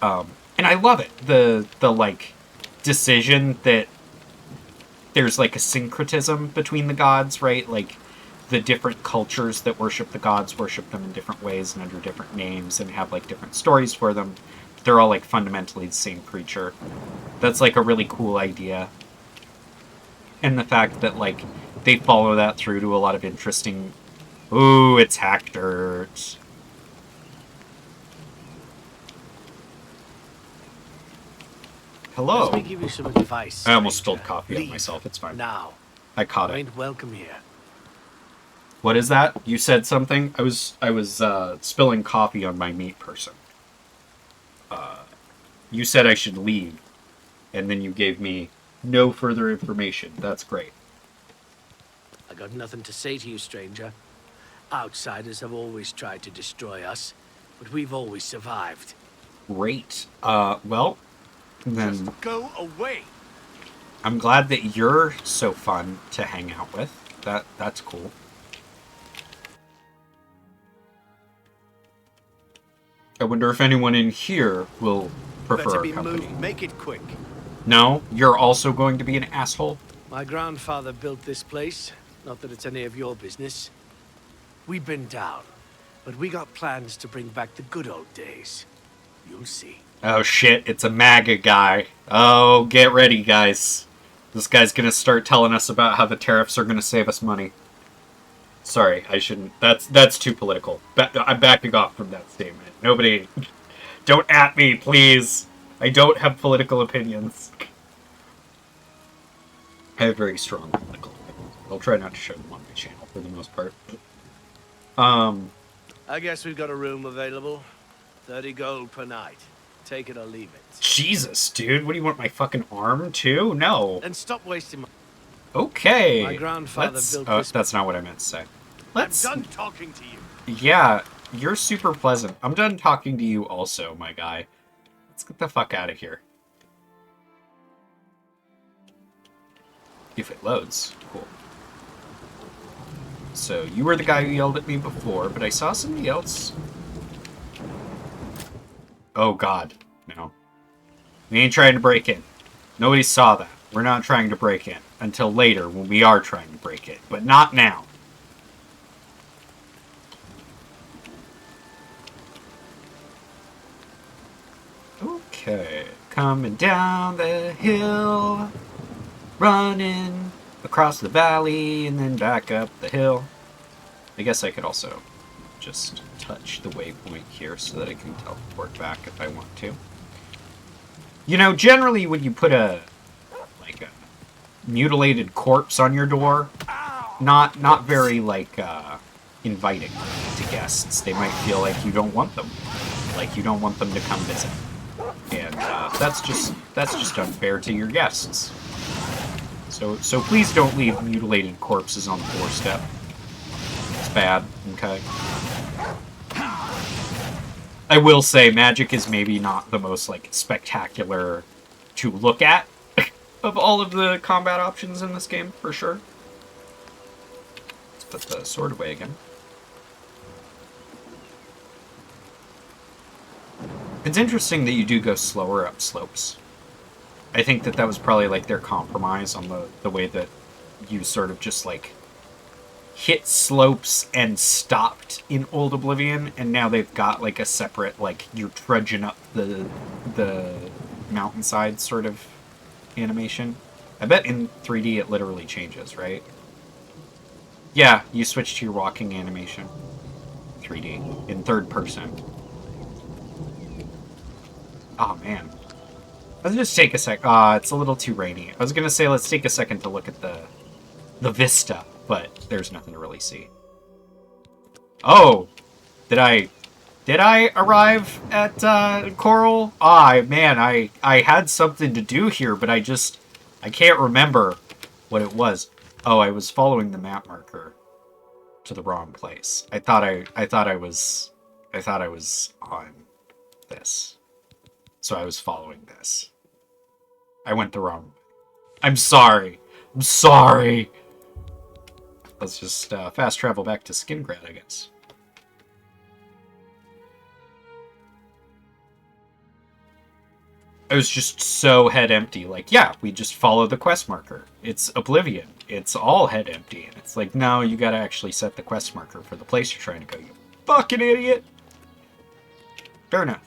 And I love it. The like, decision that there's, like, a syncretism between the gods, right? Like, the different cultures that worship the gods worship them in different ways and under different names and have, like, different stories for them. They're all, like, fundamentally the same creature. That's, like, a really cool idea. And the fact that, like, they follow that through to a lot of interesting... Ooh, it's hack dirt. Hello. Let me give you some advice. I almost spilled coffee on myself. It's fine. Now. I caught You it. ain't welcome here. What is that? You said something? I was spilling coffee on my meat person. You said I should leave, and then you gave me no further information. That's great. I got nothing to say to you, stranger. Outsiders have always tried to destroy us, but we've always survived. Great. Well, then... Just go away! I'm glad that you're so fun to hang out with. That's cool. I wonder if anyone in here will prefer Better our be company. moved. Make it quick. No? You're also going to be an asshole? My grandfather built this place. Not that it's any of your business. We've been down, but we got plans to bring back the good old days. You'll see. Oh shit, it's a MAGA guy. Oh, get ready, guys. This guy's gonna start telling us about how the tariffs are gonna save us money. Sorry, I shouldn't. That's too political. I'm backing off from that statement. Nobody... Don't at me, please. I don't have political opinions. I have very strong political opinions. I'll try not to show them on my channel for the most part. I guess we've got a room available. 30 gold per night. Take it or leave it. Jesus, dude. What do you want, my fucking arm, too? No. And stop wasting my... Okay. My grandfather built this... That's not what I meant to say. I'm done talking to you. Yeah, you're super pleasant. I'm done talking to you also, my guy. Let's get the fuck out of here. If it loads. Cool. So, you were the guy who yelled at me before, but I saw somebody else. Oh, God. No. We ain't trying to break in. Nobody saw that. We're not trying to break in. Until later, when we are trying to break in. But not now. Okay, coming down the hill, running across the valley, and then back up the hill. I guess I could also just touch the waypoint here so that I can teleport back if I want to. You know, generally when you put a mutilated corpse on your door, not very inviting to guests. They might feel like you don't want them, like you don't want them to come visit, and that's just unfair to your guests. So please don't leave mutilated corpses on the doorstep. It's bad, okay? I will say magic is maybe not the most spectacular to look at of all of the combat options in this game, for sure. Let's put the sword away again. It's interesting that you do go slower up slopes. I think that was probably their compromise on the way that you sort of just hit slopes and stopped in Old Oblivion, and now they've got a separate you're trudging up the mountainside sort of animation. I bet in 3D it literally changes, right? Yeah, you switch to your walking animation. 3D. In third person. Oh, man. Let's just take a sec. It's a little too rainy. I was gonna say let's take a second to look at the vista, but there's nothing to really see. Oh! Did I arrive at Coral? Man, I had something to do here, but I can't remember what it was. Oh, I was following the map marker to the wrong place. I thought I was on this. So I was following this. I went the wrong way. I'm sorry. I'm sorry. Let's just fast travel back to Skingrad, I guess. I was just so head empty. Yeah, we just follow the quest marker. It's Oblivion. It's all head empty. And it's no, you gotta actually set the quest marker for the place you're trying to go, you fucking idiot. Fair enough.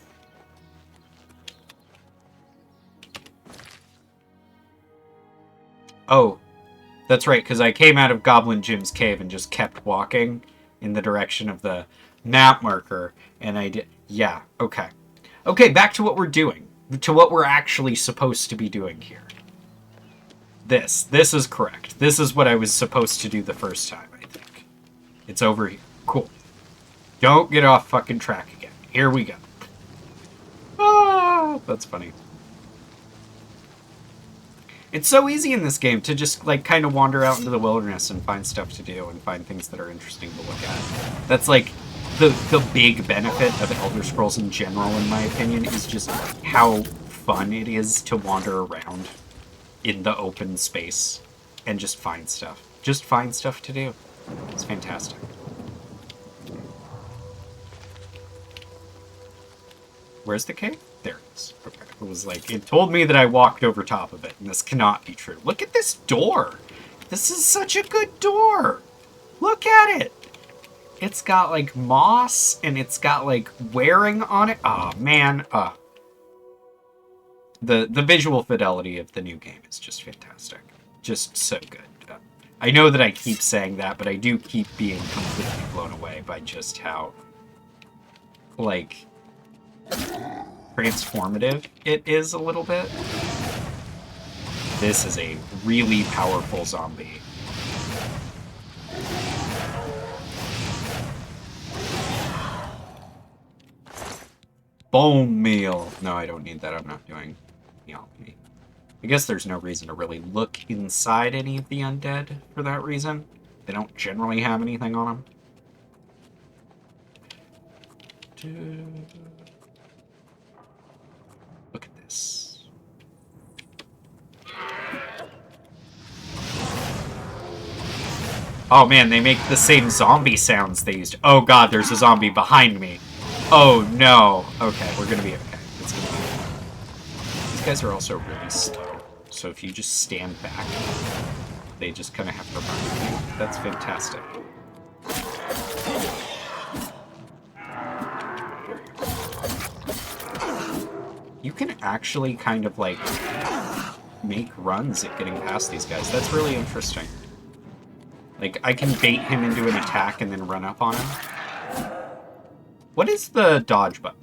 Oh, that's right, because I came out of Goblin Jim's cave and just kept walking in the direction of the map marker, and I did... Yeah, okay. Okay, back to what we're doing. To what we're actually supposed to be doing here. This is correct. This is what I was supposed to do the first time, I think. It's over here. Cool. Don't get off fucking track again. Here we go. Ah, that's funny. It's so easy in this game to just, kind of wander out into the wilderness and find stuff to do and find things that are interesting to look at. That's, the big benefit of Elder Scrolls in general, in my opinion, is just how fun it is to wander around in the open space and just find stuff. Just find stuff to do. It's fantastic. Where's the cave? There it is. Okay. It was it told me that I walked over top of it, and this cannot be true. Look at this door! This is such a good door! Look at it! It's got, moss, and it's got, wearing on it. Oh, man. The visual fidelity of the new game is just fantastic. Just so good. I know that I keep saying that, but I do keep being completely blown away by just how, transformative it is a little bit. This is a really powerful zombie. Bone meal. No, I don't need that. I'm not doing the alchemy. I guess there's no reason to really look inside any of the undead for that reason. They don't generally have anything on them. Look at this. Oh man, they make the same zombie sounds they used. Oh god, there's a zombie behind me. Oh no. Okay, we're gonna be okay. It's gonna be okay. These guys are also really slow, so if you just stand back, they just kind of have to run you. That's fantastic. You can actually kind of, like, make runs at getting past these guys. That's really interesting. Like, I can bait him into an attack and then run up on him. What is the dodge button?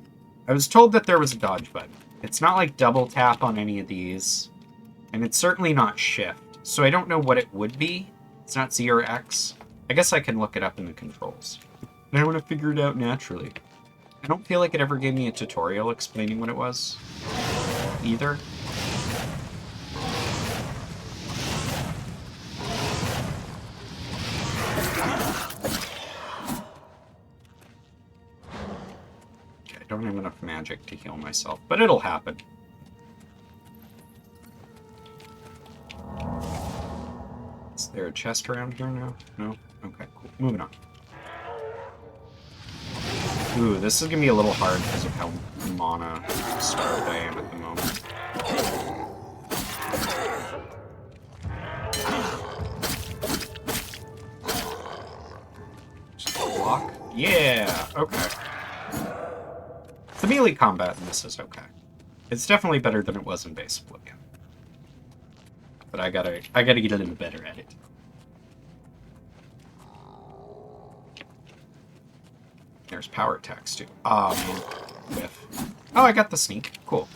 I was told that there was a dodge button. It's not like double tap on any of these. And it's certainly not shift. So I don't know what it would be. It's not Z or X. I guess I can look it up in the controls. And I want to figure it out naturally. I don't feel like it ever gave me a tutorial explaining what it was. Either. Okay, I don't have enough magic to heal myself, but it'll happen. Is there a chest around here now? No? Okay, cool. Moving on. Ooh, this is gonna be a little hard because of how mana starved I am at the moment. Just block? Yeah, okay. The melee combat in this is okay. It's definitely better than it was in base Oblivion. But I gotta get a little better at it. There's power attacks too. Whiff. Oh, I got the sneak. Cool.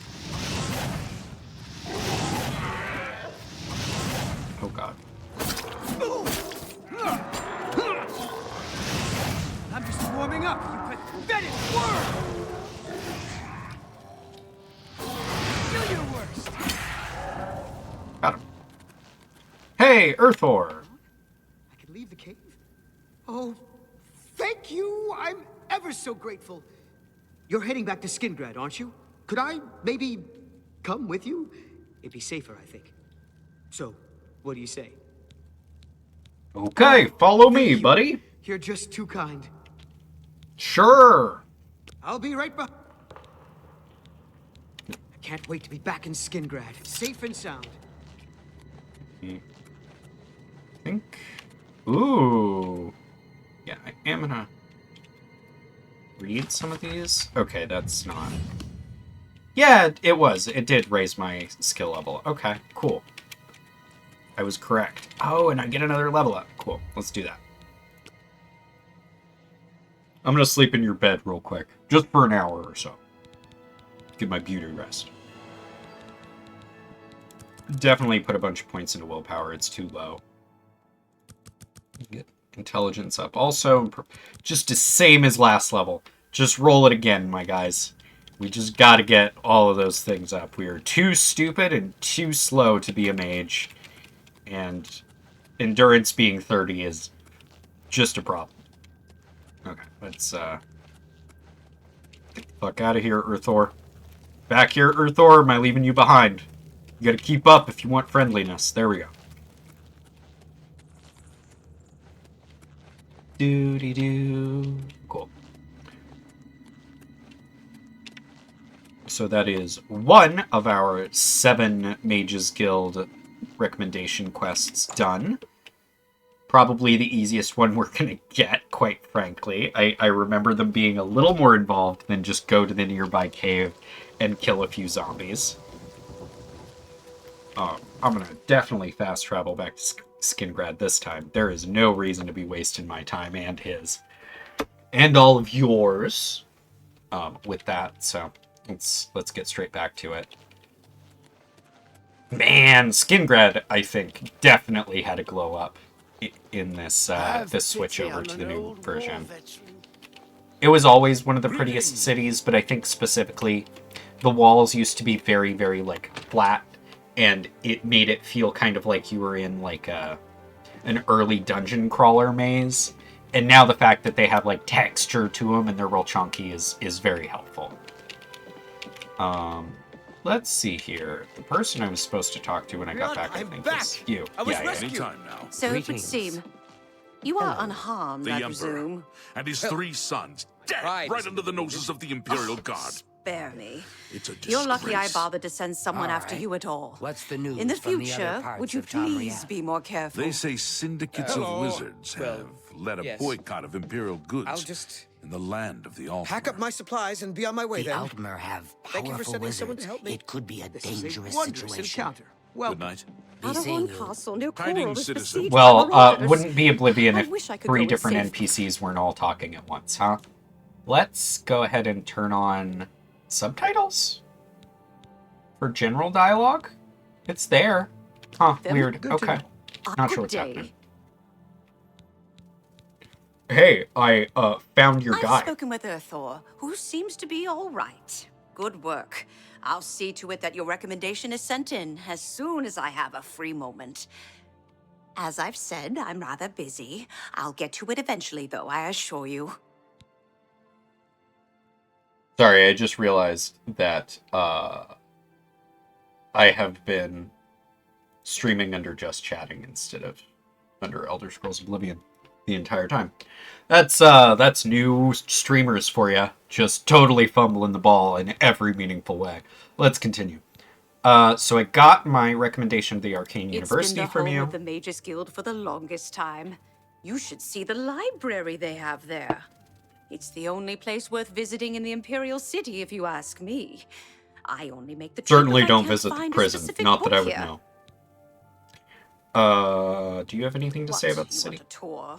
Oh god. I'm just warming up, you pathetic worm! Do your worst! Got him. Hey, Earthor! I can leave the cave? Oh, thank you! I'm ever so grateful. You're heading back to Skingrad, aren't you? Could I maybe come with you? It'd be safer, I think. So, what do you say? Okay, follow me, buddy. You're just too kind. Sure. I'll be right back. I can't wait to be back in Skingrad, safe and sound. I think... Ooh. Yeah, I am gonna read some of these. Okay, that's not... Yeah, it was. It did raise my skill level. Okay, cool. I was correct. Oh, and I get another level up. Cool, let's do that. I'm gonna sleep in your bed real quick. Just for an hour or so. Get my beauty rest. Definitely put a bunch of points into willpower. It's too low. Get intelligence up. Also, just the same as last level. Just roll it again, my guys. We just gotta get all of those things up. We are too stupid and too slow to be a mage. And endurance being 30 is just a problem. Okay, let's get the fuck out of here, Earthor. Back here, Earthor, am I leaving you behind? You gotta keep up if you want friendliness. There we go. Doo-dee-doo. Cool. So that is one of our 7 Mages Guild recommendation quests done. Probably the easiest one we're gonna get, quite frankly. I remember them being a little more involved than just go to the nearby cave and kill a few zombies. I'm gonna definitely fast travel back to Skingrad this time. There is no reason to be wasting my time and his. And all of yours with that, so let's get straight back to it. Man, Skingrad, I think, definitely had a glow up in this this switch over to the new version. It was always one of the prettiest cities, but I think specifically the walls used to be very, very like flat, and it made it feel kind of like you were in like an early dungeon crawler maze. And now the fact that they have like texture to them and they're real chunky is very helpful. Let's see here. The person I was supposed to talk to when I got back, I think, is you. Yeah. Anytime now. So it would seem. You are unharmed, The I Emperor presume. and his 3 sons dead right under the noses of the Imperial Guard. Spare me. It's a disgrace. You're lucky I bothered to send someone All after right. you at all. What's the news In the from the other future, parts would you of Tamriel? please be more careful? They say syndicates Hello. of wizards have led a yes. boycott of Imperial goods. I'll just in the land of the Altmer. Pack up my supplies and be on my way The then. Altmer have Thank you for powerful sending someone to wizards. help me. It could be a This is dangerous a wondrous situation. encounter. Good night. Be seeing you. Castle near Tidings, Coral is citizen. besieged by Well, marauders. wouldn't be Oblivion I if wish I could 3 go with different safety. NPCs weren't all talking at once, huh? Let's go ahead and turn on subtitles for general dialogue. It's there. Huh, weird. Good to Okay. know. Not sure Good what's day. happening. Hey, I found your I've guy. spoken with Earthor, who seems to be all right. Good work. I'll see to it that your recommendation is sent in as soon as I have a free moment. As I've said, I'm rather busy. I'll get to it eventually, though, I assure you. Sorry, I just realized that I have been streaming under Just Chatting instead of under Elder Scrolls Oblivion the entire time. That's new streamers for you. Just totally fumbling the ball in every meaningful way. Let's continue. So I got my recommendation of the Arcane University It's been the from home you. of the Mages Guild for the longest time. You should see the library they have there. It's the only place worth visiting in the Imperial City, if you ask me. I only make the trip Certainly if I don't can't visit the find a prison. specific Not that I book would here. know. Do you have anything to say about the You city? want a tour?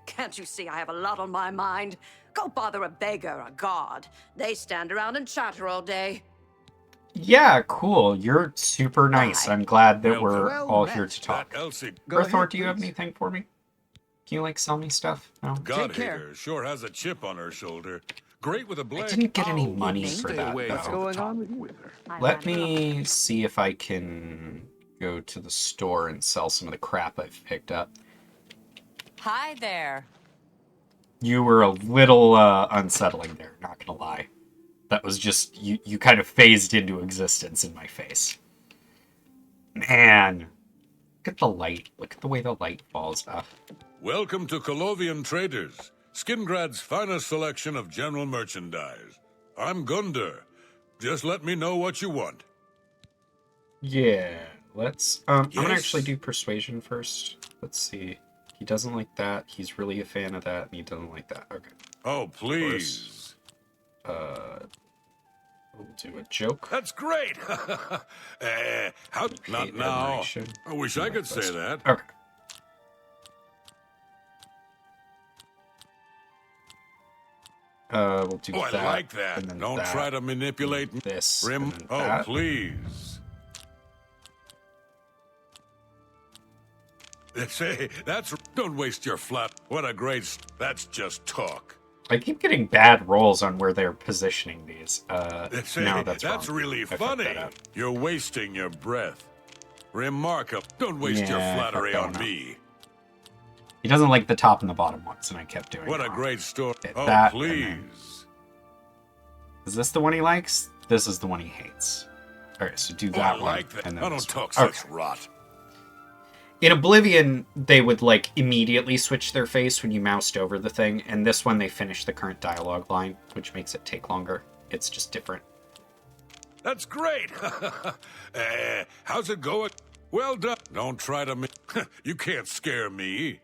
Can't you see I have a lot on my mind? Go bother a beggar or a guard. They stand around and chatter all day. Yeah, cool. You're super nice. I'm glad that we're Well all met. here to talk. Elsie, Earthor, do you have anything for me? Can you, like, sell me stuff? No? God hater sure has a chip on her shoulder. Great with a blade. I didn't get any money for Stay that, away though. from the top. Let me see if I can go to the store and sell some of the crap I've picked up. Hi there. You were a little unsettling there, not gonna lie. That was just, you kind of phased into existence in my face. Man. Look at the light. Look at the way the light falls off. Welcome to Colovian Traders, Skingrad's finest selection of general merchandise. I'm Gunder. Just let me know what you want. Yeah, let's... I'm gonna Yes? actually do persuasion first. Let's see. He doesn't like that. He's really a fan of that, and he doesn't like that. Okay. Oh, please. We'll do a joke. That's great. How? Not now. admiration. I wish I could say that. Okay. We'll do Oh, that. I like that. And then Don't that, try to manipulate me. this. Rim. And then Oh, that. please. Say, that's... Don't waste your flat... What a great... That's just talk. I keep getting bad rolls on where they're positioning these. Say, No, that's wrong. really I fucked funny. that up. You're wasting your breath. Remarkable. Don't waste your Yeah, I flattery fucked on that one me. He doesn't like the top and the bottom ones, and I kept doing What it a wrong. great story. Hit Oh, that, and then- please. Is this the one he likes? This is the one he hates. Alright, so do Oh, that I one. like that. And then I don't this talk one. such rot. In Oblivion, they would, like, immediately switch their face when you moused over the thing, and this one they finish the current dialogue line, which makes it take longer. It's just different. That's great. How's it going? Well done. Don't try to... You can't scare me.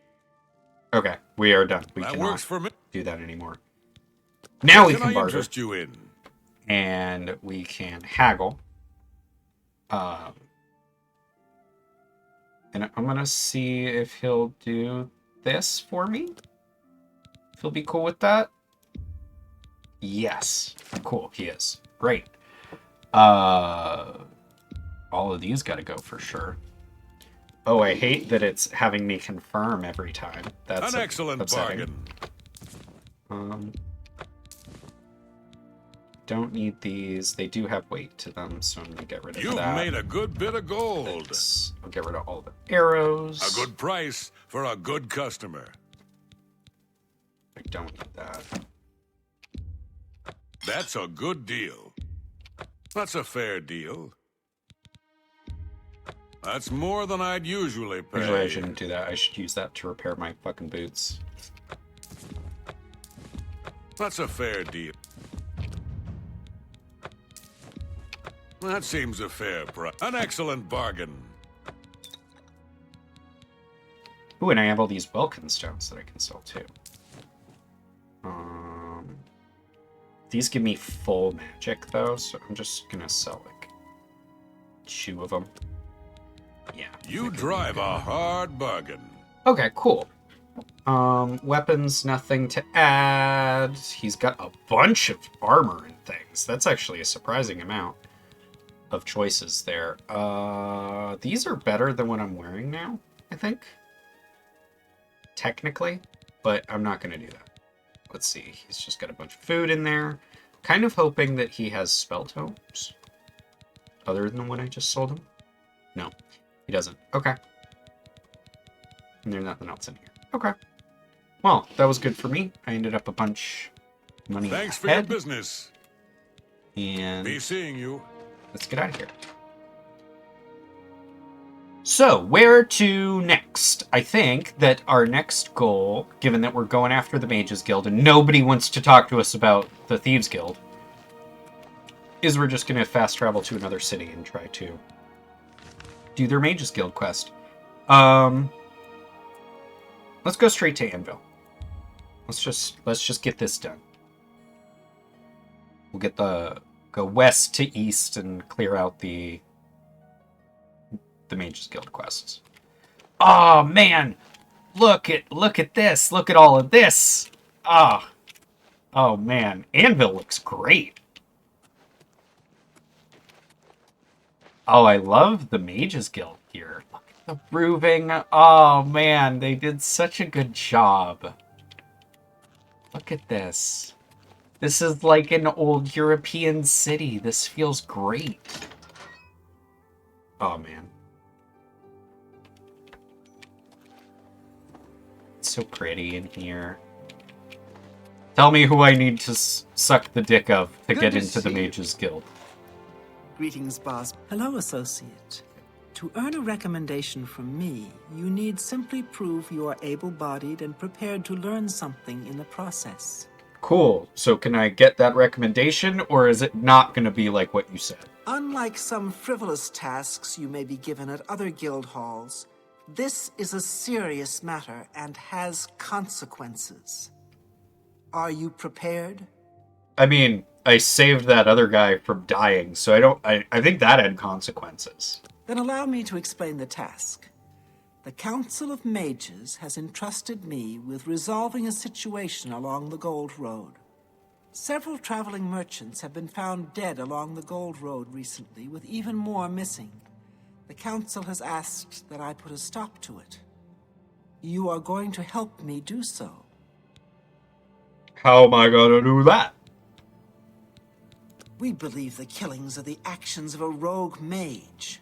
Okay, we are done. We That cannot works for me. do that anymore. Now we What can I barter. interest you in? And we can haggle. And I'm gonna see if he'll do this for me. If he'll be cool with that. Yes. Cool, he is. Great. All of these gotta go for sure. Oh, I hate that it's having me confirm every time. That's An excellent upsetting. bargain. Don't need these. They do have weight to them, so I'm gonna get rid of You've that. made a good bit of gold. I'll get rid of all the arrows. A good price for a good customer. I don't need that. That's a good deal. That's a fair deal. That's more than I'd usually pay. Usually I shouldn't do that. I should use that to repair my fucking boots. That's a fair deal. That seems a fair price. An excellent bargain. Ooh, and I have all these Welkin stones that I can sell too. These give me full magic, though, so I'm just gonna sell, like, 2 of them. Yeah. You drive a hard bargain. Okay, cool. Weapons, nothing to add. He's got a bunch of armor and things. That's actually a surprising amount of choices there. These are better than what I'm wearing now, I think. Technically, but I'm not gonna do that. Let's see, he's just got a bunch of food in there. Kind of hoping that he has spell tomes. Other than what I just sold him. No, he doesn't. Okay. And there's nothing else in here. Okay. Well, that was good for me. I ended up a bunch money Thanks for ahead. your business. And be seeing you. Let's get out of here. So, where to next? I think that our next goal, given that we're going after the Mages Guild and nobody wants to talk to us about the Thieves Guild, is we're just going to fast travel to another city and try to do their Mages Guild quest. Let's go straight to Anvil. Let's just get this done. We'll go west to east and clear out the Mages Guild quests. Oh man, look at this! Look at all of this! Oh man, Anvil looks great. Oh, I love the Mages Guild here. Look at the roofing. Oh man, they did such a good job. Look at this. This is like an old European city. This feels great. Oh man. It's so pretty in here. Tell me who I need to suck the dick of to get into the Mages Guild. Greetings, boss. Hello, associate. To earn a recommendation from me, you need simply prove you are able-bodied and prepared to learn something in the process. Cool. So can I get that recommendation, or is it not going to be like what you said? Unlike some frivolous tasks you may be given at other guild halls, this is a serious matter and has consequences. Are you prepared? I mean, I saved that other guy from dying, so I think that had consequences. Then allow me to explain the task. The Council of Mages has entrusted me with resolving a situation along the Gold Road. Several traveling merchants have been found dead along the Gold Road recently, with even more missing. The Council has asked that I put a stop to it. You are going to help me do so. How am I gonna do that? We believe the killings are the actions of a rogue mage.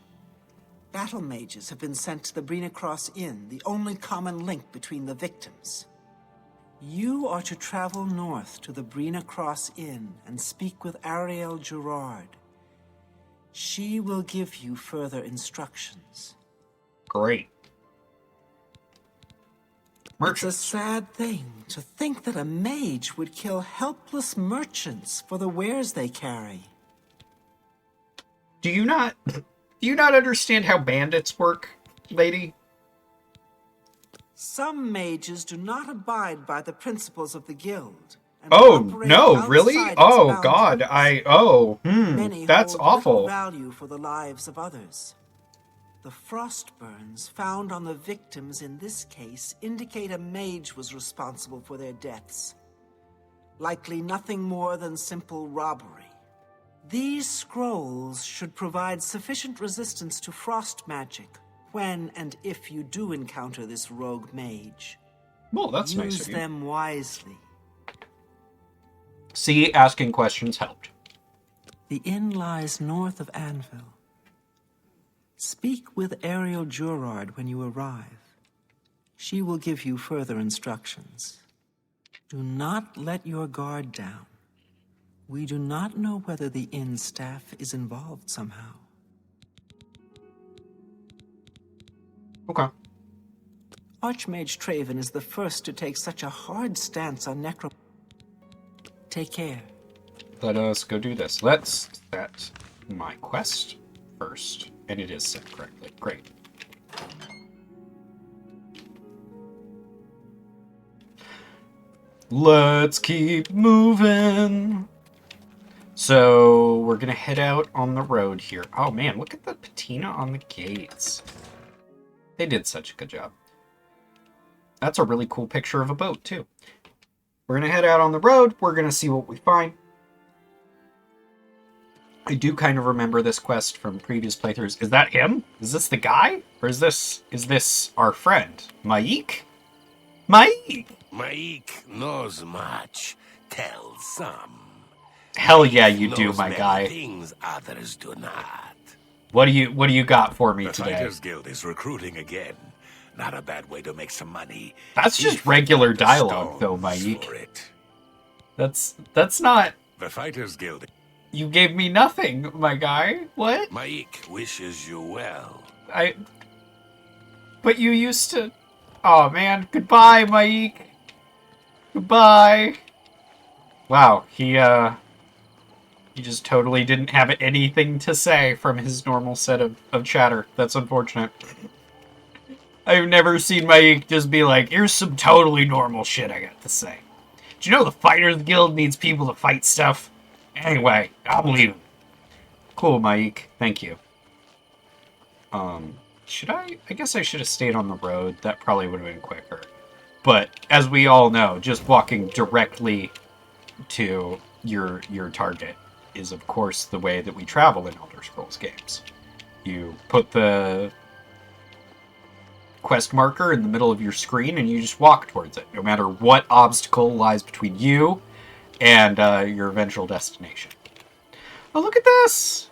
Battle mages have been sent to the Brina Cross Inn, the only common link between the victims. You are to travel north to the Brina Cross Inn and speak with Ariel Gerard. She will give you further instructions. Great. It's a sad thing to think that a mage would kill helpless merchants for the wares they carry. Do you not understand how bandits work, lady? Some mages do not abide by the principles of the guild. Oh, no, really? Oh, God, that's awful. Value for the lives of others. The frostburns found on the victims in this case indicate a mage was responsible for their deaths. Likely nothing more than simple robbery. These scrolls should provide sufficient resistance to frost magic when and if you do encounter this rogue mage. Well, that's nice Use of you. them wisely. See, asking questions helped. The inn lies north of Anvil. Speak with Ariel Gerard when you arrive. She will give you further instructions. Do not let your guard down. We do not know whether the inn staff is involved somehow. Okay. Archmage Traven is the first to take such a hard stance on necro. Take care. Let us go do this. Let's set my quest first. And it is set correctly. Great. Let's keep moving. So we're gonna head out on the road here. Oh man, look at the patina on the gates. They did such a good job. That's a really cool picture of a boat too. We're gonna head out on the road. We're gonna see what we find. I do kind of remember this quest from previous playthroughs. Is that him? Is this the guy? Or is this our friend? Maik? Maik! Maik knows much, tells some. Hell yeah, you do, Knows my many guy. things others do not. What do you got for me The today? Fighters Guild is recruiting again. Not a bad way to make some money. That's just regular dialogue, though, Maik. That's not. The Fighters Guild. You gave me nothing, my guy. What? Maik wishes you well. But you used to. Oh man, goodbye, Maik. Goodbye. Wow, he just totally didn't have anything to say from his normal set of chatter. That's unfortunate. I've never seen Maik just be like, here's some totally normal shit I got to say. Do you know the Fighters Guild needs people to fight stuff? Anyway, I'm leaving. Cool, Maik. Thank you. Should I guess I should have stayed on the road. That probably would have been quicker. But, as we all know, just walking directly to your target is, of course, the way that we travel in Elder Scrolls games. You put the quest marker in the middle of your screen and you just walk towards it, no matter what obstacle lies between you and your eventual destination. Oh, look at this!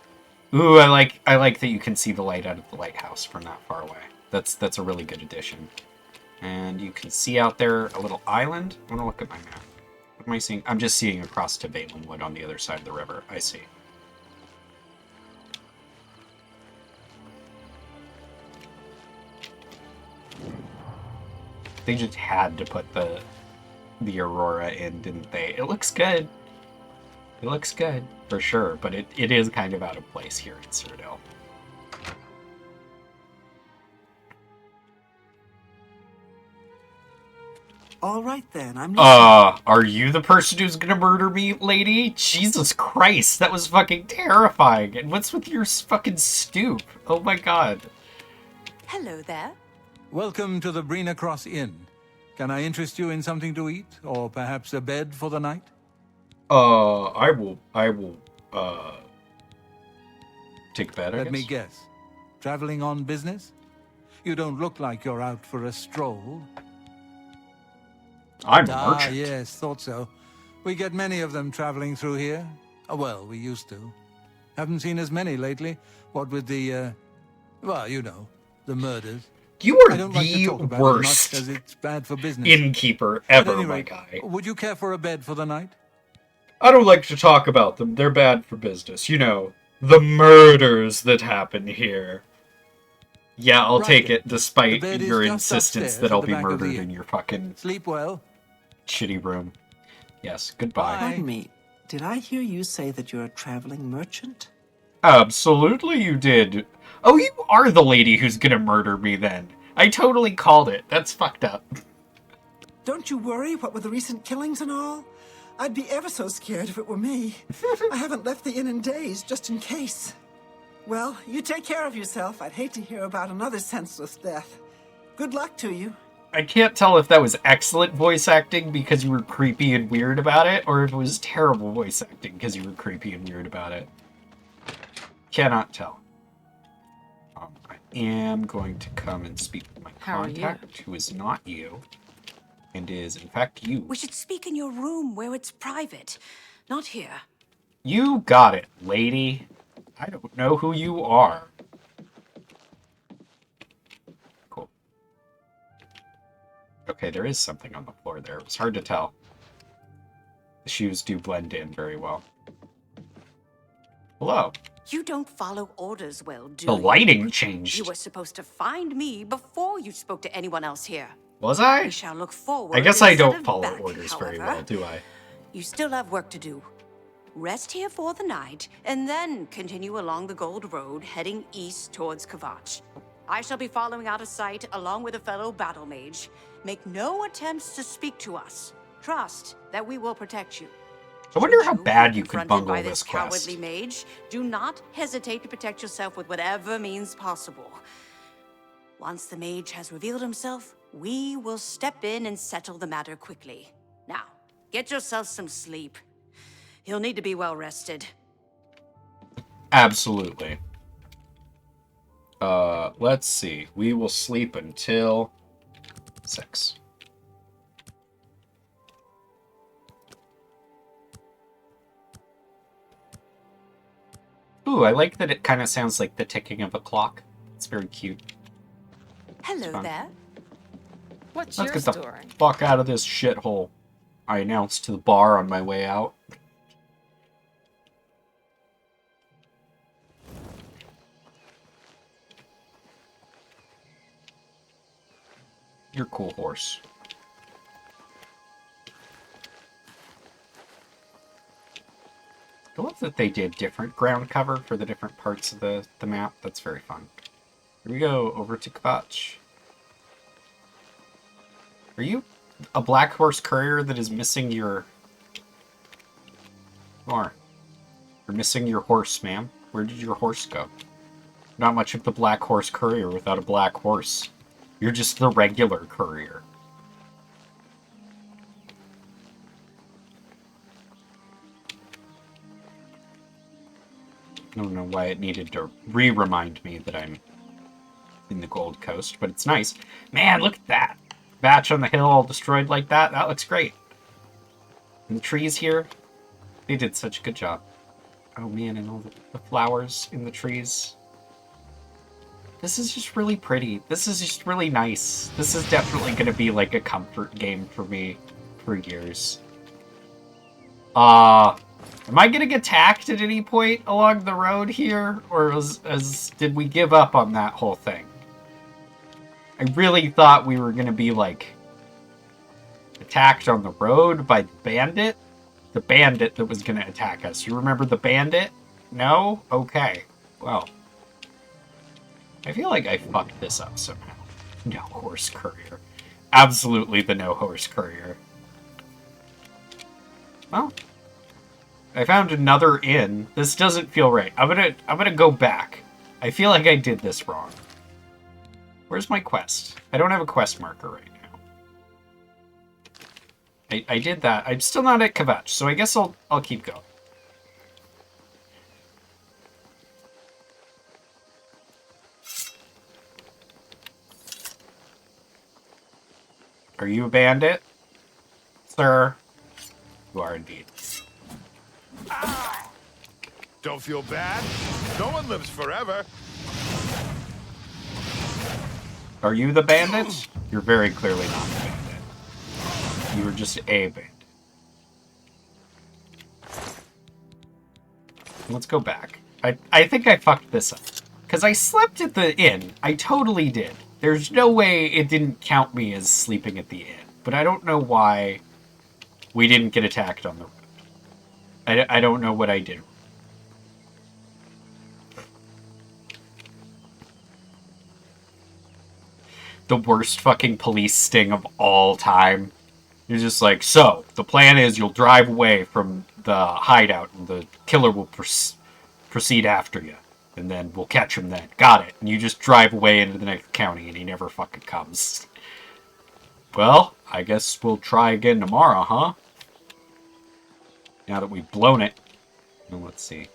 Ooh, I like that you can see the light out of the lighthouse from that far away. That's a really good addition. And you can see out there a little island. I want to look at my map. What am I seeing? I'm just seeing across to Valenwood on the other side of the river. I see. They just had to put the Aurora in, didn't they? It looks good. It looks good, for sure, but it is kind of out of place here in Citadel. All right then, I'm listening. Are you the person who's gonna murder me, lady? Jesus Christ, that was fucking terrifying. And what's with your fucking stoop? Oh my god. Hello there. Welcome to the Brina Cross Inn. Can I interest you in something to eat, or perhaps a bed for the night? I will, take a bed, I guess. Let me guess. Traveling on business? You don't look like you're out for a stroll. I'm a merchant. Yes, thought so. We get many of them traveling through here. Well, we used to. Haven't seen as many lately. What with the, well, you know, the murders. You are I don't like to talk the about it worst much, as it's bad for business. innkeeper At ever, any my rate, guy. Would you care for a bed for the night? I don't like to talk about them. They're bad for business. You know, the murders that happen here. Yeah, I'll take it, despite bed is your just insistence upstairs that I'll at the be back of the murdered inn. in your fucking Sleep well. shitty room. Yes, goodbye. Pardon me, did I hear you say that you're a traveling merchant? Absolutely you did. Oh, you are the lady who's gonna murder me then. I totally called it. That's fucked up. Don't you worry, what with the recent killings and all? I'd be ever so scared if it were me. I haven't left the inn in days, just in case. Well, you take care of yourself. I'd hate to hear about another senseless death. Good luck to you. I can't tell if that was excellent voice acting because you were creepy and weird about it, or if it was terrible voice acting because you were creepy and weird about it. Cannot tell. I am going to come and speak with my How are you? contact, who is not you, and is, in fact, you. We should speak in your room where it's private, not here. You got it, lady. I don't know who you are. Cool. Okay, there is something on the floor there. It was hard to tell. The shoes do blend in very well. Hello. You don't follow orders well, do The you? lighting changed. You were supposed to find me before you spoke to anyone else here. Was I? We shall look forward. I guess I instead don't of follow back, orders very however. well, do I? You still have work to do. Rest here for the night, and then continue along the Gold Road, heading east towards Kvatch. I shall be following out of sight, along with a fellow battle mage. Make no attempts to speak to us. Trust that we will protect you. I wonder how bad you could Confronted bungle by this this quest. cowardly mage, do not hesitate to protect yourself with whatever means possible. Once the mage has revealed himself, we will step in and settle the matter quickly. Now, get yourself some sleep. You'll need to be well rested. Absolutely. Let's see. We will sleep until 6. Ooh, I like that it kind of sounds like the ticking of a clock. It's very cute. Hello there. What's Let's your get the story? fuck out of this shithole. I announced to the bar on my way out. You're a cool horse. I love that they did different ground cover for the different parts of the map. That's very fun. Here we go, over to Kvatch. Are you a black horse courier that is missing your... Or, you're missing your horse, ma'am. Where did your horse go? Not much of the black horse courier without a black horse. You're just the regular courier. I don't know why it needed to remind me that I'm in the Gold Coast, but it's nice. Man, look at that! Batch on the hill all destroyed like that. That looks great. And the trees here, they did such a good job. Oh man, and all the flowers in the trees. This is just really pretty. This is just really nice. This is definitely going to be like a comfort game for me for years. Am I getting attacked at any point along the road here? Or did we give up on that whole thing? I really thought we were going to be, like, attacked on the road by the bandit. The bandit that was going to attack us. You remember the bandit? No? Okay. Well. I feel like I fucked this up somehow. No horse courier. Absolutely the no horse courier. Well, I found another inn. This doesn't feel right. I'm gonna go back. I feel like I did this wrong. Where's my quest? I don't have a quest marker right now. I did that. I'm still not at Kvatch, so I guess I'll keep going. Are you a bandit? Sir? You are indeed. Don't feel bad. No one lives forever. Are you the bandit? You're very clearly not the bandit. You were just a bandit. Let's go back. I think I fucked this up. Because I slept at the inn. I totally did. There's no way it didn't count me as sleeping at the inn. But I don't know why we didn't get attacked on the road. I don't know what I did. The worst fucking police sting of all time. You're just like, so, the plan is you'll drive away from the hideout and the killer will proceed after you. And then we'll catch him then. Got it. And you just drive away into the next county and he never fucking comes. Well, I guess we'll try again tomorrow, huh? Now that we've blown it. Well, let's see.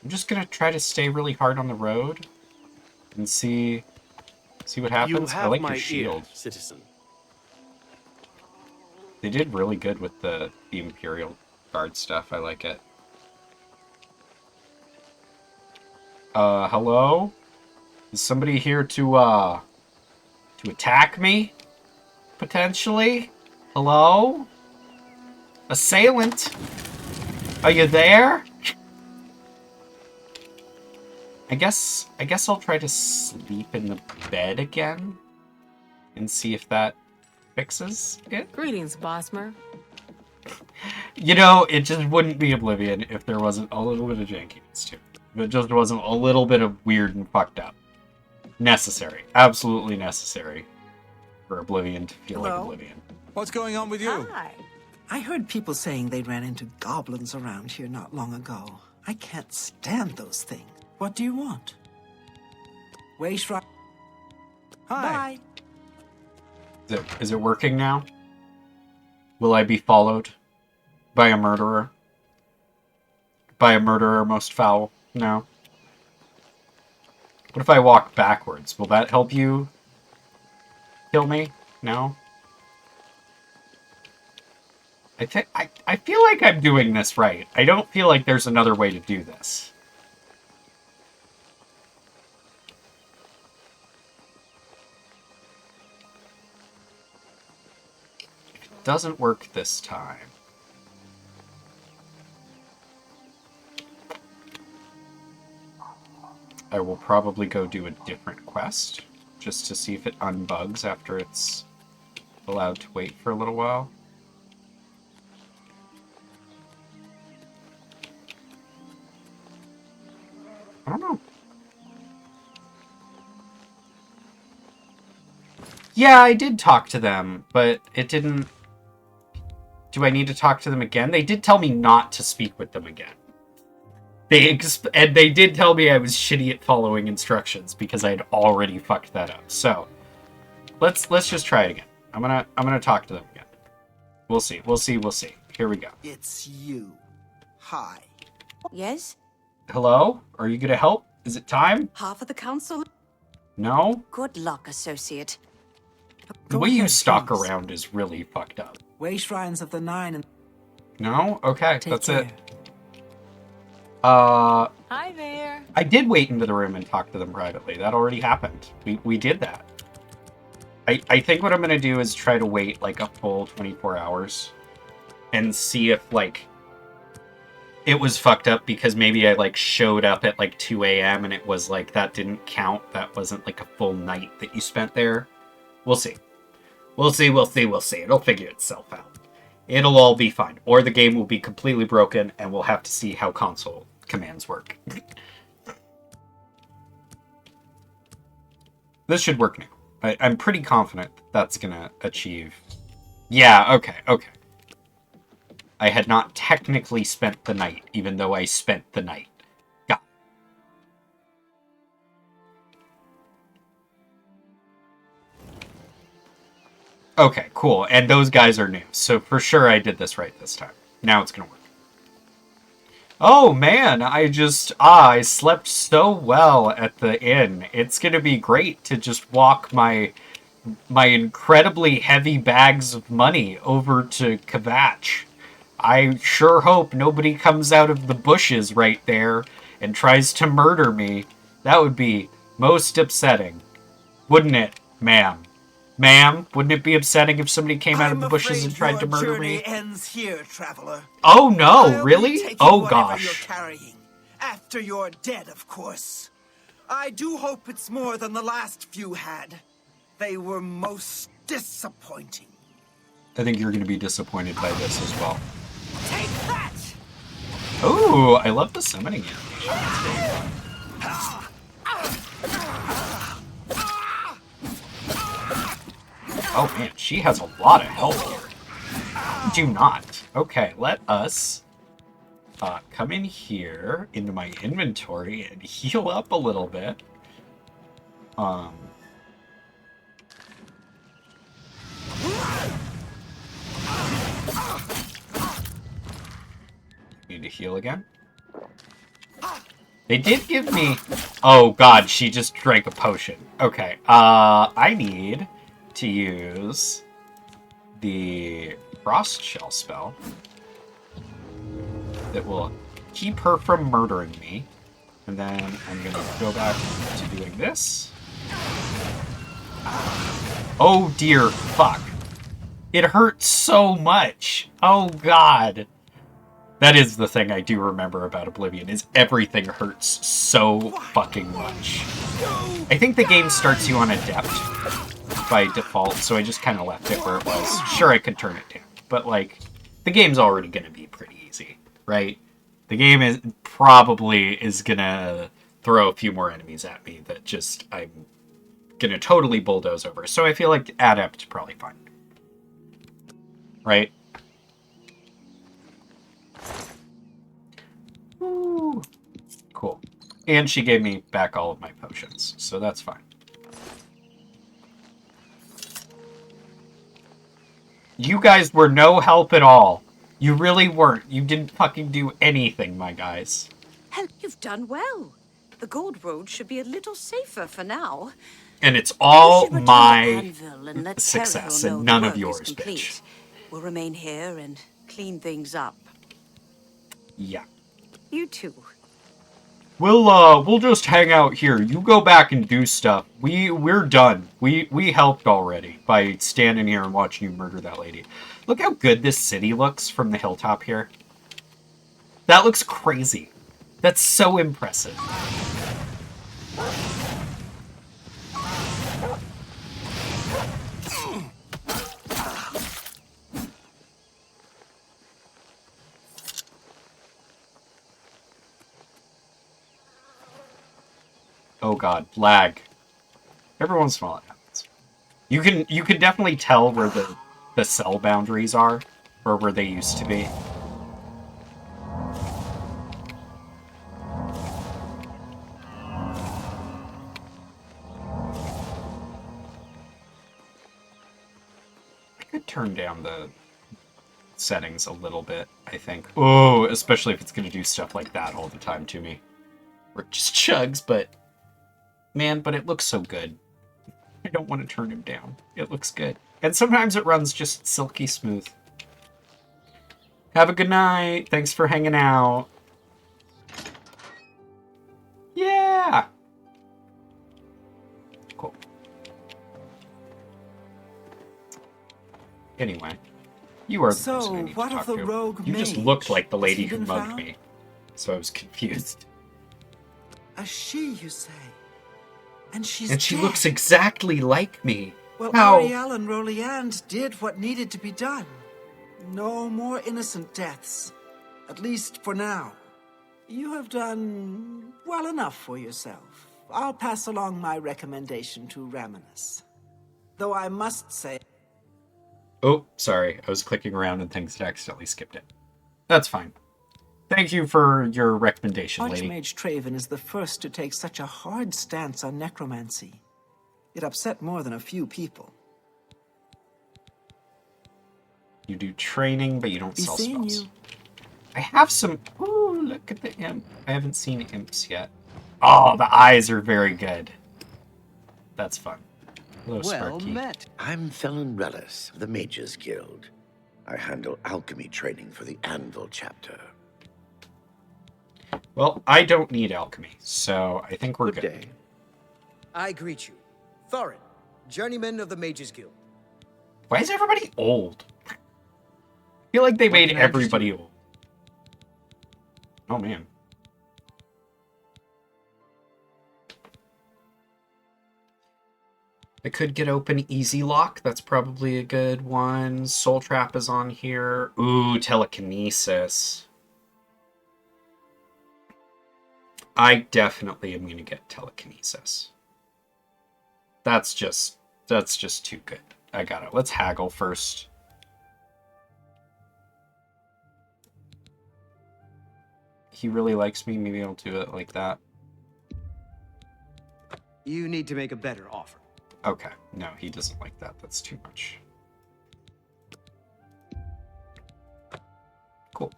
I'm just gonna try to stay really hard on the road. And see what happens. I like your shield. Citizen. They did really good with the Imperial Guard stuff. I like it. Hello? Is somebody here to attack me? Potentially? Hello? Assailant? Are you there? I guess I'll try to sleep in the bed again and see if that fixes it. Greetings, Bosmer. You know, it just wouldn't be Oblivion if there wasn't a little bit of jankiness too. If it just wasn't a little bit of weird and fucked up. Necessary. Absolutely necessary for Oblivion to feel like Oblivion. What's going on with you? Hi. I heard people saying they ran into goblins around here not long ago. I can't stand those things. What do you want? Wayshrine. Hi. Bye. Is it working now? Will I be followed by a murderer? By a murderer most foul? No. What if I walk backwards? Will that help you kill me? No? I feel like I'm doing this right. I don't feel like there's another way to do this. If it doesn't work this time. I will probably go do a different quest, just to see if it unbugs after it's allowed to wait for a little while. I don't know. Yeah, I did talk to them, but it didn't... Do I need to talk to them again? They did tell me not to speak with them again. And they did tell me I was shitty at following instructions because I had already fucked that up. So let's just try it again. I'm gonna talk to them again. We'll see. Here we go. It's you. Hi. Yes? Hello? Are you gonna help? Is it time? Half of the council? No? Good luck, associate. The way you stalk around is really fucked up. Wayshrines of the Nine and... No? Okay, that's care. it. Hi there. I did wait into the room and talk to them privately. That already happened. We did that. I think what I'm gonna do is try to wait like a full 24 hours and see if like it was fucked up because maybe I like showed up at like 2 a.m. and it was like that didn't count. That wasn't like a full night that you spent there. We'll see. We'll see. It'll figure itself out. It'll all be fine. Or the game will be completely broken and we'll have to see how console commands work. This should work now. I'm pretty confident that's gonna achieve... Yeah, okay. I had not technically spent the night, even though I spent the night. Got it. Okay, cool. And those guys are new, so for sure I did this right this time. Now it's gonna work. Oh man, I slept so well at the inn. It's gonna be great to just walk my incredibly heavy bags of money over to Kvatch. I sure hope nobody comes out of the bushes right there and tries to murder me. That would be most upsetting. Wouldn't it, ma'am? Ma'am, wouldn't it be upsetting if somebody came out of the bushes and tried to murder me? Ends here, traveler. Oh no, really? Oh gosh. You're carrying. After you're dead, of course. I do hope it's more than the last few had. They were most disappointing. I think you're going to be disappointed by this as well. Take that! Ooh, I love the summoning animation. Oh man, she has a lot of health here. Do not. Okay, let us come in here into my inventory and heal up a little bit. Need to heal again. They did give me... Oh god, she just drank a potion. Okay, I need to use the Frost Shell spell that will keep her from murdering me. And then I'm going to go back to doing this. Oh dear, fuck. It hurts so much. Oh god. That is the thing I do remember about Oblivion, is everything hurts so fucking much. I think the game starts you on Adept by default, so I just kind of left it where it was. Sure, I could turn it down, but like, the game's already going to be pretty easy, right? The game is probably going to throw a few more enemies at me that just I'm going to totally bulldoze over. So I feel like Adept's probably fine. Right? Ooh. Cool. And she gave me back all of my potions, so that's fine. You guys were no help at all. You really weren't. You didn't fucking do anything, my guys. Hell, you've done well. The Gold Road should be a little safer for now. And it's all You should return to my Anvil and let success Terrell know and the none of work is yours, complete. bitch. We'll remain here and clean things up. Yeah. You too. We'll just hang out here. You go back and do stuff. We're done. We helped already by standing here and watching you murder that lady. Look how good this city looks from the hilltop here. That looks crazy. That's so impressive. Oh god, lag. Every once in a while it happens. You can definitely tell where the cell boundaries are, or where they used to be. I could turn down the settings a little bit, I think. Oh, especially if it's gonna do stuff like that all the time to me. Or it just chugs, but man, but it looks so good. I don't want to turn him down. It looks good. And sometimes it runs just silky smooth. Have a good night. Thanks for hanging out. Yeah! Cool. Anyway, you are the person I need to talk to. You just looked like the lady who mugged me. So I was confused. A she, you say? And she's And she dead. looks exactly like me. Well, How? Ariel and Roliand did what needed to be done. No more innocent deaths. At least for now. You have done well enough for yourself. I'll pass along my recommendation to Raminus. Though I must say... Oh, sorry. I was clicking around and things had accidentally skipped it. That's fine. Thank you for your recommendation, lady. Archmage Traven is the first to take such a hard stance on necromancy. It upset more than a few people. You do training, but you don't Be sell seeing spells. you. I have some... Ooh, look at the imp. I haven't seen imps yet. Oh, the eyes are very good. That's fun. Hello, Sparky. I'm Felon Relis of the Mages Guild. I handle alchemy training for the Anvil chapter. Well, I don't need alchemy, so I think we're good. Day. I greet you, Thorin, journeyman of the Mages Guild. Why is everybody old? I feel like they made everybody old. Oh, man. I could get open Easy Lock. That's probably a good one. Soul Trap is on here. Ooh, Telekinesis. I definitely am going to get Telekinesis. That's just too good. I got it. Let's haggle first. He really likes me. Maybe I'll do it like that. You need to make a better offer. Okay. No, he doesn't like that. That's too much. Cool.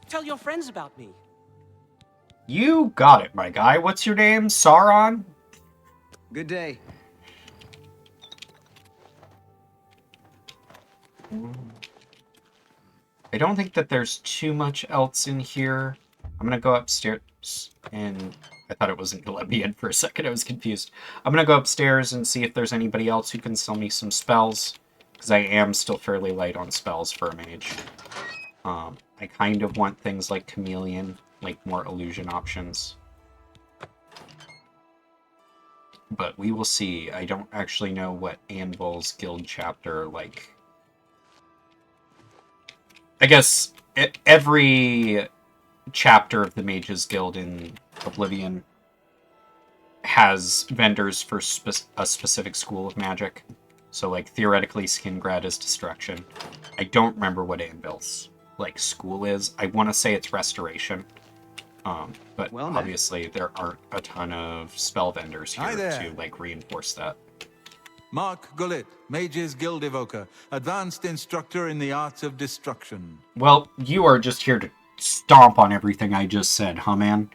Tell your friends about me. You got it, my guy. What's your name? Sauron? Good day. I don't think that there's too much else in here. I'm gonna go upstairs and... I thought it wasn't gonna let me in for a second. I was confused. I'm gonna go upstairs and see if there's anybody else who can sell me some spells. Because I am still fairly light on spells for a mage. I kind of want things like Chameleon, like more illusion options. But we will see. I don't actually know what Anvil's guild chapter, like... I guess every chapter of the Mages Guild in Oblivion has vendors for a specific school of magic. So, like, theoretically, Skingrad is Destruction. I don't remember what Anvil's. like school is. I want to say it's restoration. But Well, obviously there aren't a ton of spell vendors Hi here there. to like reinforce that. Mark Gullet, Mage's Guild Evoker, advanced instructor in the arts of destruction. Well, you are just here to stomp on everything I just said, huh, man?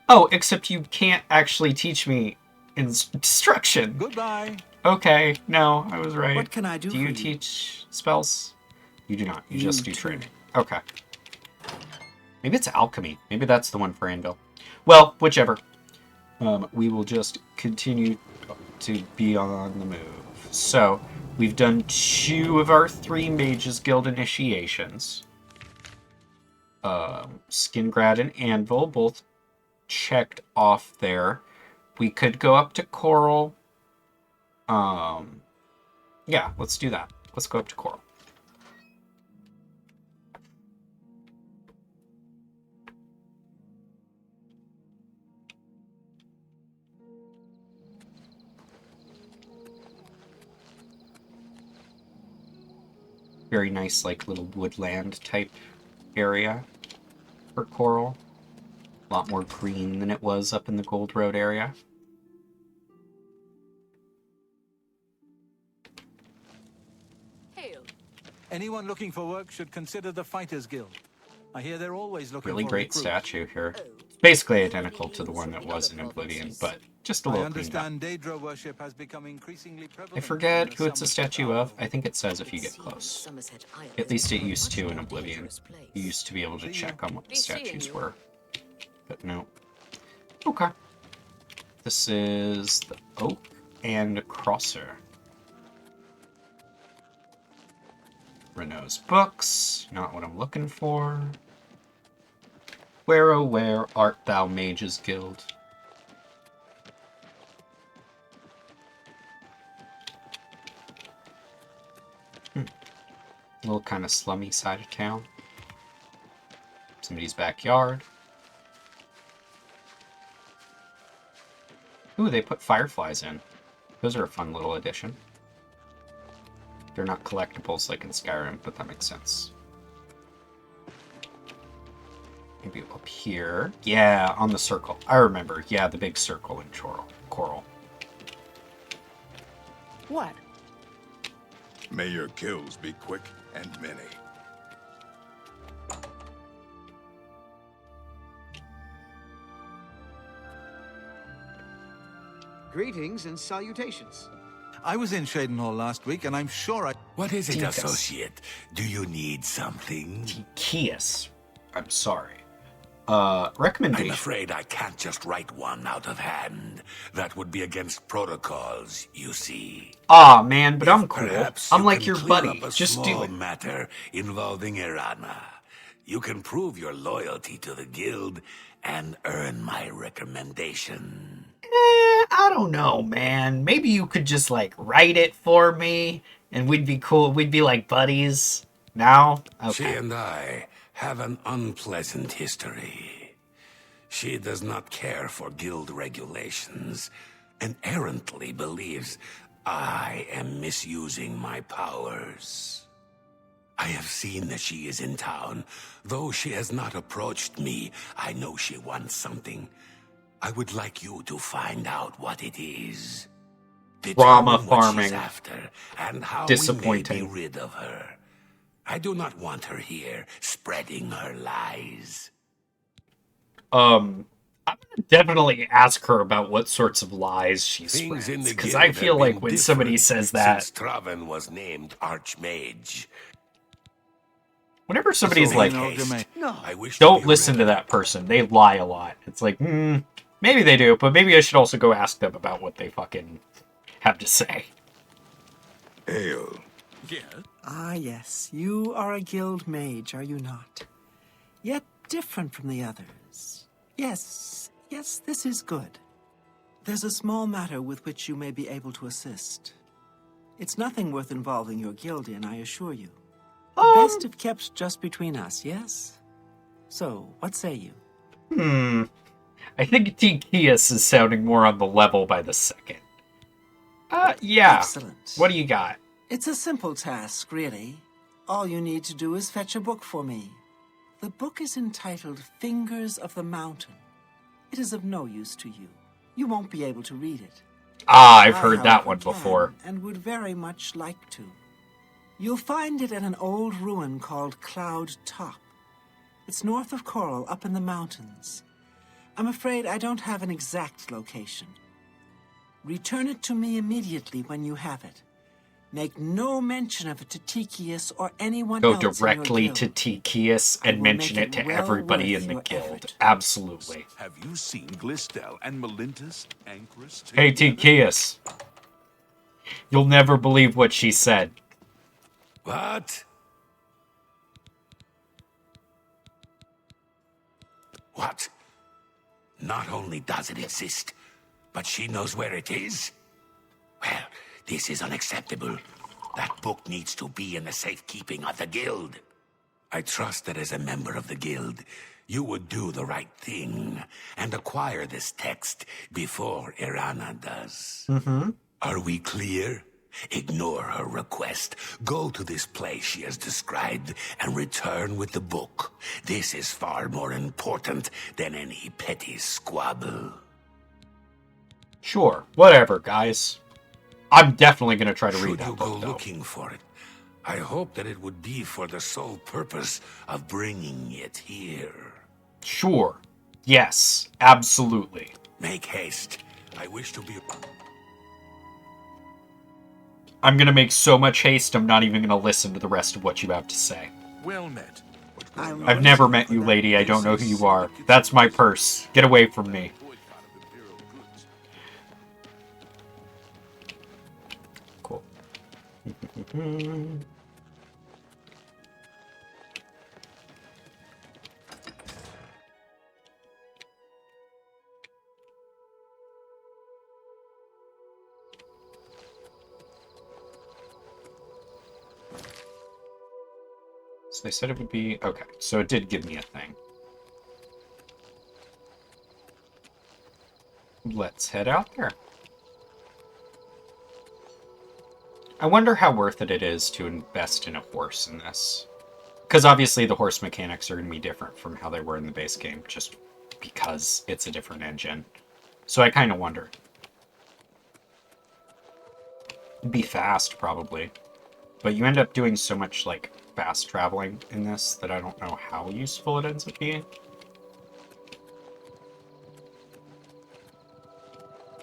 Oh, except you can't actually teach me destruction. Goodbye. Okay, no, I was right. What can I do Do you for you? teach spells? You do not. You just do too. training. Okay. Maybe it's alchemy. Maybe that's the one for Anvil. Well, whichever. We will just continue to be on the move. So, we've done 2 of our 3 Mages Guild initiations. Skingrad and Anvil both checked off there. We could go up to Coral. Yeah, let's do that. Let's go up to Coral. Very nice, like, little woodland type area for Coral. A lot more green than it was up in the Gold Road area. Anyone looking for work should consider the Fighters Guild. I hear they're always looking Really for great recruits. statue here. It's basically identical to the one that was in Oblivion, but just a I little cleaned up. understand Daedra worship has become increasingly prevalent. I forget who it's a statue of. I think it says if you get close. At least it used to in Oblivion. You used to be able to check on what the statues were. But no. Okay. This is the Oak and Crosser. Renault's books. Not what I'm looking for. Where, oh where art thou, Mages Guild? Little kind of slummy side of town. Somebody's backyard. Ooh, they put fireflies in. Those are a fun little addition. They're not collectibles like in Skyrim, but that makes sense. Maybe up here. Yeah, on the circle. I remember. Yeah, the big circle in Coral. What? May your kills be quick and many. Greetings and salutations. I was in Shadenhall last week, and I'm sure I... What is it, Tikas. associate? Do you need something? Tikias. I'm sorry. I'm Recommendation. afraid I can't just write one out of hand. That would be against protocols, you see. Aw, man, but I'm cool. Perhaps I'm you like can your clear buddy. up a Just do small it. matter involving Irana. You can prove your loyalty to the guild and earn my recommendation. I don't know, man. Maybe you could just, like, write it for me, and we'd be cool. We'd be like buddies. Now? She Okay. and I have an unpleasant history. She does not care for guild regulations and errantly believes I am misusing my powers. I have seen that she is in town. Though she has not approached me, I know she wants something. I would like you to find out what it is. Drama Determine what farming. she's after and how Disappointing. we may be rid of her. I do not want her here spreading her lies. I'm gonna definitely ask her about what sorts of lies she Things spreads. in the Because guild I feel have like been when somebody different says that, since Traven was named Archmage. whenever somebody's like, I wish don't be listen to that person, they lie a lot. It's like, maybe they do, but maybe I should also go ask them about what they fucking have to say. Ale. Ah, yes. You are a guild mage, are you not? Yet different from the others. Yes, this is good. There's a small matter with which you may be able to assist. It's nothing worth involving your guild in, I assure you. Best if kept just between us, yes? So, what say you? I think Tikias is sounding more on the level by the second. Yeah. Excellent. What do you got? It's a simple task, really. All you need to do is fetch a book for me. The book is entitled Fingers of the Mountain. It is of no use to you. You won't be able to read it. Ah, I've heard that however, one can before. And would very much like to. You'll find it at an old ruin called Cloud Top. It's north of Coral, up in the mountains. I'm afraid I don't have an exact location. Return it to me immediately when you have it. Make no mention of it to Tychius or anyone Go else in your directly guild. to Tychius and mention it to everybody in the guild. Absolutely. Have you seen Glistel and Melintus Anchorus Hey, together? Tychius. You'll never believe what she said. What? What? Not only does it exist, but she knows where it is? Well, this is unacceptable. That book needs to be in the safekeeping of the guild. I trust that as a member of the guild, you would do the right thing and acquire this text before Irana does. Mm-hmm. Are we clear? Ignore her request. Go to this place she has described and return with the book. This is far more important than any petty squabble. Sure, whatever, guys. I'm definitely going to try to read Should that you book, go though. looking for it, I hope that it would be for the sole purpose of bringing it here. Sure. Yes, absolutely. Make haste. I wish to be... I'm going to make so much haste, I'm not even going to listen to the rest of what you have to say. Well met. I've never met you, lady. I don't know who you are. That's my purse. Get away from me. Cool. So they said it would be... Okay, so it did give me a thing. Let's head out there. I wonder how worth it is to invest in a horse in this. Because obviously the horse mechanics are going to be different from how they were in the base game, just because it's a different engine. So I kind of wonder. It'd be fast, probably. But you end up doing so much, like, fast traveling in this that I don't know how useful it ends up being.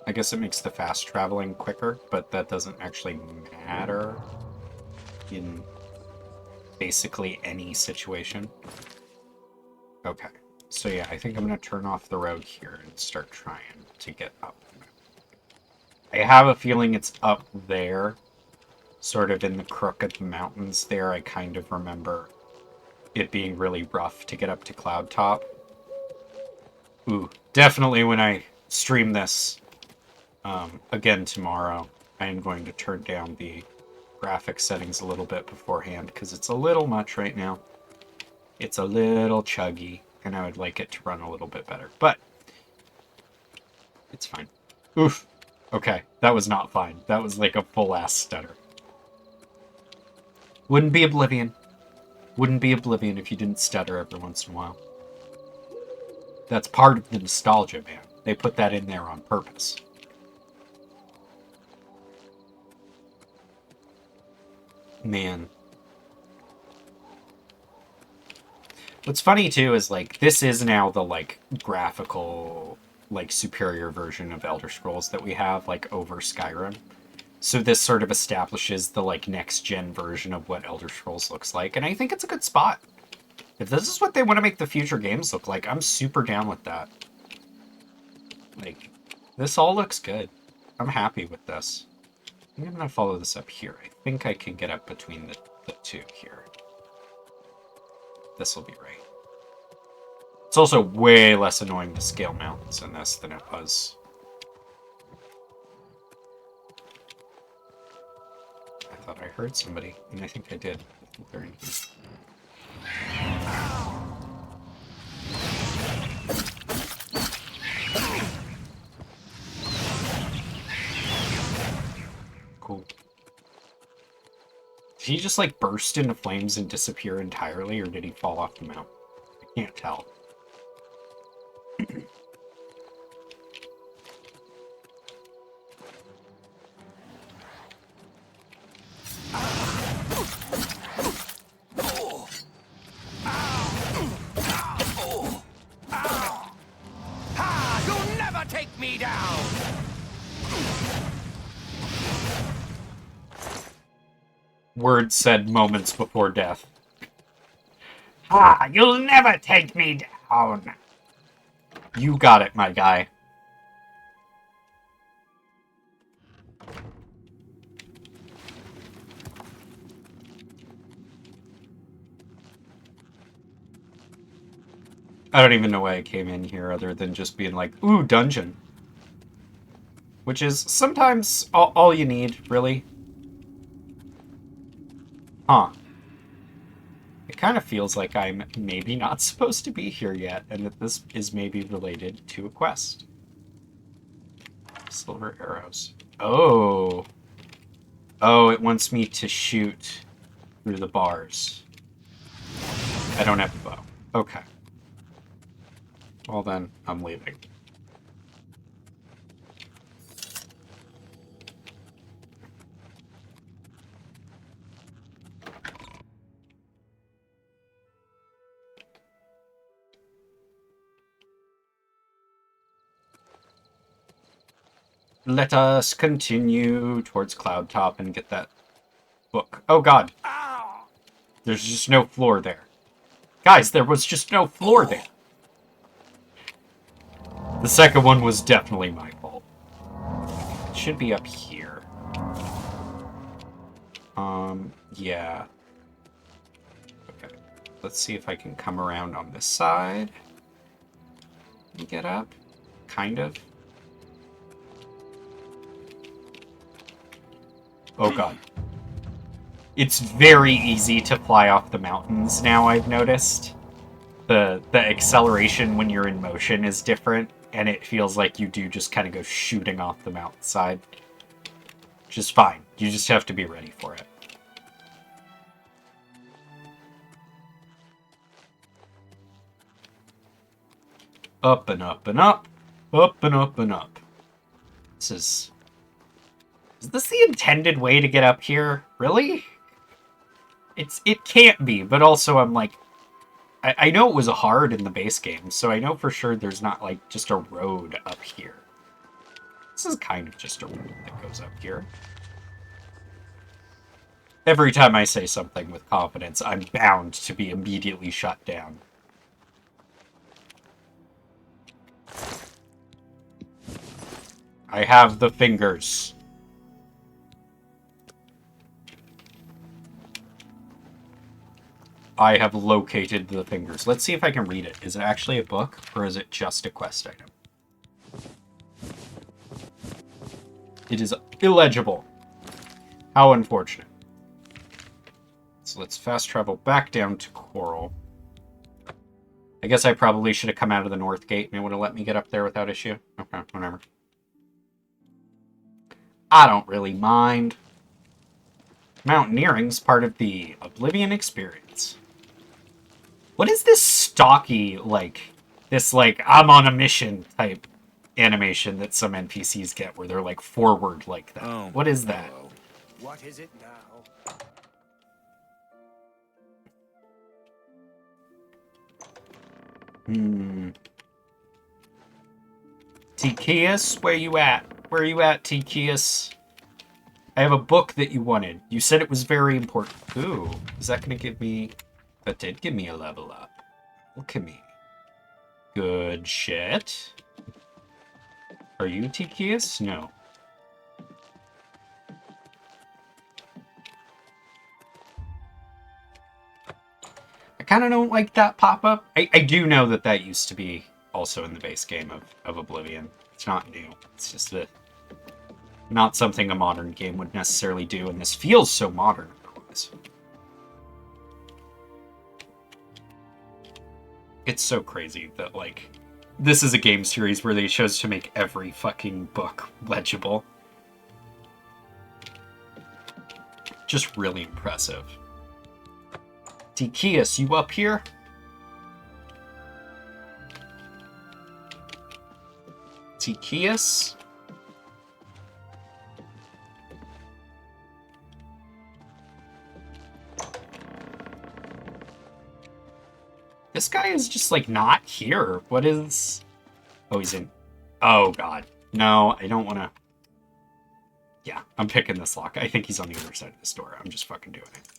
I guess it makes the fast traveling quicker, but that doesn't actually matter in basically any situation. Okay, so yeah, I think I'm going to turn off the road here and start trying to get up. I have a feeling it's up there, sort of in the crook of the mountains there. I kind of remember it being really rough to get up to Cloud Top. Ooh, definitely when I stream this again tomorrow, I am going to turn down the graphic settings a little bit beforehand, because it's a little much right now. It's a little chuggy, and I would like it to run a little bit better, but it's fine. Oof. Okay, that was not fine. That was like a full-ass stutter. Wouldn't be Oblivion. Wouldn't be Oblivion if you didn't stutter every once in a while. That's part of the nostalgia, man. They put that in there on purpose. Man. What's funny, too, is, like, this is now the, like, graphical, like, superior version of Elder Scrolls that we have, like, over Skyrim. So this sort of establishes the, like, next-gen version of what Elder Scrolls looks like, and I think it's a good spot. If this is what they want to make the future games look like, I'm super down with that. Like, this all looks good. I'm happy with this. I'm going to follow this up here. I think I can get up between the two here. This will be right. It's also way less annoying to scale mountains in this than it was. I thought I heard somebody, and I think I did. I think they're in here. Cool. Did he just, like, burst into flames and disappear entirely, or did he fall off the mountain? Can't tell. You'll never take me down! Words said moments before death. Ah, you'll never take me down! You got it, my guy. I don't even know why I came in here other than just being like, ooh, dungeon. Which is sometimes all you need, really. Huh. It kind of feels like I'm maybe not supposed to be here yet, and that this is maybe related to a quest. Silver arrows. Oh. Oh, it wants me to shoot through the bars. I don't have a bow. Okay. Well then, I'm leaving. Let us continue towards Cloud Top and get that book. Oh god. There's just no floor there. Guys, there was just no floor there. The second one was definitely my fault. It should be up here. Yeah. Okay. Let's see if I can come around on this side. And get up. Kind of. Oh god. It's very easy to fly off the mountains now, I've noticed. The acceleration when you're in motion is different, and it feels like you do just kind of go shooting off the mountainside. Which is fine. You just have to be ready for it. Up and up and up. Up and up and up. This is... Is this the intended way to get up here? Really? It can't be, but also I'm like... I know it was hard in the base game, so I know for sure there's not, like, just a road up here. This is kind of just a road that goes up here. Every time I say something with confidence, I'm bound to be immediately shut down. I have the fingers. I have located the fingers. Let's see if I can read it. Is it actually a book, or is it just a quest item? It is illegible. How unfortunate. So let's fast travel back down to Coral. I guess I probably should have come out of the North Gate, and it would have let me get up there without issue. Okay, whatever. I don't really mind. Mountaineering's part of the Oblivion experience. What is this stocky, like, this, like, I'm on a mission type animation that some NPCs get where they're, like, forward like that? Oh, what is that? What is it now? Tycheus, where you at? Where are you at, Tycheus? I have a book that you wanted. You said it was very important. Ooh, is that going to give me... That did give me a level up. Look at me. Good shit. Are you Tycheus? No. I kind of don't like that pop-up. I do know that that used to be also in the base game of Oblivion. It's not new. It's just that not something a modern game would necessarily do, and this feels so modern otherwise. It's so crazy that, like, this is a game series where they chose to make every fucking book legible. Just really impressive. Tycheus, you up here? Tikius. This guy is just, like, not here. What is... Oh, he's in... Oh, God. No, I don't want to... Yeah, I'm picking this lock. I think he's on the other side of this door. I'm just fucking doing it.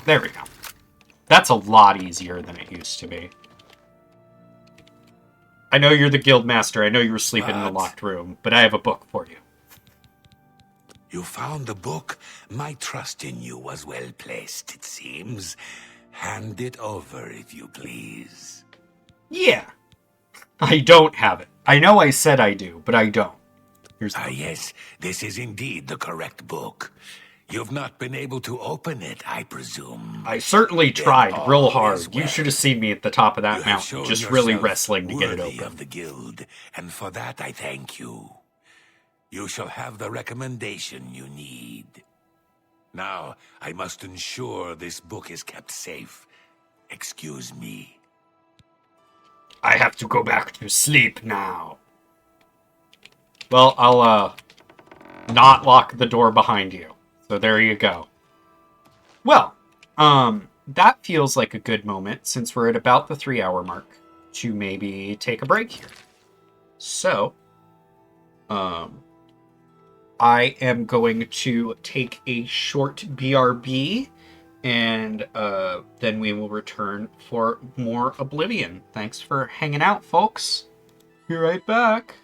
There we go. That's a lot easier than it used to be. I know you're the guild master. I know you were sleeping in the locked room, but I have a book for you. You found the book? My trust in you was well placed, it seems. Hand it over, if you please. Yeah. I don't have it. I know I said I do, but I don't. Here's the book. Yes, this is indeed the correct book. You've not been able to open it, I presume. I certainly tried real hard. Well. You should have seen me at the top of that You have mountain, shown just really yourself wrestling to get it worthy open. of the guild, and for that I thank you. You shall have the recommendation you need. Now, I must ensure this book is kept safe. Excuse me. I have to go back to sleep now. Well, I'll, not lock the door behind you. So there you go. Well, that feels like a good moment, since we're at about the 3-hour mark, to maybe take a break here. So, I am going to take a short BRB, and then we will return for more Oblivion. Thanks for hanging out, folks. Be right back.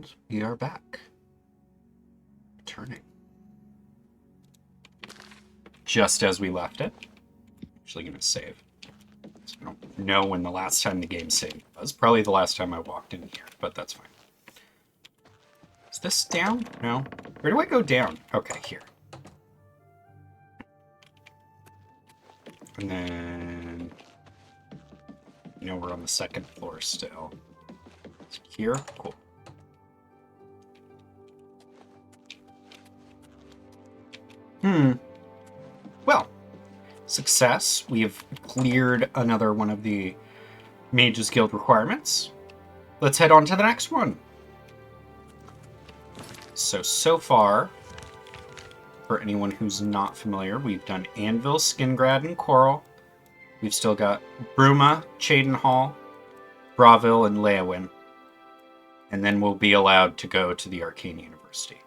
And we are back. Turning. Just as we left it. Actually going to save. So I don't know when the last time the game saved was. Probably the last time I walked in here, but that's fine. Is this down? No. Where do I go down? Okay, here. And then... You know, we're on the second floor still. It's here? Cool. Well, success. We have cleared another one of the Mages Guild requirements. Let's head on to the next one. So far, for anyone who's not familiar, we've done Anvil, Skingrad, and Coral. We've still got Bruma, Cheydinhal, Bravil, and Leowin. And then we'll be allowed to go to the Arcane University.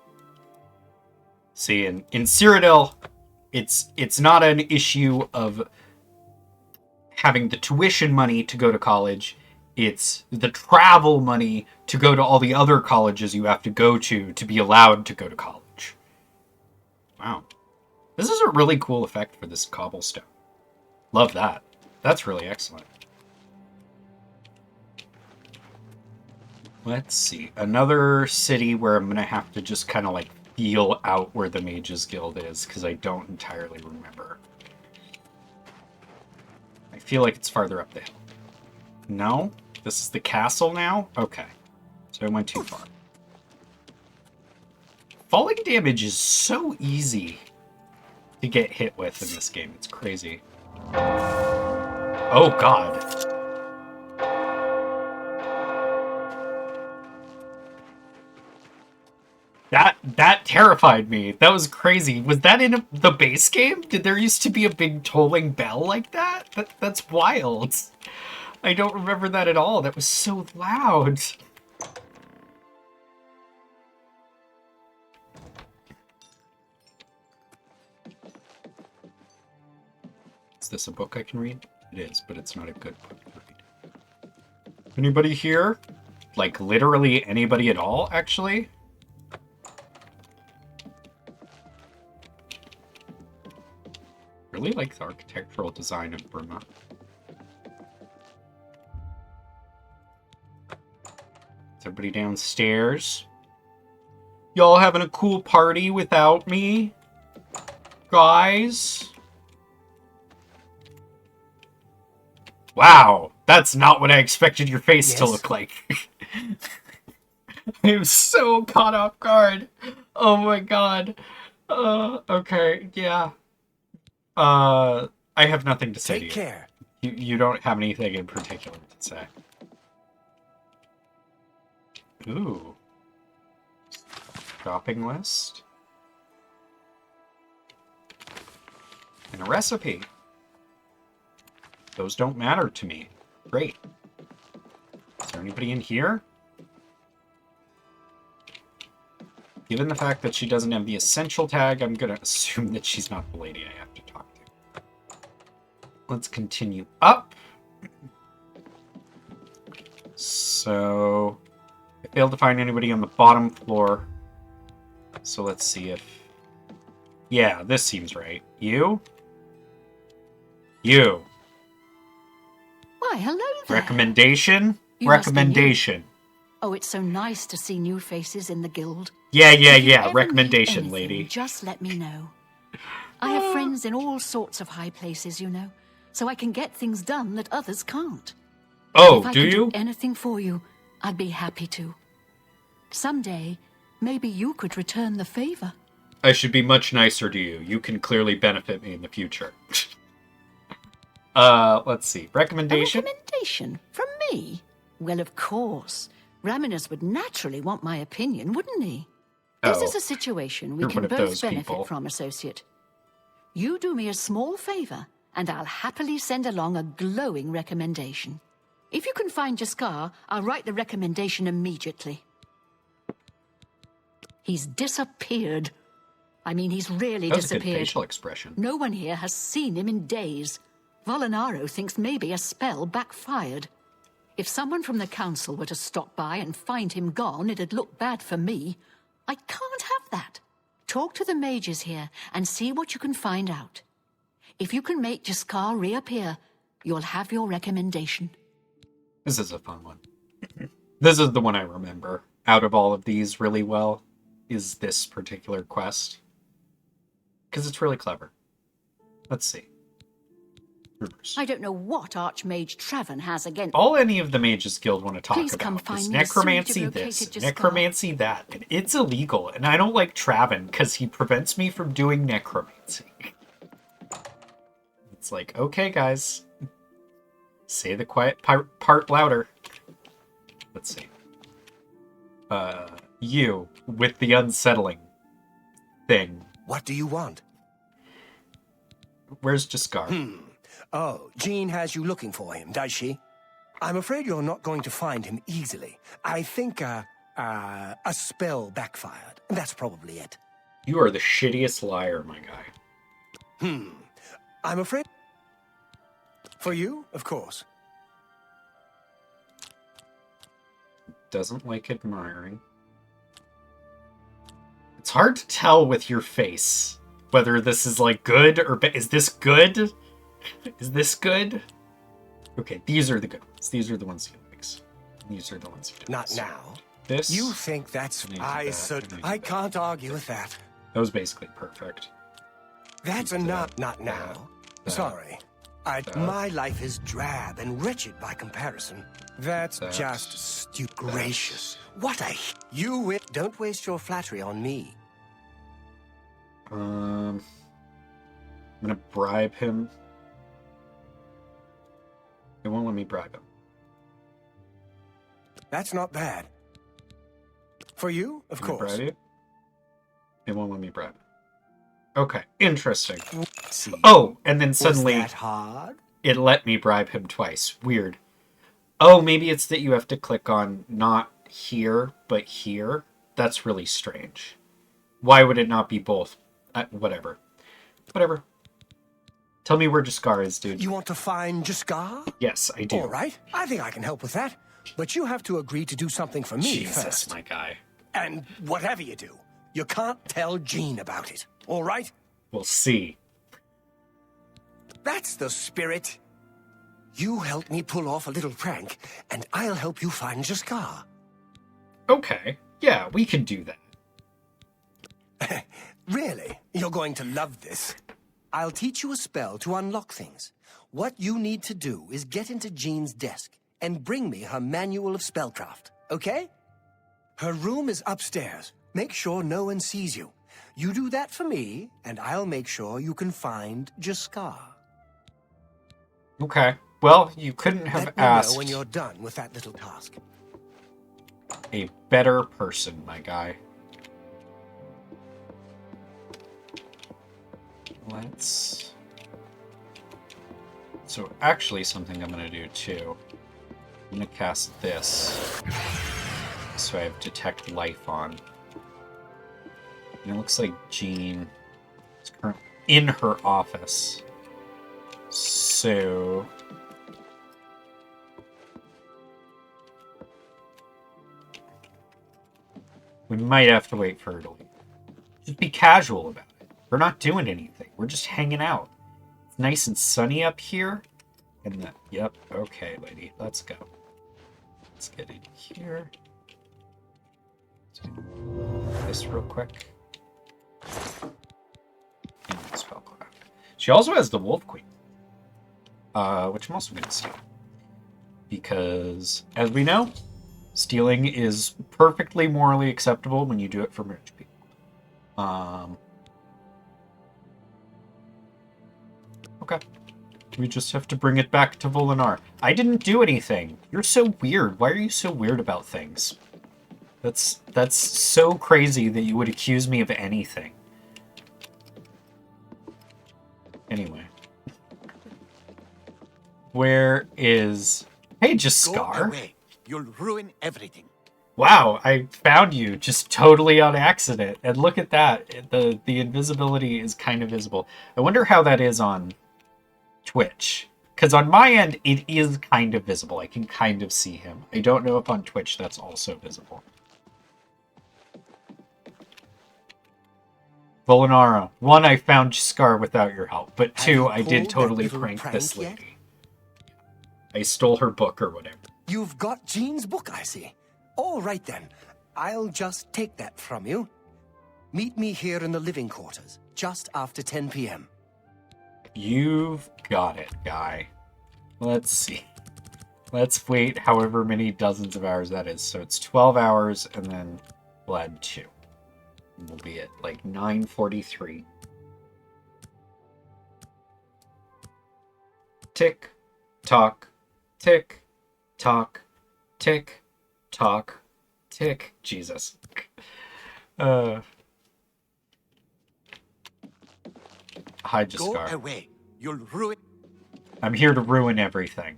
See, in Cyrodiil, it's not an issue of having the tuition money to go to college. It's the travel money to go to all the other colleges you have to go to be allowed to go to college. Wow. This is a really cool effect for this cobblestone. Love that. That's really excellent. Let's see. Another city where I'm going to have to just kind of like feel out where the Mages Guild is, because I don't entirely remember. I feel like it's farther up the hill. No? This is the castle now? Okay. So I went too far. Falling damage is so easy to get hit with in this game. It's crazy. Oh, God. That terrified me. That was crazy. Was that in the base game? Did there used to be a big tolling bell like that? That's wild. I don't remember that at all. That was so loud. Is this a book I can read? It is, but it's not a good book to read. Anybody here? Like, literally anybody at all, actually? Really like the architectural design of Burma. Is everybody downstairs? Y'all having a cool party without me? Guys? Wow, that's not what I expected your face to look like. I'm so caught off guard. Oh my god. Okay, yeah. I have nothing to say to you. Take care. You don't have anything in particular to say. Ooh. Shopping list. And a recipe. Those don't matter to me. Great. Is there anybody in here? Given the fact that she doesn't have the essential tag, I'm going to assume that she's not the lady I have to talk to. Let's continue up. So, I failed to find anybody on the bottom floor. So let's see if... Yeah, this seems right. You? You. Why, hello there. Recommendation? You must be new. Recommendation. Oh, it's so nice to see new faces in the guild. Yeah. If you ever Recommendation, need anything, lady. Just let me know. I have friends in all sorts of high places, you know, so I can get things done that others can't. Oh, if I do could you? do anything for you, I'd be happy to. Someday, maybe you could return the favor. I should be much nicer to you. You can clearly benefit me in the future. Let's see. Recommendation? A recommendation? From me? Well, of course. Raminus would naturally want my opinion, wouldn't he? This is a situation we you're can one of both those benefit people. from, associate. You do me a small favor, and I'll happily send along a glowing recommendation. If you can find Jaskar, I'll write the recommendation immediately. He's disappeared. I mean, he's really That was a good disappeared. facial expression. No one here has seen him in days. Volinaro thinks maybe a spell backfired. If someone from the council were to stop by and find him gone, it'd look bad for me. I can't have that. Talk to the mages here and see what you can find out. If you can make Jaskar reappear, you'll have your recommendation. This is a fun one. This is the one I remember out of all of these really well, is this particular quest. Because it's really clever. Let's see. Rumors. I don't know what Archmage Traven has against... All any of the Mages Guild want to talk Please about come is find me necromancy as soon as you've this, located necromancy that. And it's illegal, and I don't like Traven because he prevents me from doing necromancy. It's like, okay, guys. Say the quiet part louder. Let's see. You, with the unsettling thing. What do you want? Where's Jaskar? Oh, Jean has you looking for him, does she? I'm afraid you're not going to find him easily. I think, a spell backfired. That's probably it. You are the shittiest liar, my guy. I'm afraid... For you, of course. Doesn't like admiring. It's hard to tell with your face whether this is like good or bad. Is this good? Is this good? Okay, these are the good ones. These are the ones he likes. These are the ones he doesn't. Not now. This. You think that's... I can't argue with that. That was basically perfect. That's not now. Sorry. My life is drab and wretched by comparison. That's just stupid. Gracious. What a... Don't waste your flattery on me. I'm gonna bribe him. It won't let me bribe him. That's not bad. For you, of course. Bribe you? It won't let me bribe him. Okay, interesting. See, oh, and then suddenly was that hard? It let me bribe him twice. Weird. Oh, maybe it's that you have to click on not here, but here. That's really strange. Why would it not be both? Whatever. Whatever. Tell me where Jaskar is, dude. You want to find Jaskar? Yes, I do. All right. I think I can help with that. But you have to agree to do something for me Jesus, first. My guy. And whatever you do, you can't tell Jean about it. All right? We'll see. That's the spirit. You help me pull off a little prank, and I'll help you find Jaskar. Okay. Yeah, we can do that. Really? You're going to love this. I'll teach you a spell to unlock things. What you need to do is get into Jean's desk and bring me her manual of spellcraft, okay? Her room is upstairs. Make sure no one sees you. You do that for me, and I'll make sure you can find Jaskar. Okay. Well, you couldn't have Let me asked know when you're done with that little task. a better person, my guy. Let's... So actually something I'm going to do too. I'm going to cast this. So I have Detect Life on. And it looks like Jean is currently in her office. So... we might have to wait for her to leave. Just be casual about it. We're not doing anything. We're just hanging out. It's nice and sunny up here. And the, yep, okay, lady. Let's go. Let's get in here. This real quick. And spellcraft. She also has the Wolf Queen. Which I'm also going to steal. Because, as we know, stealing is perfectly morally acceptable when you do it from rich people. Okay. We just have to bring it back to Volinar. I didn't do anything. You're so weird. Why are you so weird about things? That's so crazy that you would accuse me of anything. Anyway. Where is... Hey, Jaskar. Go away. You'll ruin everything. Wow, I found you just totally on accident. And look at that. The invisibility is kind of visible. I wonder how that is on Twitch. Because on my end, it is kind of visible. I can kind of see him. I don't know if on Twitch that's also visible. Volinara. 1, I found Scar without your help. But 2, I did totally prank this lady. I stole her book or whatever. You've got Jean's book, I see. All right then. I'll just take that from you. Meet me here in the living quarters, just after 10 p.m. You've got it, guy. Let's see. Let's wait however many dozens of hours that is. So it's 12 hours, and then we'll add 2. We'll be at like 9:43. Tick, tock, tick, tock, tick, tock, tick. Jesus. Hi, Jaskar. Go away. You'll ruin. I'm here to ruin everything.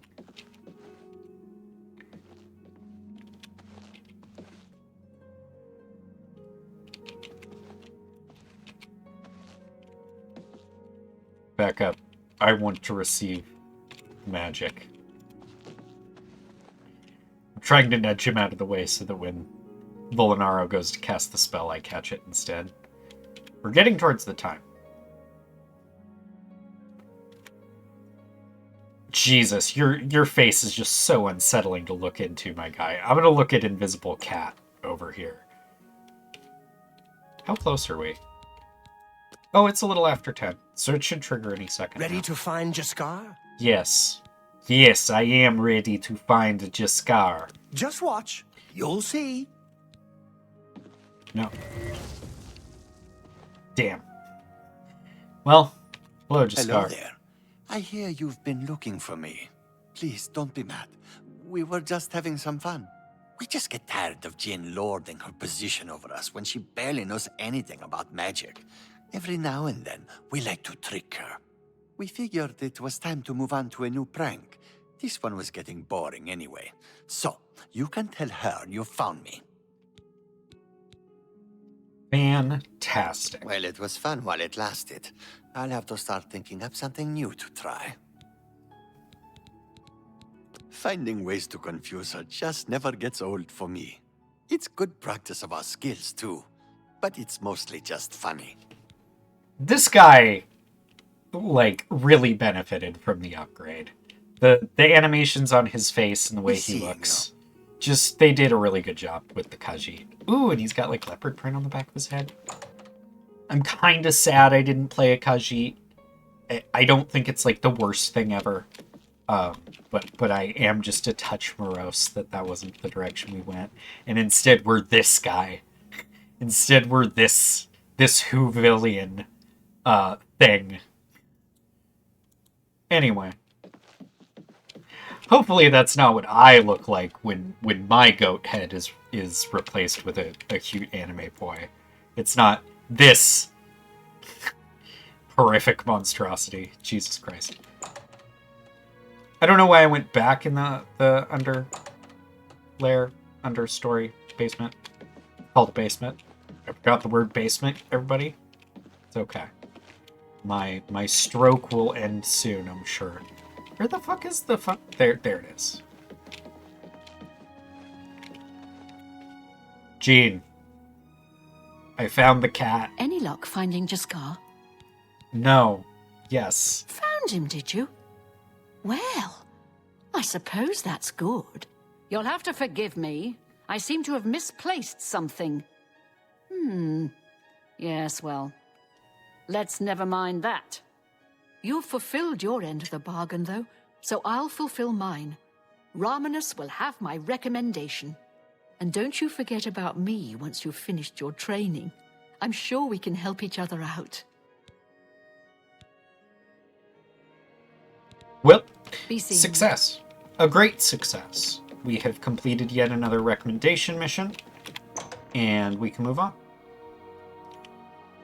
Back up. I want to receive magic. I'm trying to nudge him out of the way so that when Volinaro goes to cast the spell, I catch it instead. We're getting towards the time. Jesus, your face is just so unsettling to look into, my guy. I'm gonna look at Invisible Cat over here. How close are we? Oh, it's a little after 10, so it should trigger any second. Ready to find Jaskar? Yes. Yes, I am ready to find Jaskar. Just watch. You'll see. No. Damn. Well, hello, Jaskar. Hello there. I hear you've been looking for me. Please, don't be mad. We were just having some fun. We just get tired of Jane lording her position over us when she barely knows anything about magic. Every now and then, we like to trick her. We figured it was time to move on to a new prank. This one was getting boring anyway. So, you can tell her you found me. Fantastic. Well, it was fun while it lasted. I'll have to start thinking up something new to try. Finding ways to confuse her just never gets old for me. It's good practice of our skills, too. But it's mostly just funny. This guy, like, really benefited from the upgrade. The animations on his face and the way he looks, just, they did a really good job with the Khajiit. Ooh, and he's got, like, leopard print on the back of his head. I'm kind of sad I didn't play a Khajiit. I don't think it's, like, the worst thing ever. But I am just a touch morose that wasn't the direction we went. And instead, we're this guy. Instead, we're this Whovillian thing. Anyway. Hopefully that's not what I look like when my goat head is replaced with a cute anime boy. It's not this horrific monstrosity. Jesus Christ. I don't know why I went back in the understory basement. Called a basement. I forgot the word basement, everybody. It's okay. My stroke will end soon, I'm sure. Where the fuck is the fuck? There it is. Jean. I found the cat. Any luck finding Jaskar? No. Yes. Found him, did you? Well, I suppose that's good. You'll have to forgive me. I seem to have misplaced something. Yes, well, let's never mind that. You've fulfilled your end of the bargain, though, so I'll fulfill mine. Ramanus will have my recommendation. And don't you forget about me once you've finished your training. I'm sure we can help each other out. Well, success. A great success. We have completed yet another recommendation mission, and we can move on.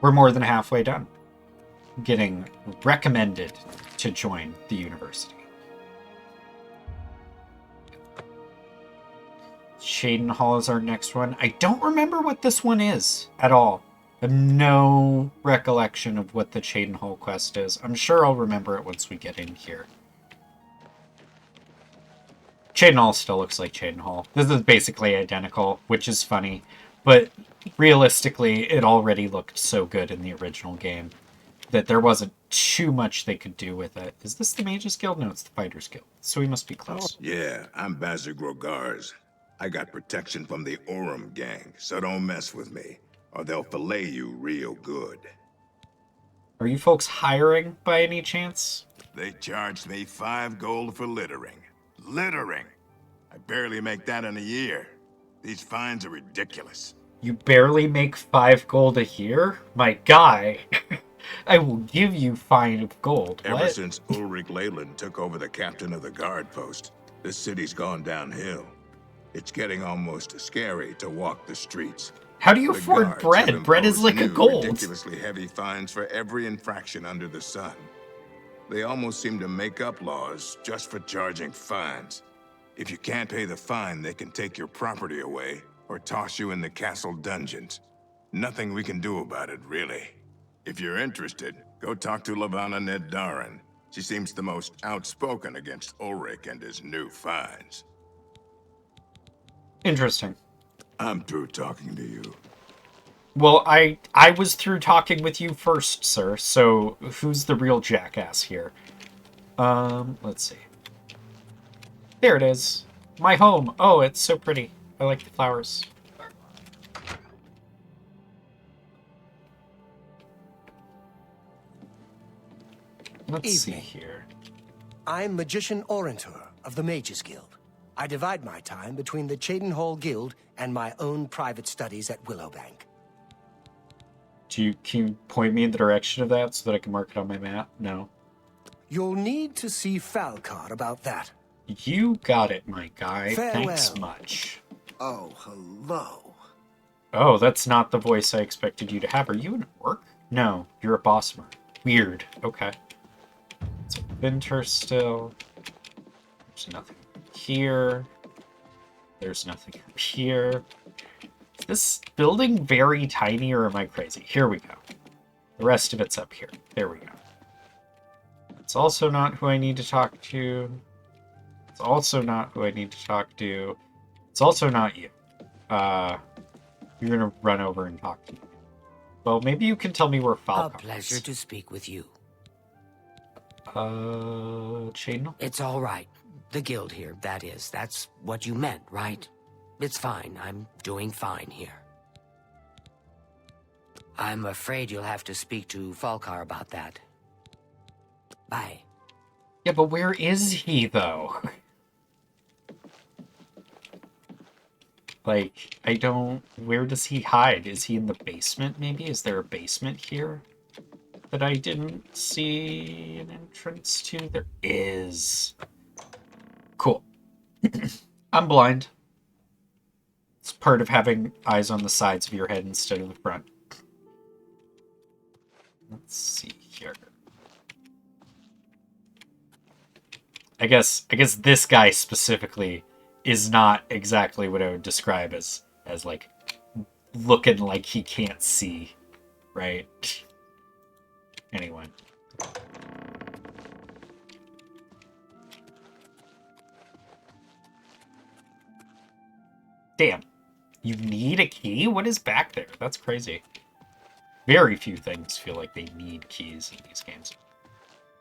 We're more than halfway done. Getting recommended to join the university. Shaden Hall is our next one. I don't remember what this one is at all. I have no recollection of what the Shaden Hall quest is. I'm sure I'll remember it once we get in here. Chaden Hall still looks like Chaden Hall. This is basically identical, which is funny. But realistically, it already looked so good in the original game that there wasn't too much they could do with it. Is this the Mages Guild? No, it's the Fighters Guild. So we must be close. Yeah, I'm Bazir Grogars. I got protection from the Orem gang, so don't mess with me, or they'll fillet you real good. Are you folks hiring by any chance? They charged me 5 gold for littering. Littering! I barely make that in a year. These fines are ridiculous. You barely make 5 gold a year? My guy, I will give you 5 gold. Ever What? since Ulrich Leyland took over the captain of the guard post, this city's gone downhill. It's getting almost scary to walk the streets. How do you The afford guards bread? have Bread is imposed like a new, gold. ridiculously heavy fines for every infraction under the sun. They almost seem to make up laws just for charging fines. If you can't pay the fine, they can take your property away or toss you in the castle dungeons. Nothing we can do about it, really. If you're interested, go talk to Lavanna Neddarin. She seems the most outspoken against Ulrich and his new fines. Interesting. I'm through talking to you. Well, I was through talking with you first, sir. So who's the real jackass here? Let's see. There it is. My home. Oh, it's so pretty. I like the flowers. Let's see here. I'm Magician Orentor of the Mages Guild. I divide my time between the Chaden Hall Guild and my own private studies at Willowbank. Can you point me in the direction of that so that I can mark it on my map? No. You'll need to see Falcar about that. You got it, my guy. Farewell. Thanks much. Oh, hello. Oh, that's not the voice I expected you to have. Are you an orc? No, you're a bossmer. Weird. Okay. It's a winter still. There's nothing here. There's nothing up here. Is this building very tiny or am I crazy? Here we go. The rest of it's up here. There we go. It's also not who I need to talk to. It's also not who I need to talk to. It's also not you. You're gonna run over and talk to me. Well, maybe you can tell me where Falcar A pleasure to speak with you. Chaden? It's all right. The guild here, that is. That's what you meant, right? It's fine. I'm doing fine here. I'm afraid you'll have to speak to Falcar about that. Bye. Yeah, but where is he, though? Like, I don't... Where does he hide? Is he in the basement, maybe? Is there a basement here that I didn't see an entrance to? There is. Cool. I'm blind. It's part of having eyes on the sides of your head instead of the front. Let's see here. I guess this guy specifically is not exactly what I would describe as like looking like he can't see, right? Anyway. Damn. You need a key? What is back there? That's crazy. Very few things feel like they need keys in these games.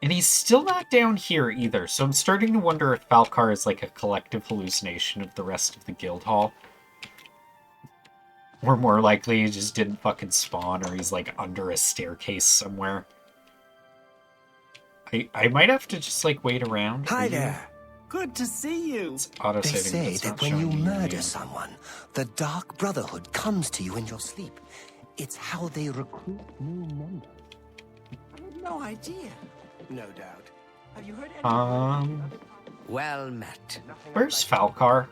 And he's still not down here either, so I'm starting to wonder if Falcar is like a collective hallucination of the rest of the guild hall. Or more likely he just didn't fucking spawn, or he's like under a staircase somewhere. I might have to just like wait around. Hi there. Good to see you. They say that when you murder someone, the Dark Brotherhood comes to you in your sleep. It's how they recruit new members. I had no idea. No doubt. Have you heard anything? Well met. Where's Falcar?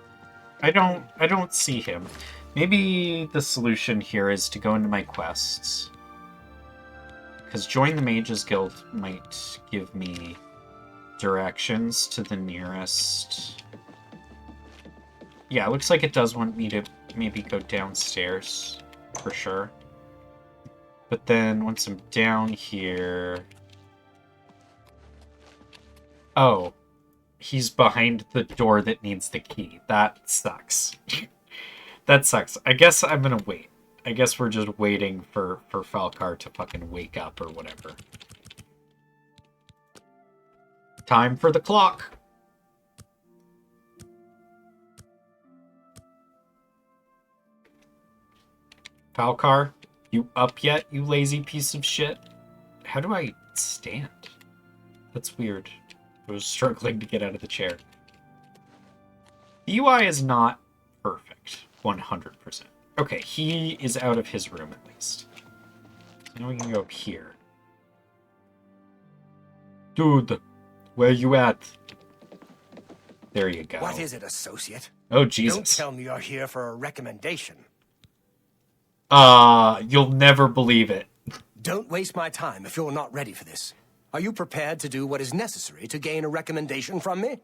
I don't see him. Maybe the solution here is to go into my quests. Because join the Mages Guild might give me directions to the nearest. Yeah, it looks like it does want me to maybe go downstairs for sure. But then once I'm down here... Oh, he's behind the door that needs the key. That sucks. That sucks. I guess I'm gonna wait. I guess we're just waiting for Falcar to fucking wake up or whatever. Time for the clock. Falcar, you up yet, you lazy piece of shit? How do I stand? That's weird. I was struggling to get out of the chair. The UI is not perfect. 100%. Okay, he is out of his room at least. So now we can go up here. Dude, where you at? There you go. What is it, associate? Oh, Jesus. Don't tell me you're here for a recommendation. You'll never believe it. Don't waste my time if you're not ready for this. Are you prepared to do what is necessary to gain a recommendation from me?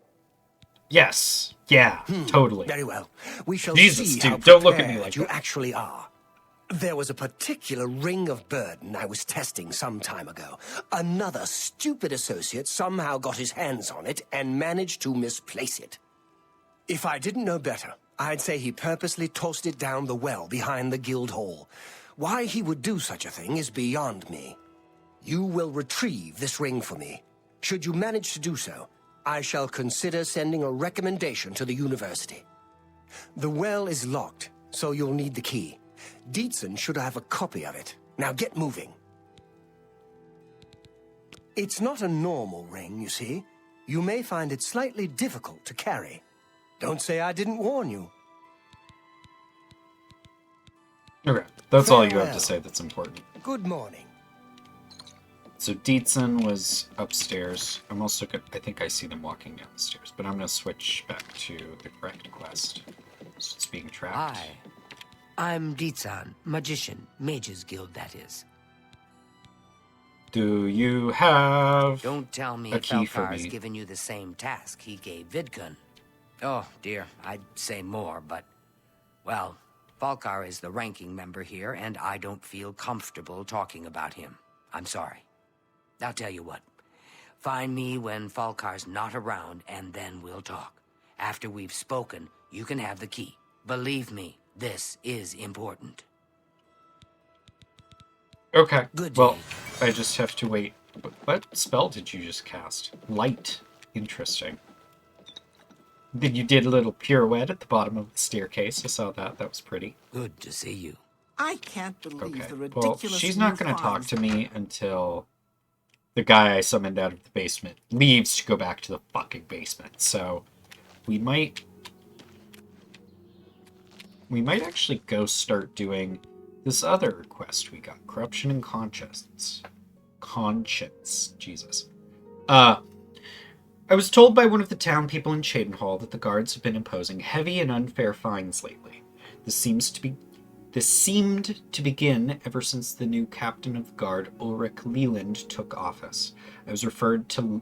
Yes. Yeah, totally. Very well. We shall Jesus, see dude, how don't look at me prepared like you that. actually are. There was a particular ring of burden I was testing some time ago. Another stupid associate somehow got his hands on it and managed to misplace it. If I didn't know better, I'd say he purposely tossed it down the well behind the guild hall. Why he would do such a thing is beyond me. You will retrieve this ring for me. Should you manage to do so, I shall consider sending a recommendation to the university. The well is locked, so you'll need the key. Dietzen should have a copy of it. Now get moving. It's not a normal ring, you see. You may find it slightly difficult to carry. Don't say I didn't warn you. Okay, that's all you have Farewell. to say that's important. Good morning. So Dietzen was upstairs. I'm also good. I think I see them walking down the stairs, but I'm going to switch back to the correct quest. So it's being trapped. Hi. I'm Dietzen, magician, mages guild, that is. Do you have Don't tell me a key for Falcar's me? given you the same task he gave Vidkun. Oh, dear, I'd say more, but... Well, Falcar is the ranking member here, and I don't feel comfortable talking about him. I'm sorry. I'll tell you what. Find me when Falcar's not around, and then we'll talk. After we've spoken, you can have the key. Believe me, this is important. Okay. Good Well, day. I just have to wait. What spell did you just cast? Light. Interesting. Then you did a little pirouette at the bottom of the staircase. I saw that. That was pretty. Good to see you. I can't believe Okay. the Well, ridiculous she's not new going to talk finds- to me until the guy I summoned out of the basement leaves to go back to the fucking basement. So we might actually go start doing this other quest we got. Corruption and Conscience. Jesus. I was told by one of the town people in Cheydinhall that the guards have been imposing heavy and unfair fines lately. This seemed to begin ever since the new captain of the guard, Ulrich Leland, took office. I was referred to,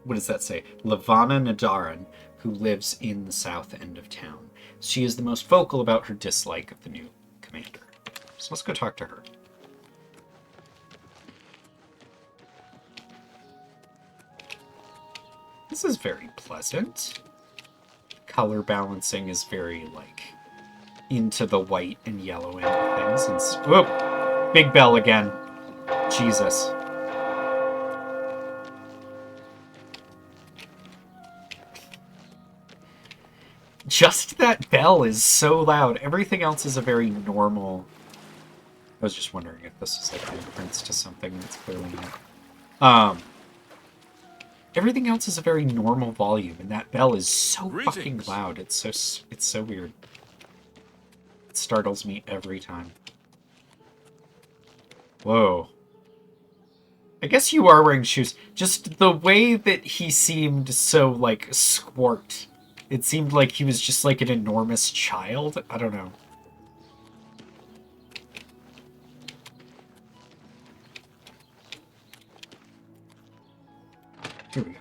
what does that say? Levana Nadaran, who lives in the south end of town. She is the most vocal about her dislike of the new commander. So let's go talk to her. This is very pleasant. Color balancing is very, like, into the white and yellow end of things. And whoop! Big bell again. Jesus. Just that bell is so loud. Everything else is a very normal... I was just wondering if this is like an entrance to something that's clearly not. Everything else is a very normal volume, and that bell is so fucking loud. It's so weird. It startles me every time. Whoa. I guess you are wearing shoes. Just the way that he seemed so, like, squart. It seemed like he was just, like, an enormous child. I don't know. Here we go.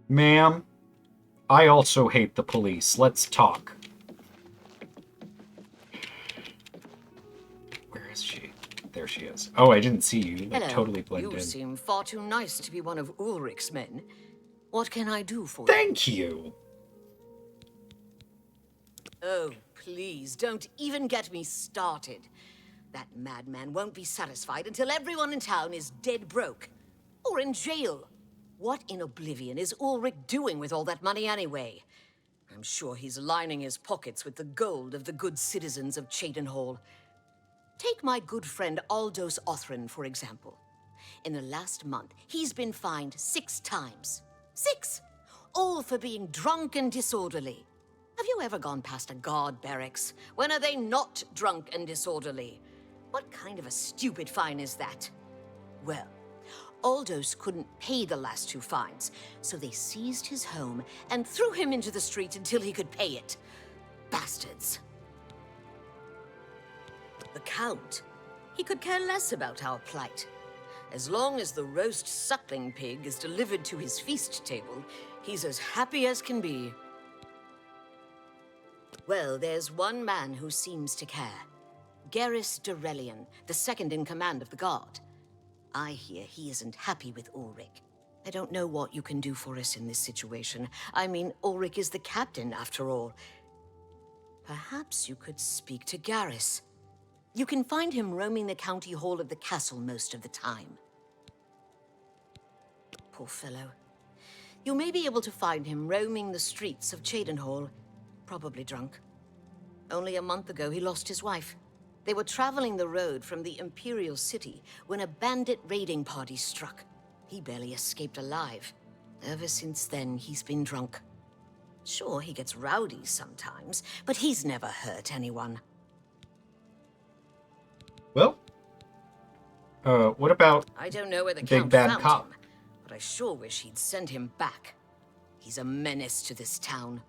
Ma'am, I also hate the police. Let's talk. Where is she? There she is. Oh, I didn't see you. You like, Hello. totally blend You in. seem far too nice to be one of Ulrich's men. What can I do for you? Thank you! Oh, please, don't even get me started. That madman won't be satisfied until everyone in town is dead broke. Or in jail. What in Oblivion is Ulrich doing with all that money anyway? I'm sure he's lining his pockets with the gold of the good citizens of Cheydinhall. Take my good friend Aldous Othrin, for example. In the last month, he's been fined 6 times. 6! All for being drunk and disorderly. Have you ever gone past a guard barracks? When are they not drunk and disorderly? What kind of a stupid fine is that? Well, Aldous couldn't pay the last 2 fines, so they seized his home and threw him into the street until he could pay it. Bastards. The Count, he could care less about our plight. As long as the roast suckling pig is delivered to his feast table, he's as happy as can be. Well, there's one man who seems to care. Garrus Durelian, the second in command of the guard. I hear he isn't happy with Ulrich. I don't know what you can do for us in this situation. I mean, Ulrich is the captain, after all. Perhaps you could speak to Garrus. You can find him roaming the county hall of the castle most of the time. Poor fellow. You may be able to find him roaming the streets of Cheydinhall, probably drunk. Only a month ago, he lost his wife. They were traveling the road from the Imperial City when a bandit raiding party struck. He barely escaped alive. Ever since then, he's been drunk. Sure, he gets rowdy sometimes, but he's never hurt anyone. Well, what about I don't know where the Big Count Bad found Cop? him, but I sure wish he'd send him back. He's a menace to this town.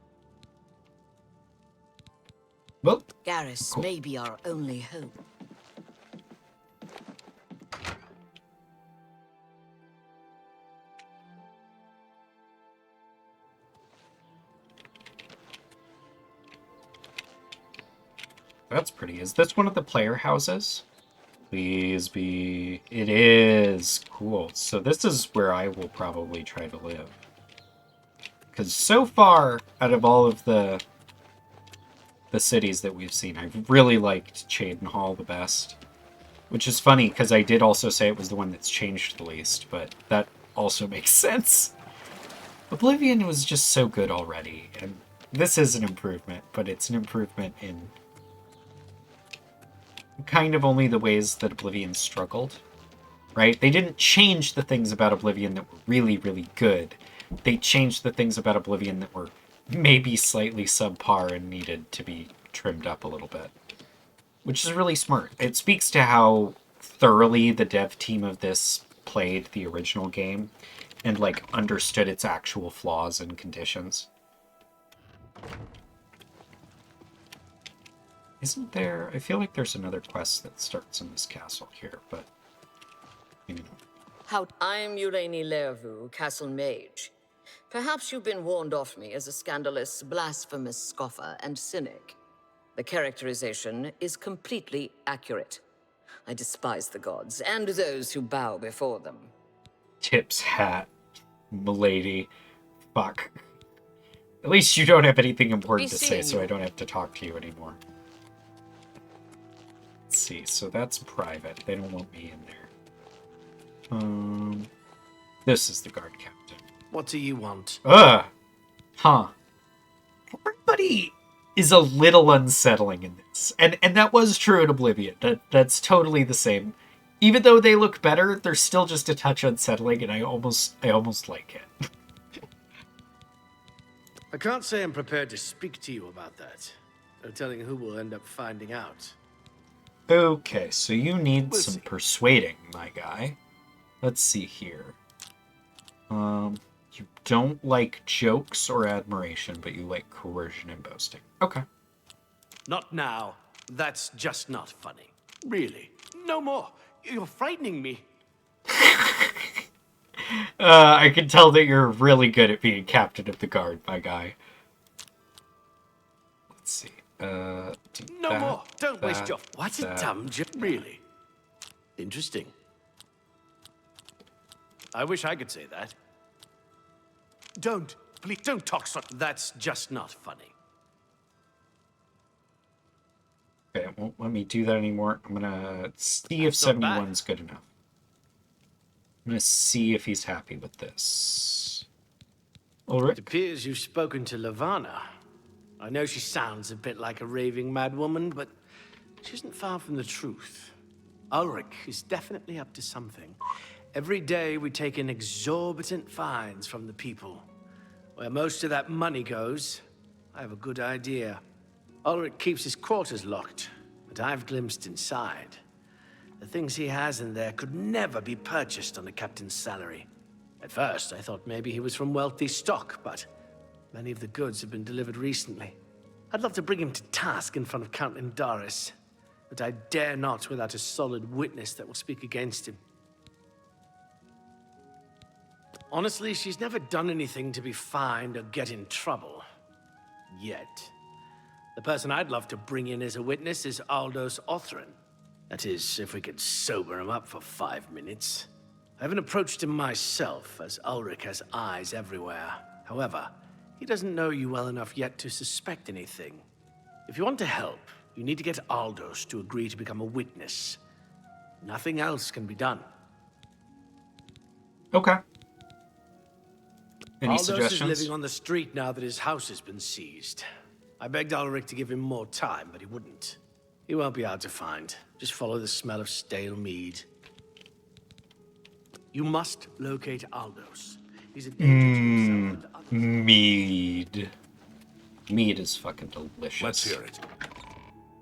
Well, Garrus may be our only hope. That's pretty. Is this one of the player houses? Please be. It is. Cool. So this is where I will probably try to live. Because so far, out of all of the cities that we've seen, I've really liked Cheydinhall the best. Which is funny, because I did also say it was the one that's changed the least, but that also makes sense. Oblivion was just so good already, and this is an improvement, but it's an improvement in kind of only the ways that Oblivion struggled, right? They didn't change the things about Oblivion that were really, really good. They changed the things about Oblivion that were maybe slightly subpar and needed to be trimmed up a little bit. Which is really smart. It speaks to how thoroughly the dev team of this played the original game and, like, understood its actual flaws and conditions. Isn't there... I feel like there's another quest that starts in this castle here, but... maybe not. I'm Yuleni Lervu, Castle Mage. Perhaps you've been warned off me as a scandalous, blasphemous scoffer and cynic. The characterization is completely accurate. I despise the gods, and those who bow before them. Tip's hat, milady. Fuck. At least you don't have anything important to say, so I don't have to talk to you anymore. Let's see, so that's private. They don't want me in there. This is the guard captain. What do you want? Huh. Everybody is a little unsettling in this. And that was true in Oblivion. That's totally the same. Even though they look better, they're still just a touch unsettling, and I almost like it. I can't say I'm prepared to speak to you about that. No telling who will end up finding out. Okay, so you need some persuading, my guy. Let's see here. You don't like jokes or admiration, but you like coercion and boasting. Okay. Not now. That's just not funny. Really. No more. You're frightening me. I can tell that you're really good at being captain of the guard, my guy. Let's see. No more. Don't waste your... What's a dumb joke? Really. Interesting. I wish I could say that. Please don't talk so. That's just not funny. Okay, it won't let me do that anymore. I'm gonna see if That's not bad. 71's good enough. I'm gonna see if he's happy with this. Ulrich? It appears you've spoken to Lavana. I know she sounds a bit like a raving madwoman, but she isn't far from the truth. Ulrich is definitely up to something. Every day we take in exorbitant fines from the people. Where most of that money goes, I have a good idea. Ulrich keeps his quarters locked, but I've glimpsed inside. The things he has in there could never be purchased on the captain's salary. At first, I thought maybe he was from wealthy stock, but many of the goods have been delivered recently. I'd love to bring him to task in front of Count Lindaris, but I dare not without a solid witness that will speak against him. Honestly, she's never done anything to be fined or get in trouble. Yet. The person I'd love to bring in as a witness is Aldous Othrin. That is, if we could sober him up for 5 minutes. I haven't approached him myself, as Ulrich has eyes everywhere. However, he doesn't know you well enough yet to suspect anything. If you want to help, you need to get Aldous to agree to become a witness. Nothing else can be done. Okay. Any Aldous suggestions? is living on the street now that his house has been seized. I begged Ulrich to give him more time, but he wouldn't. He won't be hard to find. Just follow the smell of stale mead. You must locate Aldous. He's a danger to himself and others. Mead. Mead is fucking delicious. Let's hear it.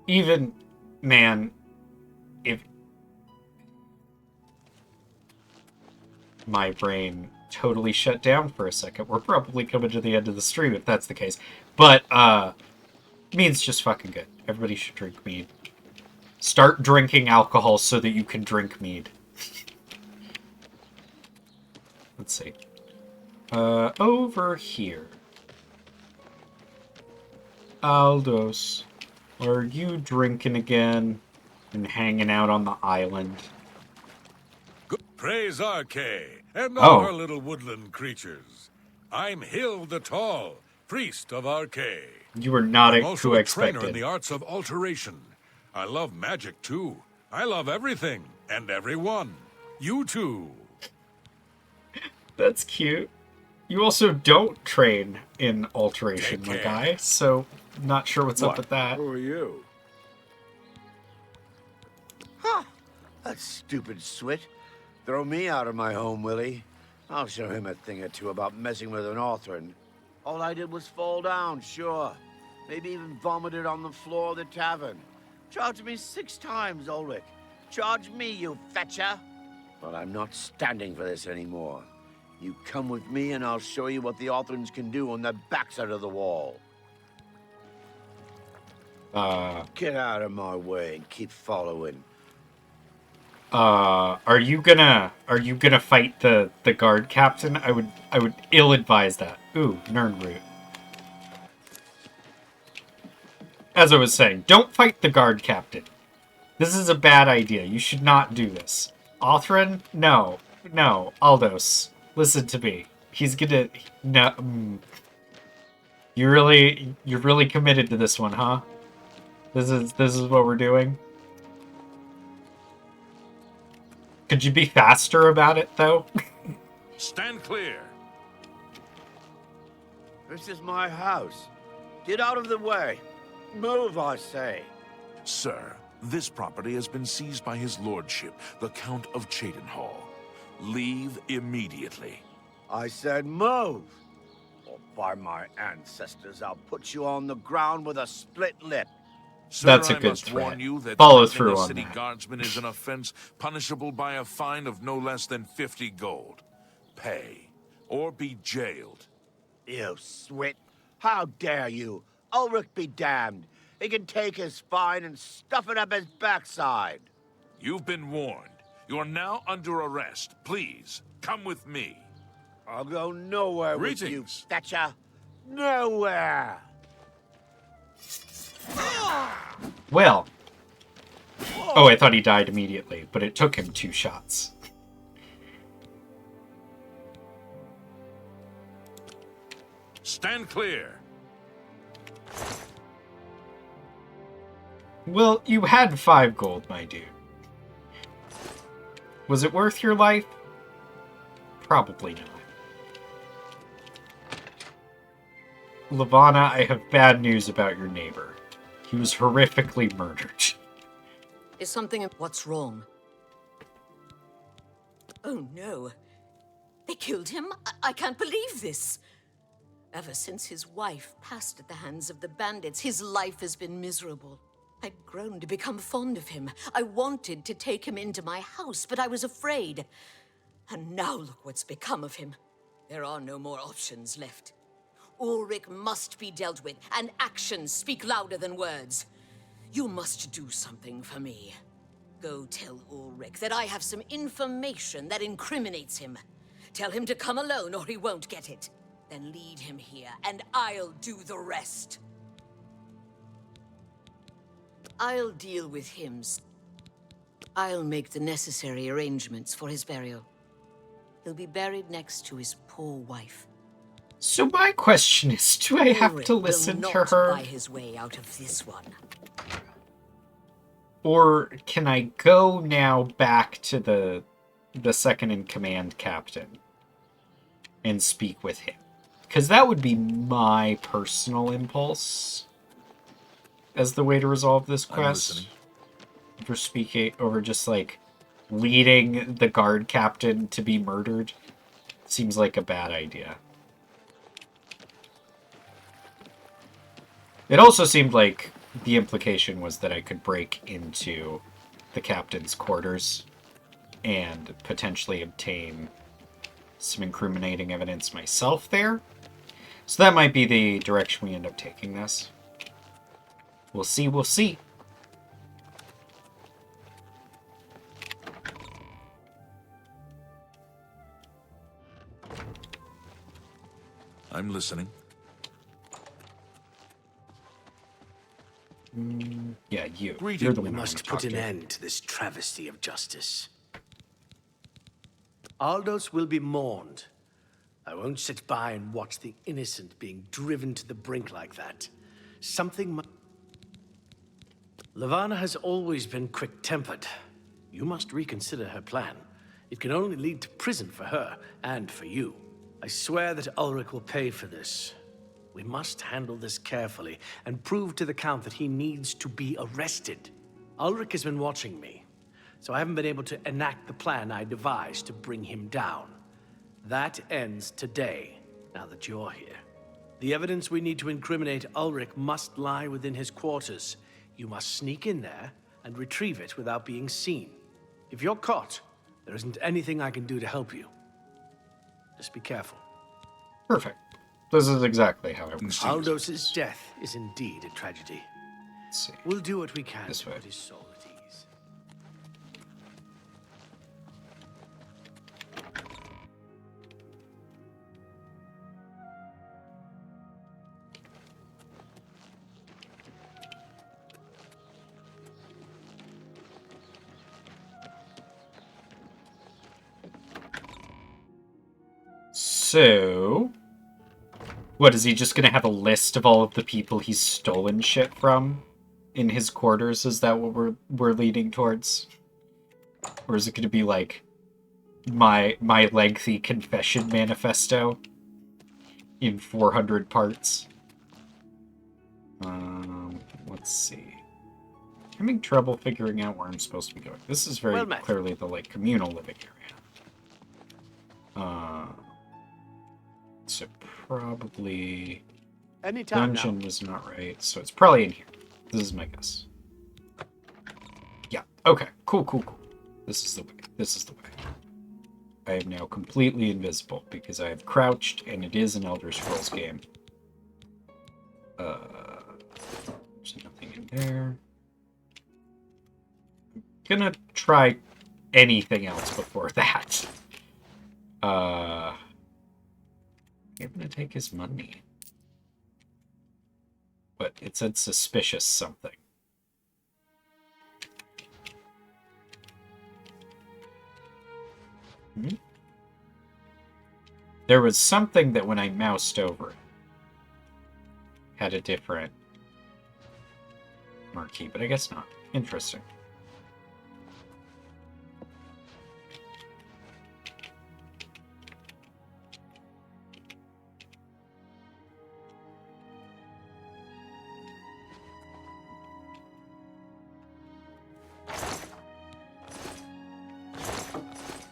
Even, man, if my brain totally shut down for a second, we're probably coming to the end of the stream if that's the case. But, mead's just fucking good. Everybody should drink mead. Start drinking alcohol so that you can drink mead. Let's see. Over here. Aldous, are you drinking again and hanging out on the island? Praise Arcane and all our little woodland creatures. I'm Hill the Tall, priest of Arcane. You were not I'm who also I a trainer in expected. the arts of alteration. I love magic too. I love everything and everyone. You too. That's cute. You also don't train in alteration, my guy, so not sure what's up with that. Who are you? Huh. That stupid swit. Throw me out of my home, will he? I'll show him a thing or two about messing with an Othrin. All I did was fall down, sure. Maybe even vomited on the floor of the tavern. Charge me 6 times, Ulrich. Charge me, you fetcher. But I'm not standing for this anymore. You come with me and I'll show you what the Othrins can do on the backside of the wall. Get out of my way and keep following. Are you gonna fight the guard captain? I would ill advise that. Ooh, Nernroot. As I was saying, don't fight the guard captain. This is a bad idea. You should not do this. Othrin? No. Aldous, listen to me. He's gonna... No. You're really committed to this one, huh? This is what we're doing? Could you be faster about it, though? Stand clear. This is my house. Get out of the way. Move, I say. Sir, this property has been seized by his lordship, the Count of Cheydinhal. Leave immediately. I said move. Or by my ancestors, I'll put you on the ground with a split lip. Sir, That's a I good must threat. warn you that Follow threatening through a on city that. guardsman is an offense punishable by a fine of no less than 50 gold. Pay, or be jailed. You swit. How dare you? Ulrich be damned. He can take his fine and stuff it up his backside. You've been warned. You're now under arrest. Please, come with me. I'll go nowhere with you, Greetings. Thatcher. Nowhere. Well, Oh, I thought he died immediately, but it took him 2 shots. Stand clear. Well, you had 5 gold, my dude. Was it worth your life? Probably not. Levana, I have bad news about your neighbor. He was horrifically murdered. Is something... What's wrong? Oh, no. They killed him? I can't believe this. Ever since his wife passed at the hands of the bandits, his life has been miserable. I'd grown to become fond of him. I wanted to take him into my house, but I was afraid. And now look what's become of him. There are no more options left. Ulrich must be dealt with, and actions speak louder than words. You must do something for me. Go tell Ulrich that I have some information that incriminates him. Tell him to come alone or he won't get it. Then lead him here, and I'll do the rest. I'll deal with him. I'll make the necessary arrangements for his burial. He'll be buried next to his poor wife. So my question is, do I have to listen to her? Buy his way out of this one. Or can I go now back to the second-in-command captain and speak with him? Because that would be my personal impulse as the way to resolve this quest. For speaking, over just, like, leading the guard captain to be murdered seems like a bad idea. It also seemed like the implication was that I could break into the captain's quarters and potentially obtain some incriminating evidence myself there. So that might be the direction we end up taking this. We'll see, we'll see. I'm listening. Yeah, you. You're the one we must put an end to this travesty of justice. Aldos will be mourned. I won't sit by and watch the innocent being driven to the brink like that. Something Levana has always been quick-tempered. You must reconsider her plan. It can only lead to prison for her and for you. I swear that Ulrich will pay for this. We must handle this carefully and prove to the Count that he needs to be arrested. Ulrich has been watching me, so I haven't been able to enact the plan I devised to bring him down. That ends today, now that you're here. The evidence we need to incriminate Ulrich must lie within his quarters. You must sneak in there and retrieve it without being seen. If you're caught, there isn't anything I can do to help you. Just be careful. Perfect. This is exactly how I would see it. Aldos's death is indeed a tragedy. Let's see. We'll do what we can This to way. put his soul at ease. So, what, is he just gonna have a list of all of the people he's stolen shit from in his quarters? Is that what we're leading towards? Or is it gonna be like my lengthy confession manifesto in 400 parts? Let's see. I'm having trouble figuring out where I'm supposed to be going. This is very clearly the like communal living area. So probably Anytime dungeon now. was not right, so it's probably in here. This is my guess. Yeah. Okay. Cool. This is the way. This is the way. I am now completely invisible because I have crouched, and it is an Elder Scrolls game. There's nothing in there. I'm gonna try anything else before that. I'm gonna take his money. But it said suspicious something. There was something that when I moused over it, had a different marquee, but I guess not. Interesting.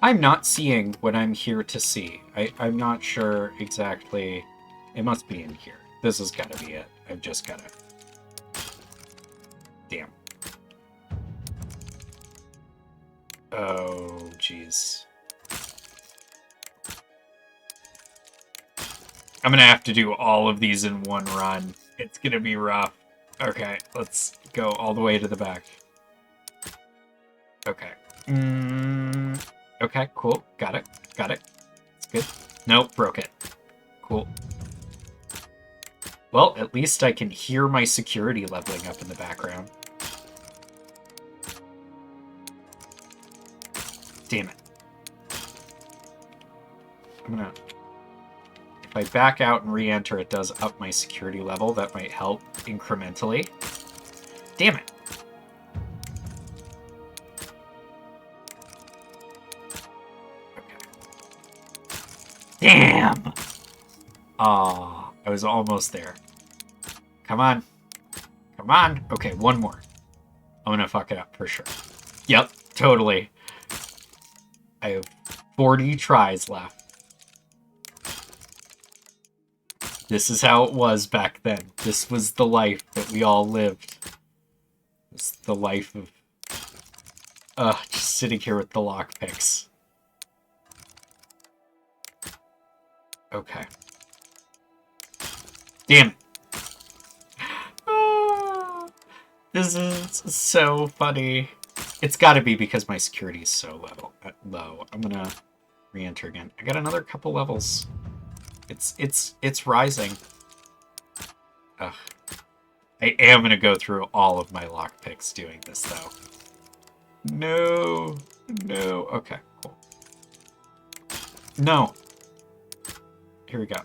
I'm not seeing what I'm here to see. I'm not sure exactly. It must be in here. This has got to be it. I've just got to... Damn. Oh, jeez. I'm going to have to do all of these in one run. It's going to be rough. Okay, let's go all the way to the back. Okay. Okay, cool. Got it. Got it. It's good. Nope, broke it. Cool. Well, at least I can hear my security leveling up in the background. Damn it. I'm gonna... If I back out and re-enter, it does up my security level. That might help incrementally. Damn it. Damn! Oh, I was almost there. Come on. Come on. Okay, one more. I'm gonna fuck it up for sure. Yep, totally. I have 40 tries left. This is how it was back then. This was the life that we all lived. This is the life of... just sitting here with the lockpicks. Okay. Damn it. This is so funny. It's gotta be because my security is so low. I'm gonna re-enter again. I got another couple levels. It's rising. Ugh. I am gonna go through all of my lockpicks doing this though. No. No. Okay, cool. No. Here we go.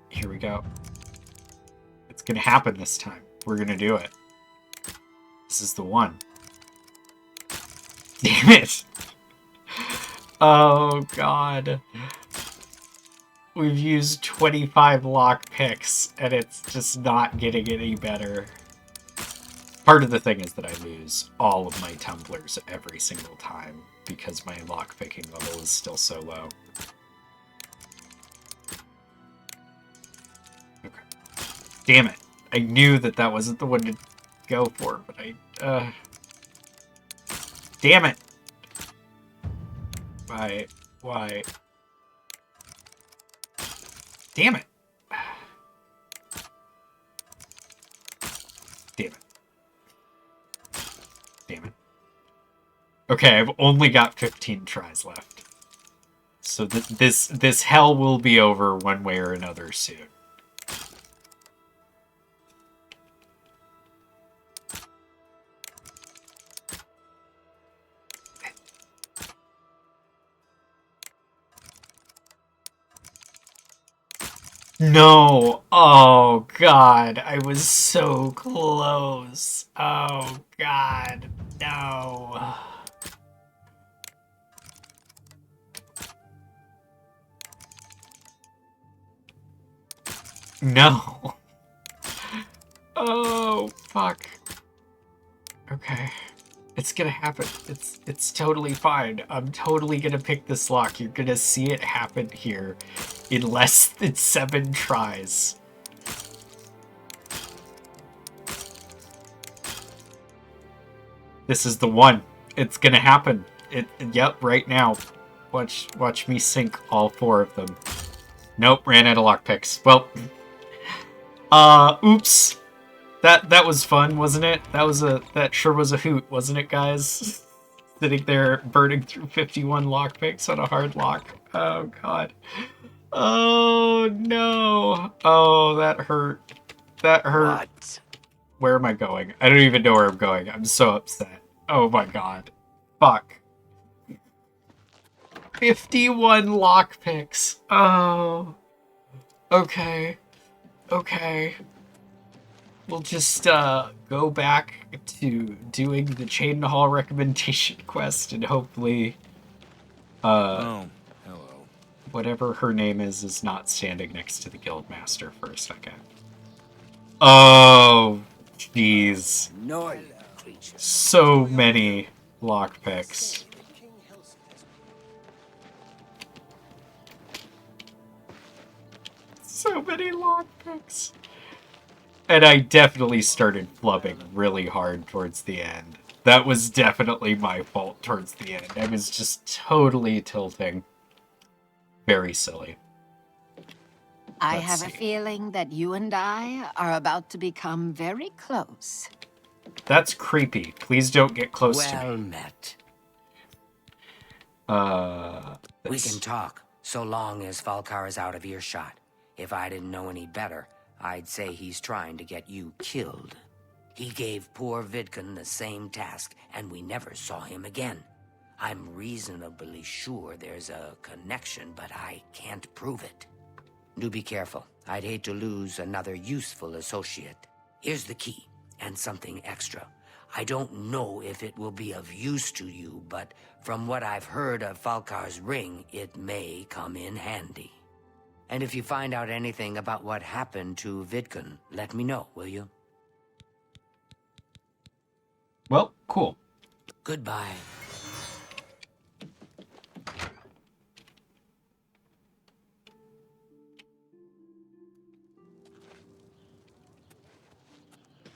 Here we go. It's gonna happen this time. We're gonna do it. This is the one. Damn it! Oh, God. We've used 25 lockpicks, and it's just not getting any better. Part of the thing is that I lose all of my tumblers every single time because my lockpicking level is still so low. Okay. Damn it. I knew that that wasn't the one to go for, but I... Damn it! Why? Why? Damn it! Damn it. Damn it. Okay, I've only got 15 tries left. So this hell will be over one way or another soon. No! Oh, God. I was so close. Oh, God. No. No. Oh, fuck. Okay. It's gonna happen. It's totally fine. I'm totally gonna pick this lock. You're gonna see it happen here in less than 7 tries. This is the one. It's gonna happen. Yep, right now. Watch me sink all 4 of them. Nope, ran out of lockpicks. Well, oops. That was fun, wasn't it? That sure was a hoot, wasn't it, guys? Sitting there burning through 51 lockpicks on a hard lock. Oh, God. Oh, no. Oh, that hurt. That hurt. Where am I going? I don't even know where I'm going. I'm so upset. Oh my god. Fuck. 51 lockpicks. Oh. Okay. Okay. We'll just go back to doing the Chain Hall recommendation quest and hopefully Oh, hello. whatever her name is not standing next to the Guildmaster for a second. Oh, jeez. So many lockpicks. So many lockpicks. And I definitely started flubbing really hard towards the end. That was definitely my fault towards the end. I was just totally tilting. Very silly. I Let's have a feeling that you and I are about to become very close. That's creepy. Please don't get close to me. Well met. We That's- can talk, so long as Falcar is out of earshot. If I didn't know any better, I'd say he's trying to get you killed. He gave poor Vidkun the same task, and we never saw him again. I'm reasonably sure there's a connection, but I can't prove it. Do be careful. I'd hate to lose another useful associate. Here's the key, and something extra. I don't know if it will be of use to you, but from what I've heard of Falcar's ring, it may come in handy. And if you find out anything about what happened to Vidkun, let me know, will you? Well, cool. Goodbye.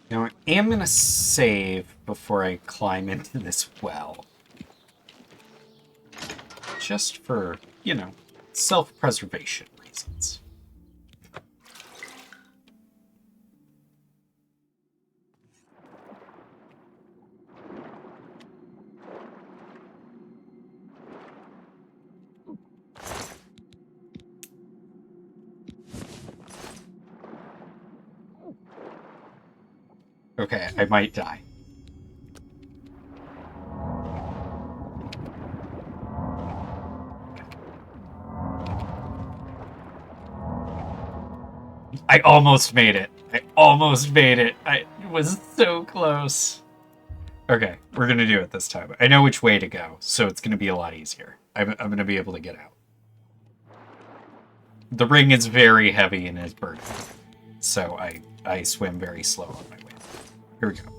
Now, I am going to save before I climb into this well. Just for, you know, self-preservation reasons. Okay, I might die. I almost made it. I almost made it. I was so close. Okay, we're gonna do it this time. I know which way to go, so it's gonna be a lot easier. I'm gonna be able to get out. The ring is very heavy and is burdened, so I swim very slow on my way. Here we go.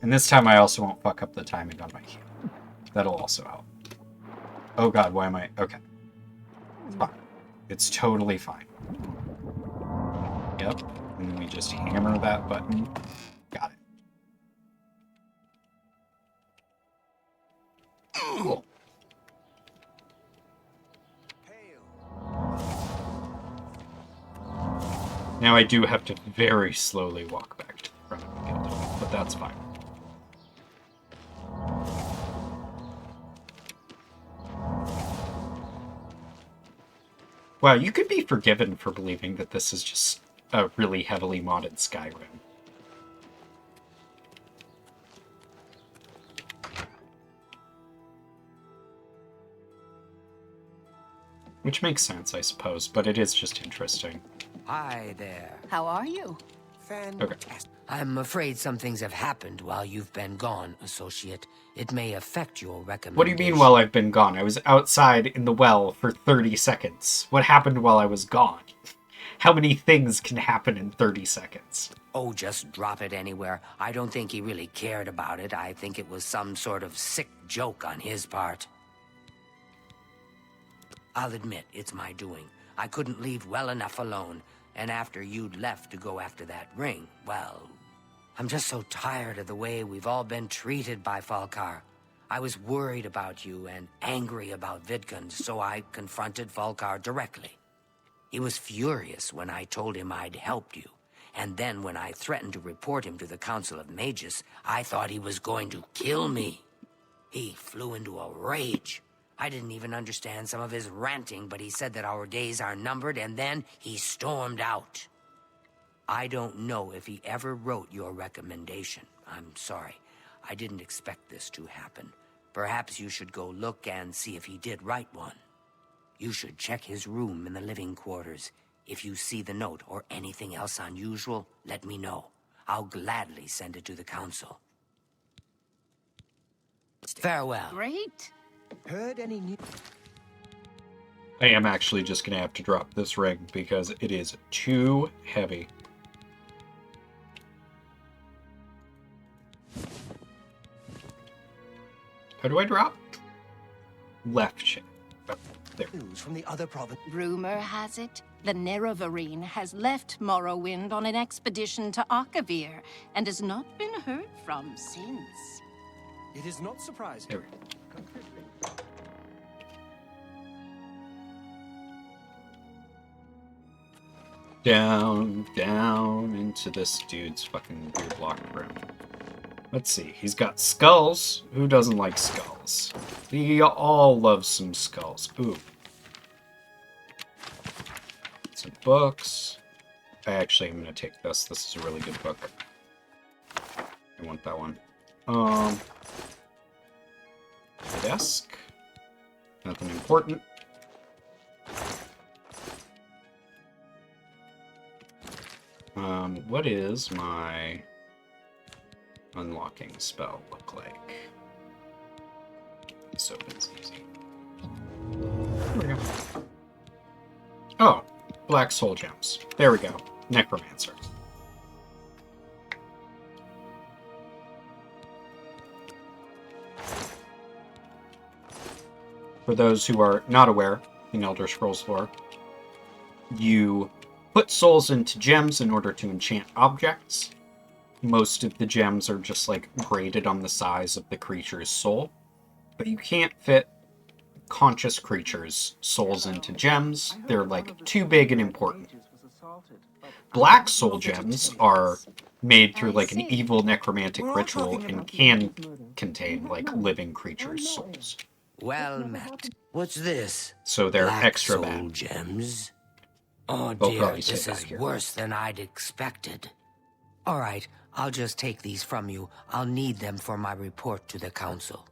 And this time I also won't fuck up the timing on my heal. That'll also help. Oh god, why am I... Okay. It's fine. It's totally fine. Yep. And then we just hammer that button. Got it. Cool. Now I do have to very slowly walk back to the front of the guild hall, but that's fine. Wow, you could be forgiven for believing that this is just a really heavily modded Skyrim. Which makes sense, I suppose, but it is just interesting. Hi there. How are you? Okay. I'm afraid some things have happened while you've been gone, Associate. It may affect your recommendation. What do you mean while I've been gone? I was outside in the well for 30 seconds. What happened while I was gone? How many things can happen in 30 seconds? Oh, just drop it anywhere. I don't think he really cared about it. I think it was some sort of sick joke on his part. I'll admit, it's my doing. I couldn't leave well enough alone. And after you'd left to go after that ring, well... I'm just so tired of the way we've all been treated by Falcar. I was worried about you and angry about Vidkun, so I confronted Falcar directly. He was furious when I told him I'd helped you. And then when I threatened to report him to the Council of Mages, I thought he was going to kill me. He flew into a rage. I didn't even understand some of his ranting, but he said that our days are numbered, and then he stormed out. I don't know if he ever wrote your recommendation. I'm sorry. I didn't expect this to happen. Perhaps you should go look and see if he did write one. You should check his room in the living quarters. If you see the note or anything else unusual, let me know. I'll gladly send it to the council. Farewell. Great. Heard any news? I am actually just going to have to drop this ring because it is too heavy. How do I drop? Left shift. Oh, there. News from the other province. Rumor has it, the Nerevarine has left Morrowind on an expedition to Akavir and has not been heard from since. It is not surprising. There we go. Down into this dude's fucking weird locker room. Let's see. He's got skulls. Who doesn't like skulls? We all love some skulls. Ooh. Some books. I actually am going to take this. This is a really good book. I want that one. The desk. Nothing important. What is my unlocking spell look like? This opens easy. There we go. Oh, black soul gems. There we go. Necromancer. For those who are not aware, in Elder Scrolls lore, you put souls into gems in order to enchant objects. Most of the gems are just like graded on the size of the creature's soul, but you can't fit conscious creatures' souls into gems. They're like too big and important. Black soul gems are made through like an evil necromantic ritual and can contain like living creatures' souls. Well met. What's this? So they're Black extra soul bad. Gems? Oh They'll dear, probably say this that is here. worse than I'd expected. All right, I'll just take these from you. I'll need them for my report to the council.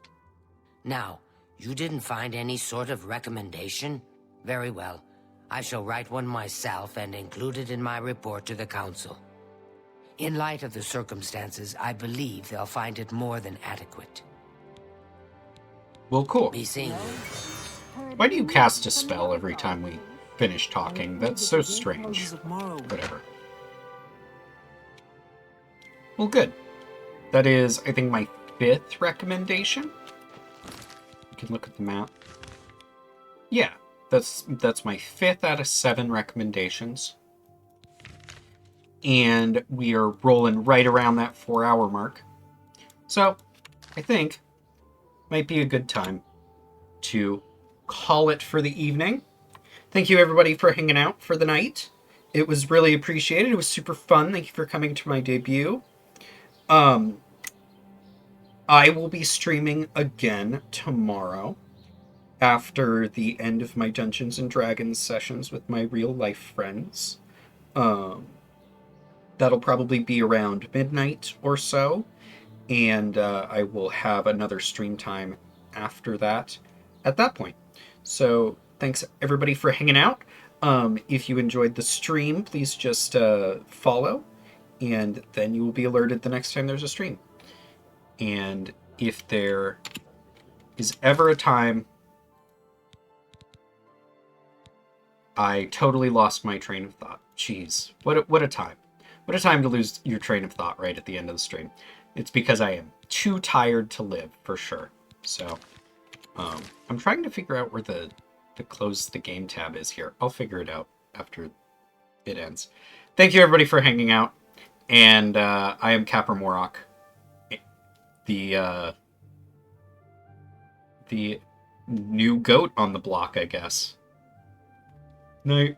Now, you didn't find any sort of recommendation? Very well. I shall write one myself and include it in my report to the council. In light of the circumstances, I believe they'll find it more than adequate. Well, cool. Be seen. Why do you cast a spell every time we finish talking? That's so strange. Whatever. Well, good. That is, I think, my 5th recommendation. You can look at the map. Yeah, that's my 5th out of 7 recommendations. And we are rolling right around that 4-hour mark. So, I think might be a good time to call it for the evening. Thank you, everybody, for hanging out for the night. It was really appreciated. It was super fun. Thank you for coming to my debut. I will be streaming again tomorrow after the end of my Dungeons & Dragons sessions with my real-life friends. That'll probably be around midnight or so. And I will have another stream time after that at that point. So thanks everybody for hanging out. If you enjoyed the stream, please just follow, and then you will be alerted the next time there's a stream. And if there is ever a time I totally lost my train of thought. Jeez, what a time. What a time to lose your train of thought right at the end of the stream. It's because I am too tired to live, for sure. So, I'm trying to figure out where the close the game tab is here. I'll figure it out after it ends. Thank you, everybody, for hanging out. And I am Capper Morok, the new goat on the block, I guess. Night.